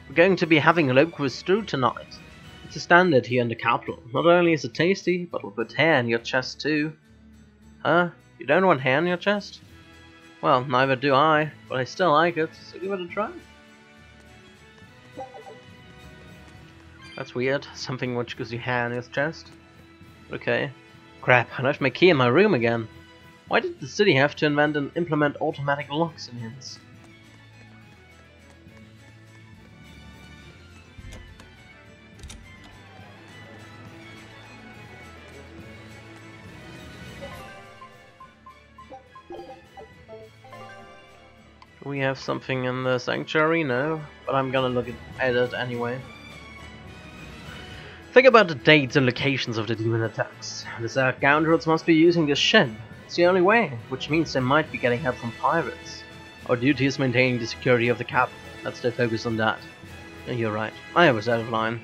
We're going to be having a local stew tonight. It's a standard here in the capital. Not only is it tasty, but we'll put hair in your chest too. Huh? You don't want hair in your chest? Well, neither do I, but I still like it, so give it a try. That's weird. Something which gives you hair in your chest. Okay. Crap, I left my key in my room again. Why did the city have to invent and implement automatic locks and hints? Do we have something in the sanctuary? No, but I'm gonna look at it anyway. Think about the dates and locations of the demon attacks. The scoundrels must be using this shed. It's the only way, which means they might be getting help from pirates. Our duty is maintaining the security of the capital. Let's stay focused on that. And you're right, I was out of line.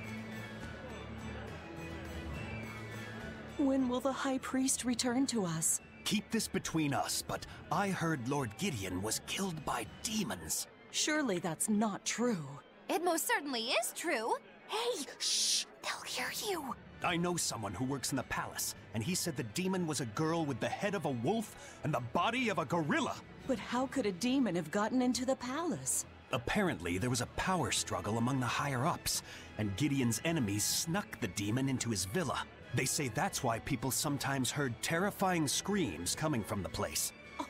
When will the High Priest return to us? Keep this between us, but I heard Lord Gideon was killed by demons. Surely that's not true. It most certainly is true. Hey, shh! They'll hear you. I know someone who works in the palace, and he said the demon was a girl with the head of a wolf and the body of a gorilla. But how could a demon have gotten into the palace? Apparently, there was a power struggle among the higher-ups, and Gideon's enemies snuck the demon into his villa. They say that's why people sometimes heard terrifying screams coming from the place. Oh,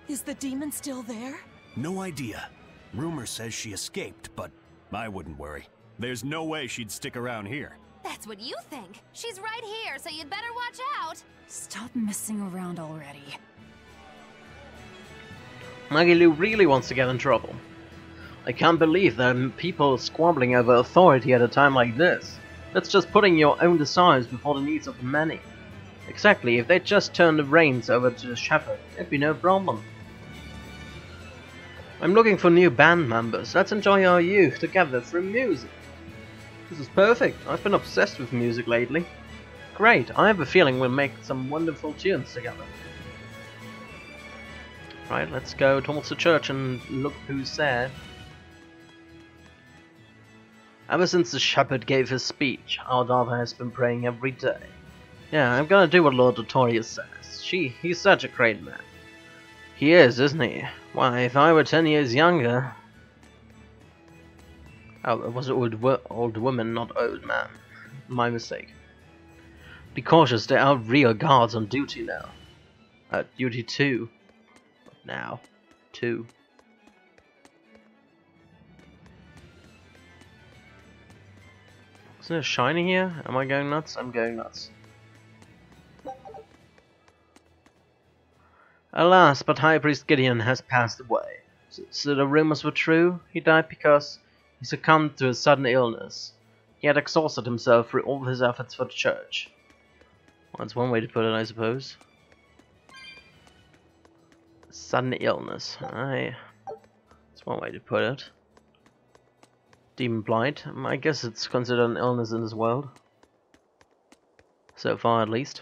is the demon still there? No idea. Rumor says she escaped, but I wouldn't worry. There's no way she'd stick around here. That's what you think. She's right here, so you'd better watch out. Stop messing around already. Magilu really wants to get in trouble. I can't believe there are people squabbling over authority at a time like this. That's just putting your own desires before the needs of the many. Exactly, if they just turned the reins over to the shepherd, it'd be no problem. I'm looking for new band members. Let's enjoy our youth together through music. This is perfect. I've been obsessed with music lately. Great, I have a feeling we'll make some wonderful tunes together. Right, let's go towards the church and look who's there. Ever since the shepherd gave his speech, our daughter has been praying every day. Yeah, I'm gonna do what Lord Artorius says. He's such a great man. He is, isn't he? Why, if I were 10 years younger... Oh, it was an old woman, not old man. My mistake. Be cautious, there are real guards on duty now. Duty 2. Now. 2. Is there a shiny here? Am I going nuts? I'm going nuts. Alas, but High Priest Gideon has passed away. So the rumors were true? He died because he succumbed to a sudden illness. He had exhausted himself through all his efforts for the church. Well, that's one way to put it, I suppose. Sudden illness. That's one way to put it. Demon blight. I guess it's considered an illness in this world. So far, at least.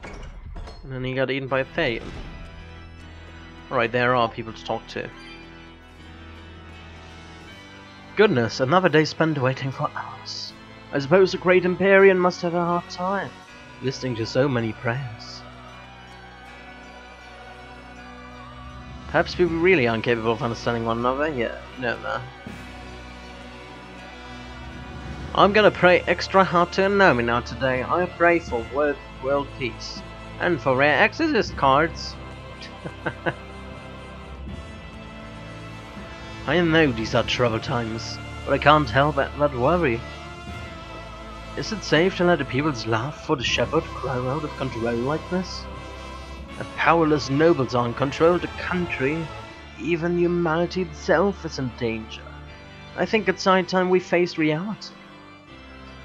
And then he got eaten by a fae. Alright, there are people to talk to. Goodness, another day spent waiting for hours. I suppose the great Empyrean must have a hard time listening to so many prayers. Perhaps people really aren't capable of understanding one another. Yeah, no. I'm gonna pray extra hard to Nomina today. I pray for world peace. And for rare Exorcist cards. I know these are troubled times, but I can't help but worry. Is it safe to let the people's love for the shepherd grow out of control like this? The powerless nobles are in control of the country. Even humanity itself is in danger. I think it's high time we face reality.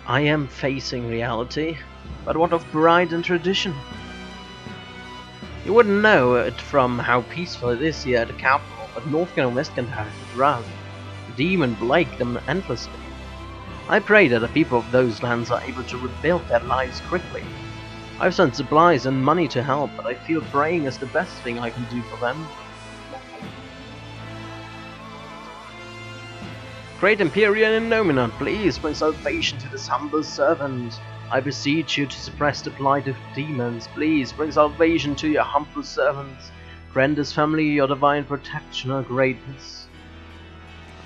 I am facing reality, but what of pride and tradition? You wouldn't know it from how peaceful it is here at the capital, but Northgate and Westgate have it round. The demon plagued them endlessly. I pray that the people of those lands are able to rebuild their lives quickly. I've sent supplies and money to help, but I feel praying is the best thing I can do for them. Great Empyrean Nominant, please bring salvation to this humble servant. I beseech you to suppress the blight of demons. Please bring salvation to your humble servants. Grant his family your divine protection or greatness.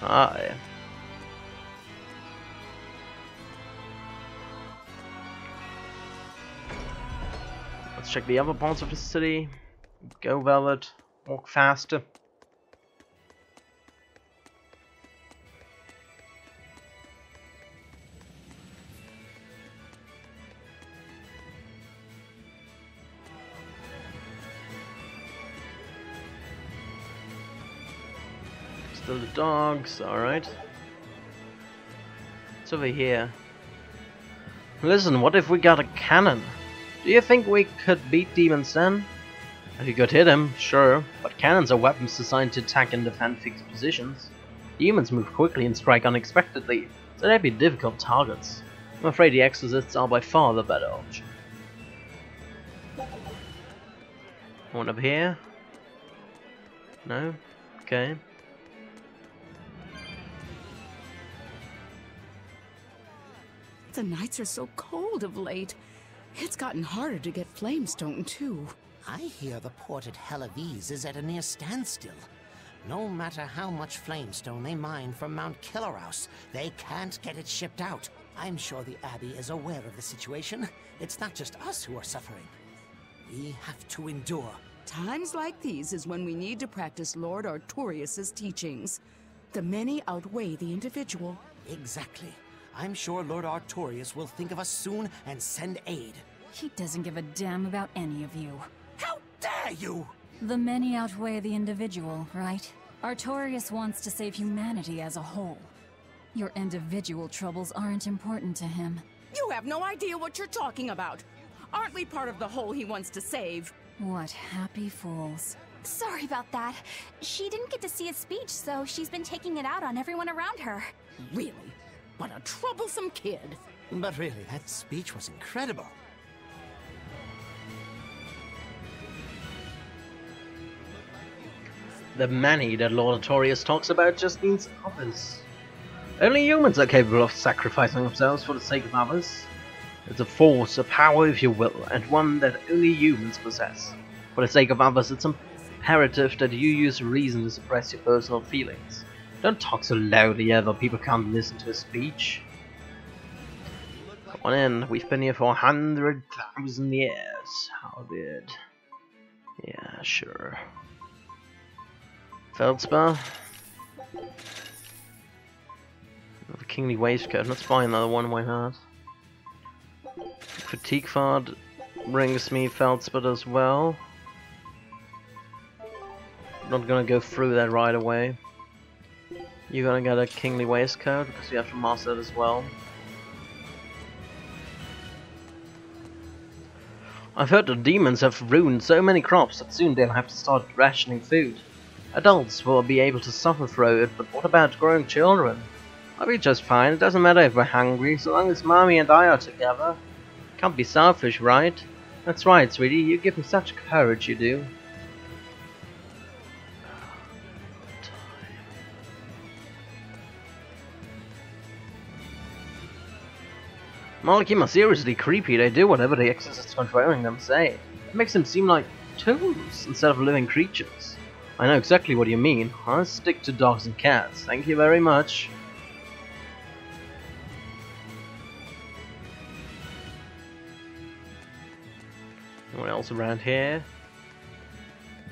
Aye. Let's check the other parts of the city. Go Velvet. Walk faster. Still the dogs, alright. It's over here. Listen, what if we got a cannon? Do you think we could beat demons then? If you could hit them, sure, but cannons are weapons designed to attack and defend fixed positions. Demons move quickly and strike unexpectedly, so they'd be difficult targets. I'm afraid the exorcists are by far the better option. One up here? No? Okay. The nights are so cold of late. It's gotten harder to get flamestone, too. I hear the port at Helavis is at a near standstill. No matter how much flamestone they mine from Mount Killerhouse, they can't get it shipped out. I'm sure the Abbey is aware of the situation. It's not just us who are suffering. We have to endure. Times like these is when we need to practice Lord Artorius' teachings. The many outweigh the individual. Exactly. I'm sure Lord Artorius will think of us soon and send aid. He doesn't give a damn about any of you. How dare you! The many outweigh the individual, right? Artorius wants to save humanity as a whole. Your individual troubles aren't important to him. You have no idea what you're talking about. Aren't we part of the whole he wants to save? What happy fools. Sorry about that. She didn't get to see his speech, so she's been taking it out on everyone around her. Really? What a troublesome kid. But really, that speech was incredible. The many that Lord Artorias talks about just means others. Only humans are capable of sacrificing themselves for the sake of others. It's a force, a power if you will, and one that only humans possess. For the sake of others, it's imperative that you use reason to suppress your personal feelings. Don't talk so loudly other people can't listen to a speech. Come on in, we've been here for 100,000 years. How did? Yeah, sure. Feldspar. Another kingly waistcoat. Let's buy another one, why not? Fatigue Fard brings me Feldspar as well. Not gonna go through that right away. You're gonna get a kingly waistcoat because you have to master it as well. I've heard the demons have ruined so many crops that soon they'll have to start rationing food. Adults will be able to suffer through it, but what about growing children? I'll be just fine, it doesn't matter if we're hungry, so long as Mommy and I are together. Can't be selfish, right? That's right, sweetie, you give me such courage, you do. Malachim are seriously creepy, they do whatever the exorcists controlling them say. It makes them seem like tools instead of living creatures. I know exactly what you mean. I'll stick to dogs and cats. Thank you very much. Anyone else around here?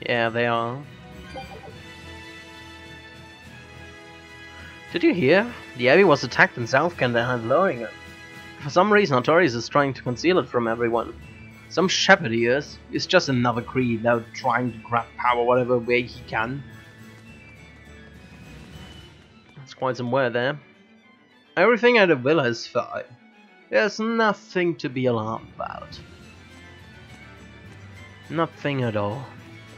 Yeah, they are. Did you hear? The Abbey was attacked in South Kent and lowering it. For some reason, Artorias is trying to conceal it from everyone. Some shepherd he is just another creed out trying to grab power whatever way he can. That's quite some word there. Everything at the villa is fine. There's nothing to be alarmed about. Nothing at all.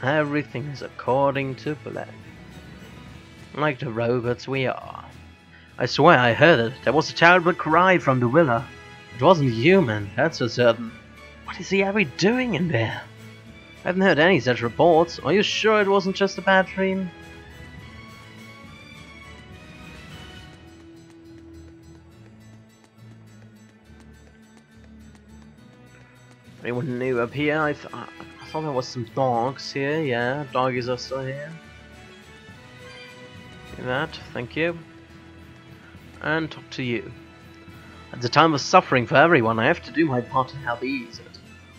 Everything is according to plan. Like the robots we are. I swear I heard it. There was a terrible cry from the villa. It wasn't human, that's for certain. What is the Abbey doing in there? I haven't heard any such reports. Are you sure it wasn't just a bad dream? Anyone new up here? I thought there was some dogs here. Yeah, doggies are still here. Do that, thank you. And talk to you. At the time of suffering for everyone, I have to do my part to help ease it.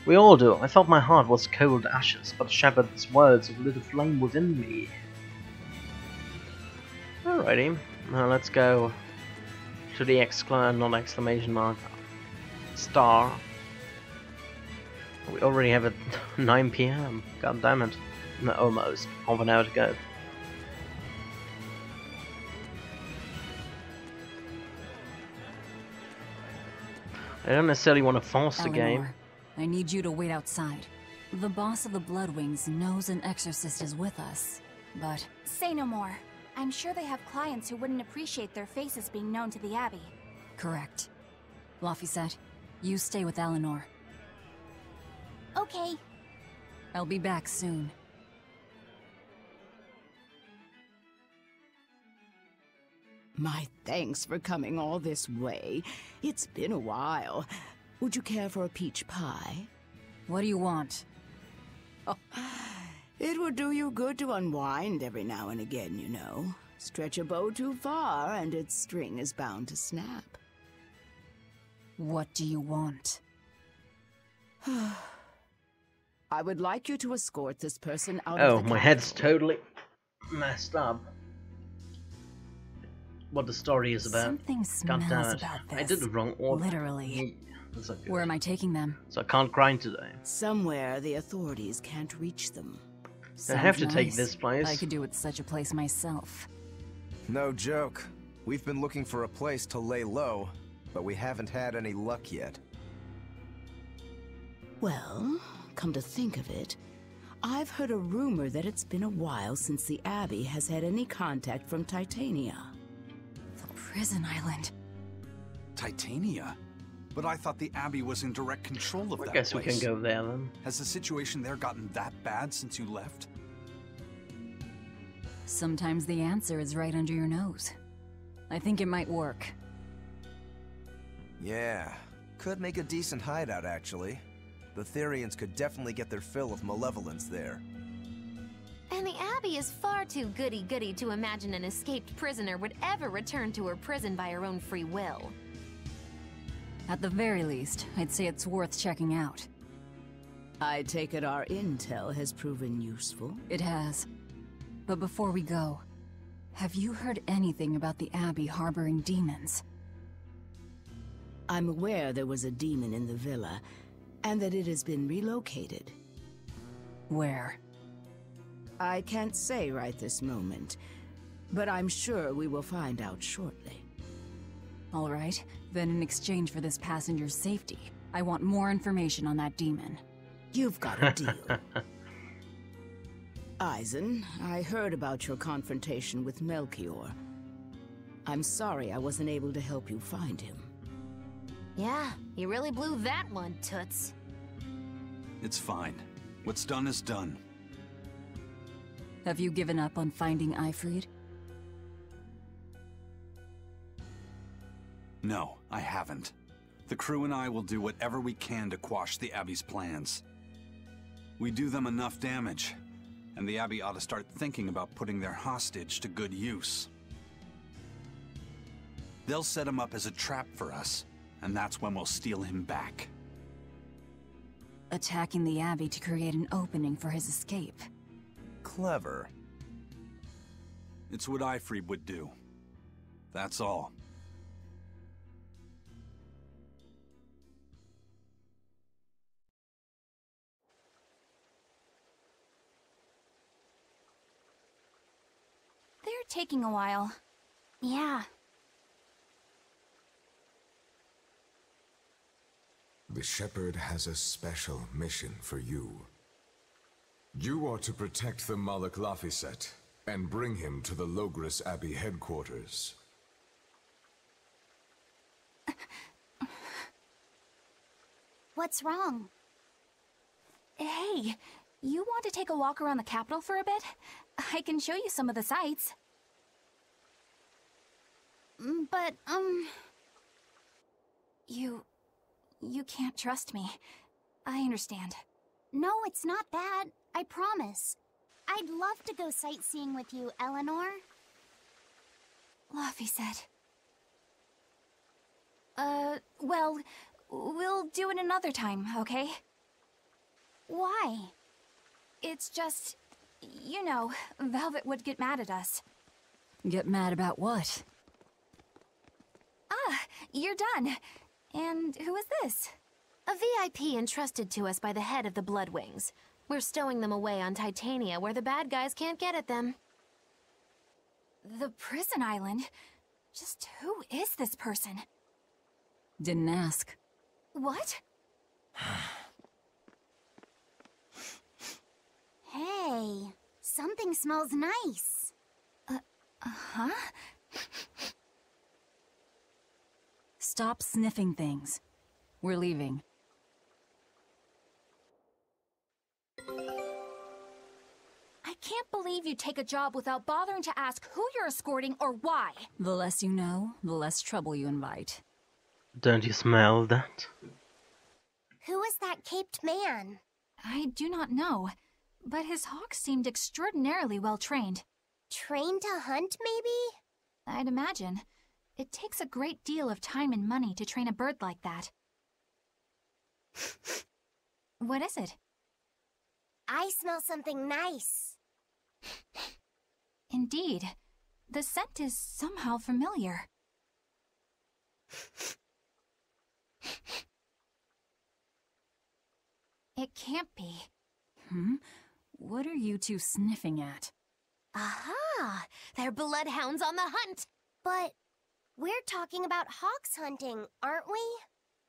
We all do. I felt my heart was cold ashes, but the shepherd's words lit a flame within me. Alrighty, now let's go to the not exclamation mark, star. We already have it 9 PM. God damn it. No, almost. Half an hour to go. I don't necessarily want to force the game. I need you to wait outside. The boss of the Bloodwings knows an exorcist is with us, but... Say no more. I'm sure they have clients who wouldn't appreciate their faces being known to the Abbey. Correct. Laphicet, you stay with Eleanor. Okay. I'll be back soon. My thanks for coming all this way. It's been a while. Would you care for a peach pie? What do you want? Oh, it would do you good to unwind every now and again, you know. Stretch a bow too far and its string is bound to snap. What do you want? I would like you to escort this person out of the my head's totally messed up. What the story is about. Something smells about this. I did the wrong order. Literally. Where am I taking them? So I can't grind today. Somewhere the authorities can't reach them. I have to take this place. I could do with such a place myself. No joke. We've been looking for a place to lay low, but we haven't had any luck yet. Well, come to think of it, I've heard a rumor that it's been a while since the Abbey has had any contact from Titania. The prison island. Titania? But I thought the Abbey was in direct control of that place. I guess we can go there then. Has the situation there gotten that bad since you left? Sometimes the answer is right under your nose. I think it might work. Yeah, could make a decent hideout, actually. The Therians could definitely get their fill of malevolence there. And the Abbey is far too goody-goody to imagine an escaped prisoner would ever return to her prison by her own free will. At the very least, I'd say it's worth checking out. I take it our intel has proven useful? It has. But before we go, have you heard anything about the Abbey harboring demons? I'm aware there was a demon in the villa, and that it has been relocated. Where? I can't say right this moment, but I'm sure we will find out shortly. All right, then in exchange for this passenger's safety, I want more information on that demon. You've got a deal. Eisen, I heard about your confrontation with Melchior. I'm sorry I wasn't able to help you find him. Yeah, you really blew that one, Toots. It's fine. What's done is done. Have you given up on finding Ifrid? No, I haven't. The crew and I will do whatever we can to quash the Abbey's plans. We do them enough damage, and the Abbey ought to start thinking about putting their hostage to good use. They'll set him up as a trap for us, and that's when we'll steal him back. Attacking the Abbey to create an opening for his escape. Clever. It's what Ifrid would do. That's all. They're taking a while. Yeah. The Shepherd has a special mission for you. You are to protect the Malak Laphicet and bring him to the Logris Abbey headquarters. What's wrong? Hey, you want to take a walk around the capital for a bit? I can show you some of the sights. But, You can't trust me. I understand. No, it's not that. I promise. I'd love to go sightseeing with you, Eleanor. Laphicet. Well, we'll do it another time, okay? Why? It's just, you know, Velvet would get mad at us. Get mad about what? Ah, you're done. And who is this? A VIP entrusted to us by the head of the Bloodwings. We're stowing them away on Titania where the bad guys can't get at them. The prison island? Just who is this person? Didn't ask. What? Hey, something smells nice. Huh? Stop sniffing things. We're leaving. I can't believe you take a job without bothering to ask who you're escorting or why. The less you know, the less trouble you invite. Don't you smell that? Who is that caped man? I do not know, but his hawk seemed extraordinarily well trained. Trained to hunt, maybe? I'd imagine. It takes a great deal of time and money to train a bird like that. What is it? I smell something nice. Indeed. The scent is somehow familiar. It can't be. What are you two sniffing at? Aha! They're bloodhounds on the hunt! But we're talking about hawks hunting, aren't we?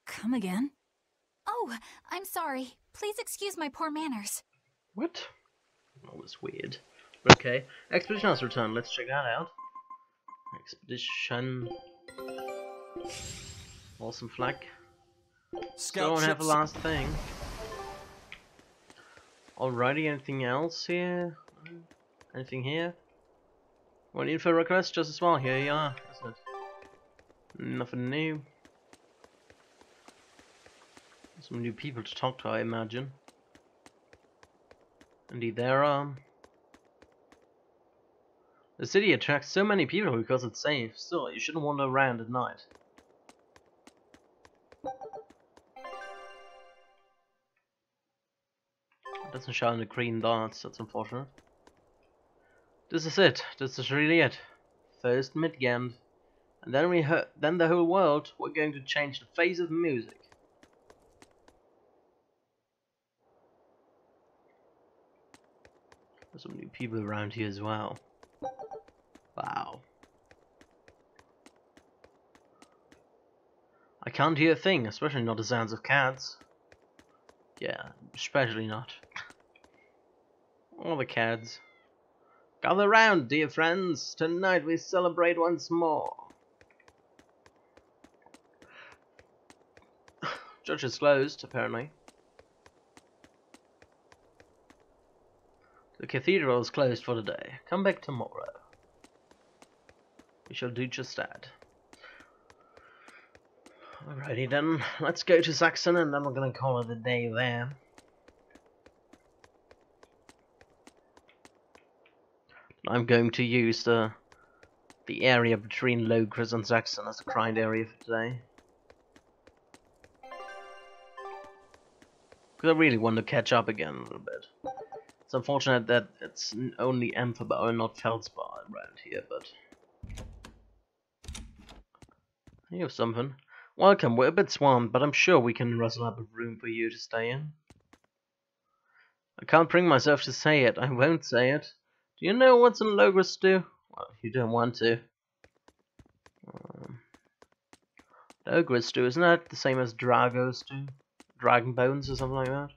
Come again? Oh, I'm sorry. Please excuse my poor manners. What? That was weird. But okay. Expedition has returned. Let's check that out. Expedition. Awesome flag. Still don't have a last thing. Alrighty, anything else here? Anything here? One info request just as well. Here you are. That's it. Nothing new. Some new people to talk to, I imagine. Indeed, there are. The city attracts so many people because it's safe. Still, you shouldn't wander around at night. It doesn't show any green dots. That's unfortunate. This is it. This is really it. First Midgand, and then the whole world. We're going to change the face of music. There's some new people around here as well. Wow. I can't hear a thing, especially not the sounds of cats. Yeah, especially not. All the cats. Gather round, dear friends. Tonight we celebrate once more. Church is closed, apparently. The cathedral is closed for the day. Come back tomorrow. We shall do just that. Alrighty then, let's go to Saxon and then we're gonna call it a day there. I'm going to use the area between Logres and Saxon as a grind area for today. Because I really want to catch up again a little bit. It's unfortunate that it's only Amphibar and not Feldspar around here, but... You have something. Welcome, we're a bit swamped, but I'm sure we can rustle up a room for you to stay in. I can't bring myself to say it, I won't say it. Do you know what's in Logres stew? Well, you don't want to. Logres stew, isn't that the same as Drago stew? Dragon bones or something like that?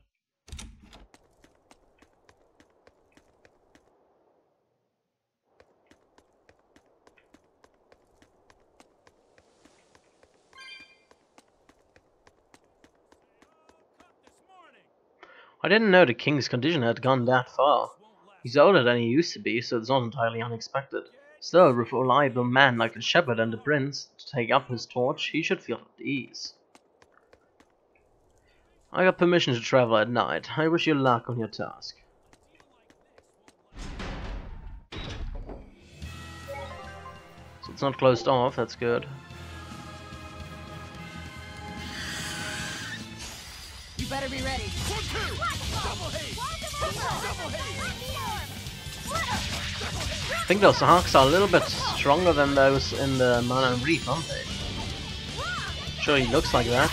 I didn't know the king's condition had gone that far. He's older than he used to be, so it's not entirely unexpected. Still, with a reliable man like the shepherd and the prince to take up his torch, he should feel at ease. I got permission to travel at night. I wish you luck on your task. So it's not closed off, that's good. You better be ready. I think those hawks are a little bit stronger than those in the Mana and Reef, aren't they? Sure, he looks like that.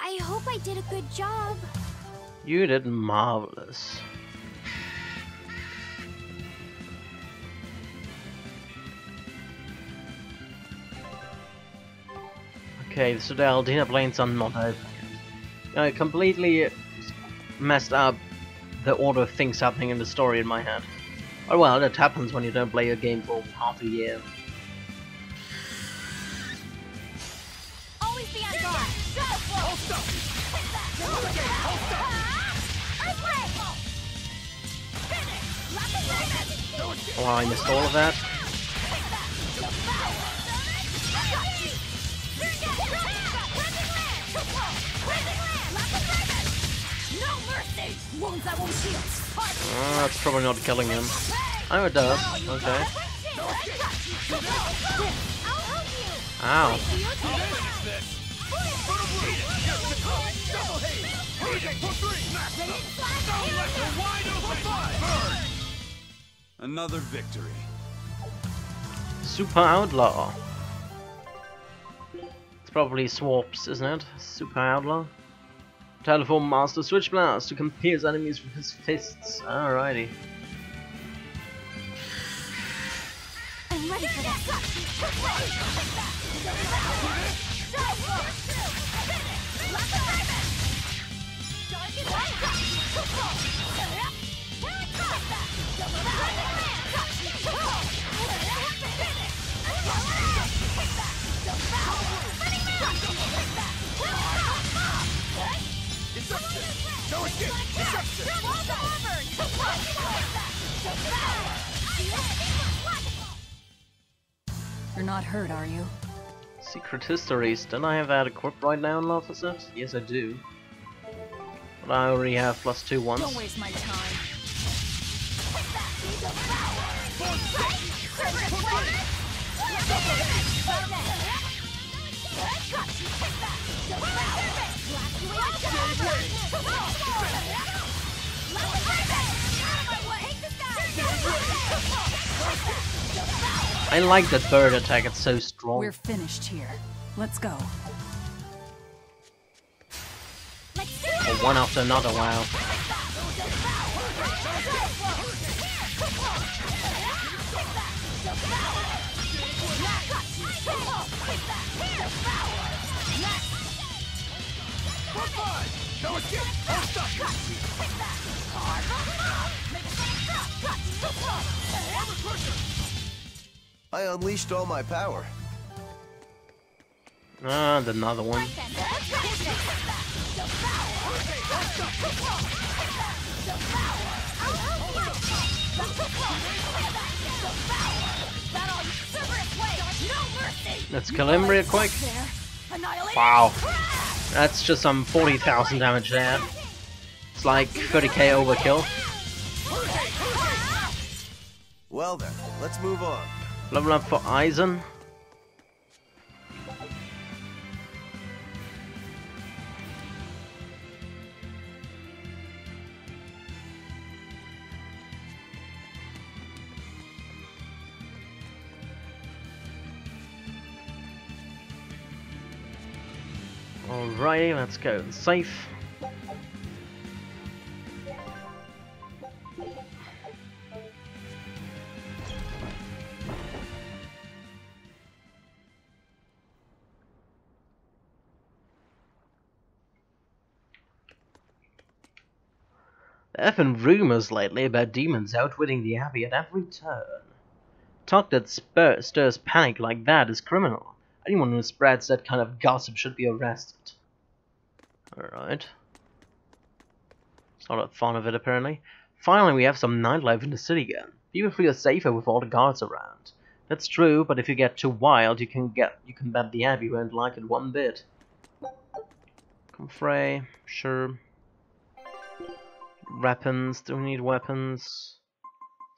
I hope I did a good job. You did marvelous. Okay, so the Aldina plains are not open yet. I completely messed up the order of things happening in the story in my head. Oh well, that happens when you don't play a game for half a year. Always be on guard. Oh, I missed all of that. Oh, that's probably not killing him. Oh, it does. Okay. Ow. Another victory. Super Outlaw. Probably swaps, isn't it? Super Outlaw. Teleform Master Switch Blast to pierce enemies with his fists. Alrighty. I'm ready for that. You're not hurt, are you? Secret histories. Don't I have that equipped right now in Lava Set? Yes, I do. But I already have +2 once. Don't waste my time. I like that bird attack, it's so strong. We're finished here. Let's go. Oh, one after another, wow. I unleashed all my power. Ah, another one. Let's kill him real quick. Wow. That's just some 40,000 damage there. It's like 30k overkill. Well then, let's move on. Level up for Eisen. Alrighty, let's go. Safe. There have been rumors lately about demons outwitting the Abbey at every turn. Talk that stirs panic like that is criminal. Anyone who spreads that kind of gossip should be arrested. Alright. It's not a fun of it, apparently. Finally, we have some nightlife in the city again. People feel safer with all the guards around. That's true, but if you get too wild, you can bet the Abbey won't like it one bit. Comfrey, sure. Weapons, do we need weapons?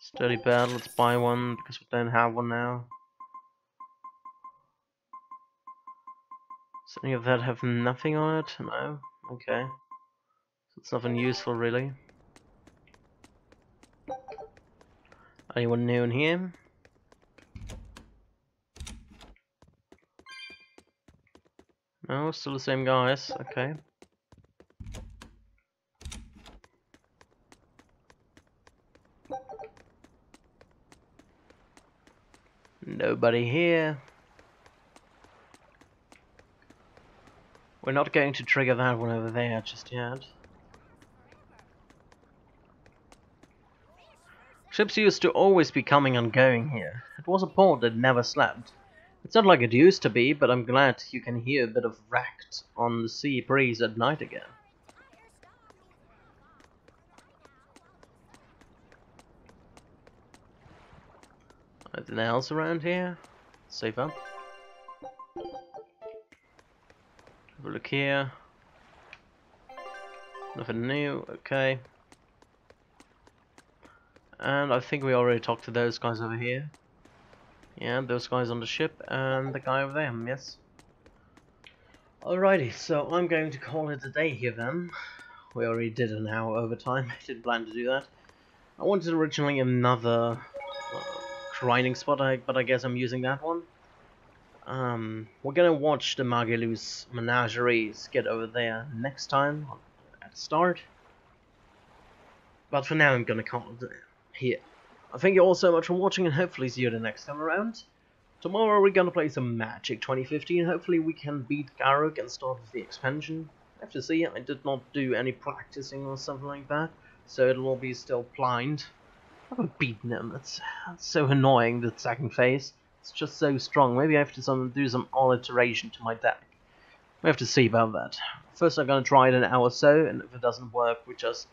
Sturdy bed, let's buy one, because we don't have one now. Does any of that have nothing on it? No? Okay. So it's nothing useful, really. Anyone new in here? No, still the same guys, okay. Nobody here. We're not going to trigger that one over there just yet. Ships used to always be coming and going here. It was a port that never slept. It's not like it used to be, but I'm glad you can hear a bit of wrecked on the sea breeze at night again. Anything else around here? Save up. Have a look here. Nothing new, okay. And I think we already talked to those guys over here. Yeah, those guys on the ship and the guy over there, yes. Alrighty, so I'm going to call it a day here then. We already did an hour overtime, I didn't plan to do that. I wanted originally another grinding spot, but I guess I'm using that one. We're gonna watch the Magilou's menageries get over there next time at the start. But for now, I'm gonna call it here. I thank you all so much for watching, and hopefully see you the next time around. Tomorrow we're gonna play some Magic 2015. Hopefully we can beat Garruk and start with the expansion. I have to see, I did not do any practicing or something like that, so it will be still blind. I haven't beaten him. That's so annoying, the second phase. It's just so strong. Maybe I have to do some alteration to my deck. We have to see about that. First I'm gonna try it an hour or so, and if it doesn't work, we just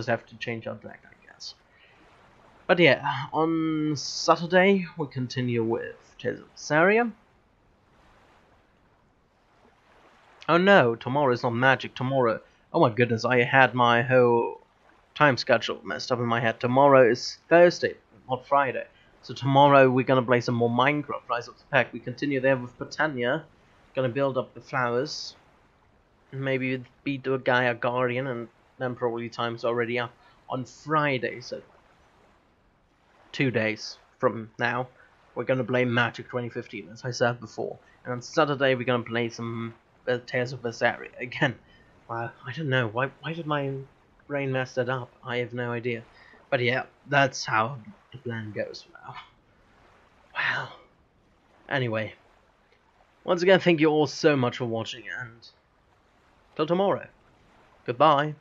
have to change our deck, I guess. But yeah, on Saturday we continue with Tales of Berseria. Oh no, tomorrow is not Magic. Tomorrow, oh my goodness, I had my whole time schedule messed up in my head. Tomorrow is Thursday, not Friday. So tomorrow we're gonna play some more Minecraft, Rise of the Pack. We continue there with Britannia. Gonna build up the flowers. Maybe beat the Gaia Guardian, and then probably time's already up on Friday. So 2 days from now, we're gonna play Magic 2015, as I said before. And on Saturday we're gonna play some Tales of Berseria again. I don't know, why did my brain mess that up? I have no idea. But yeah, that's how the plan goes for now. Wow. Anyway, once again, thank you all so much for watching, and till tomorrow. Goodbye.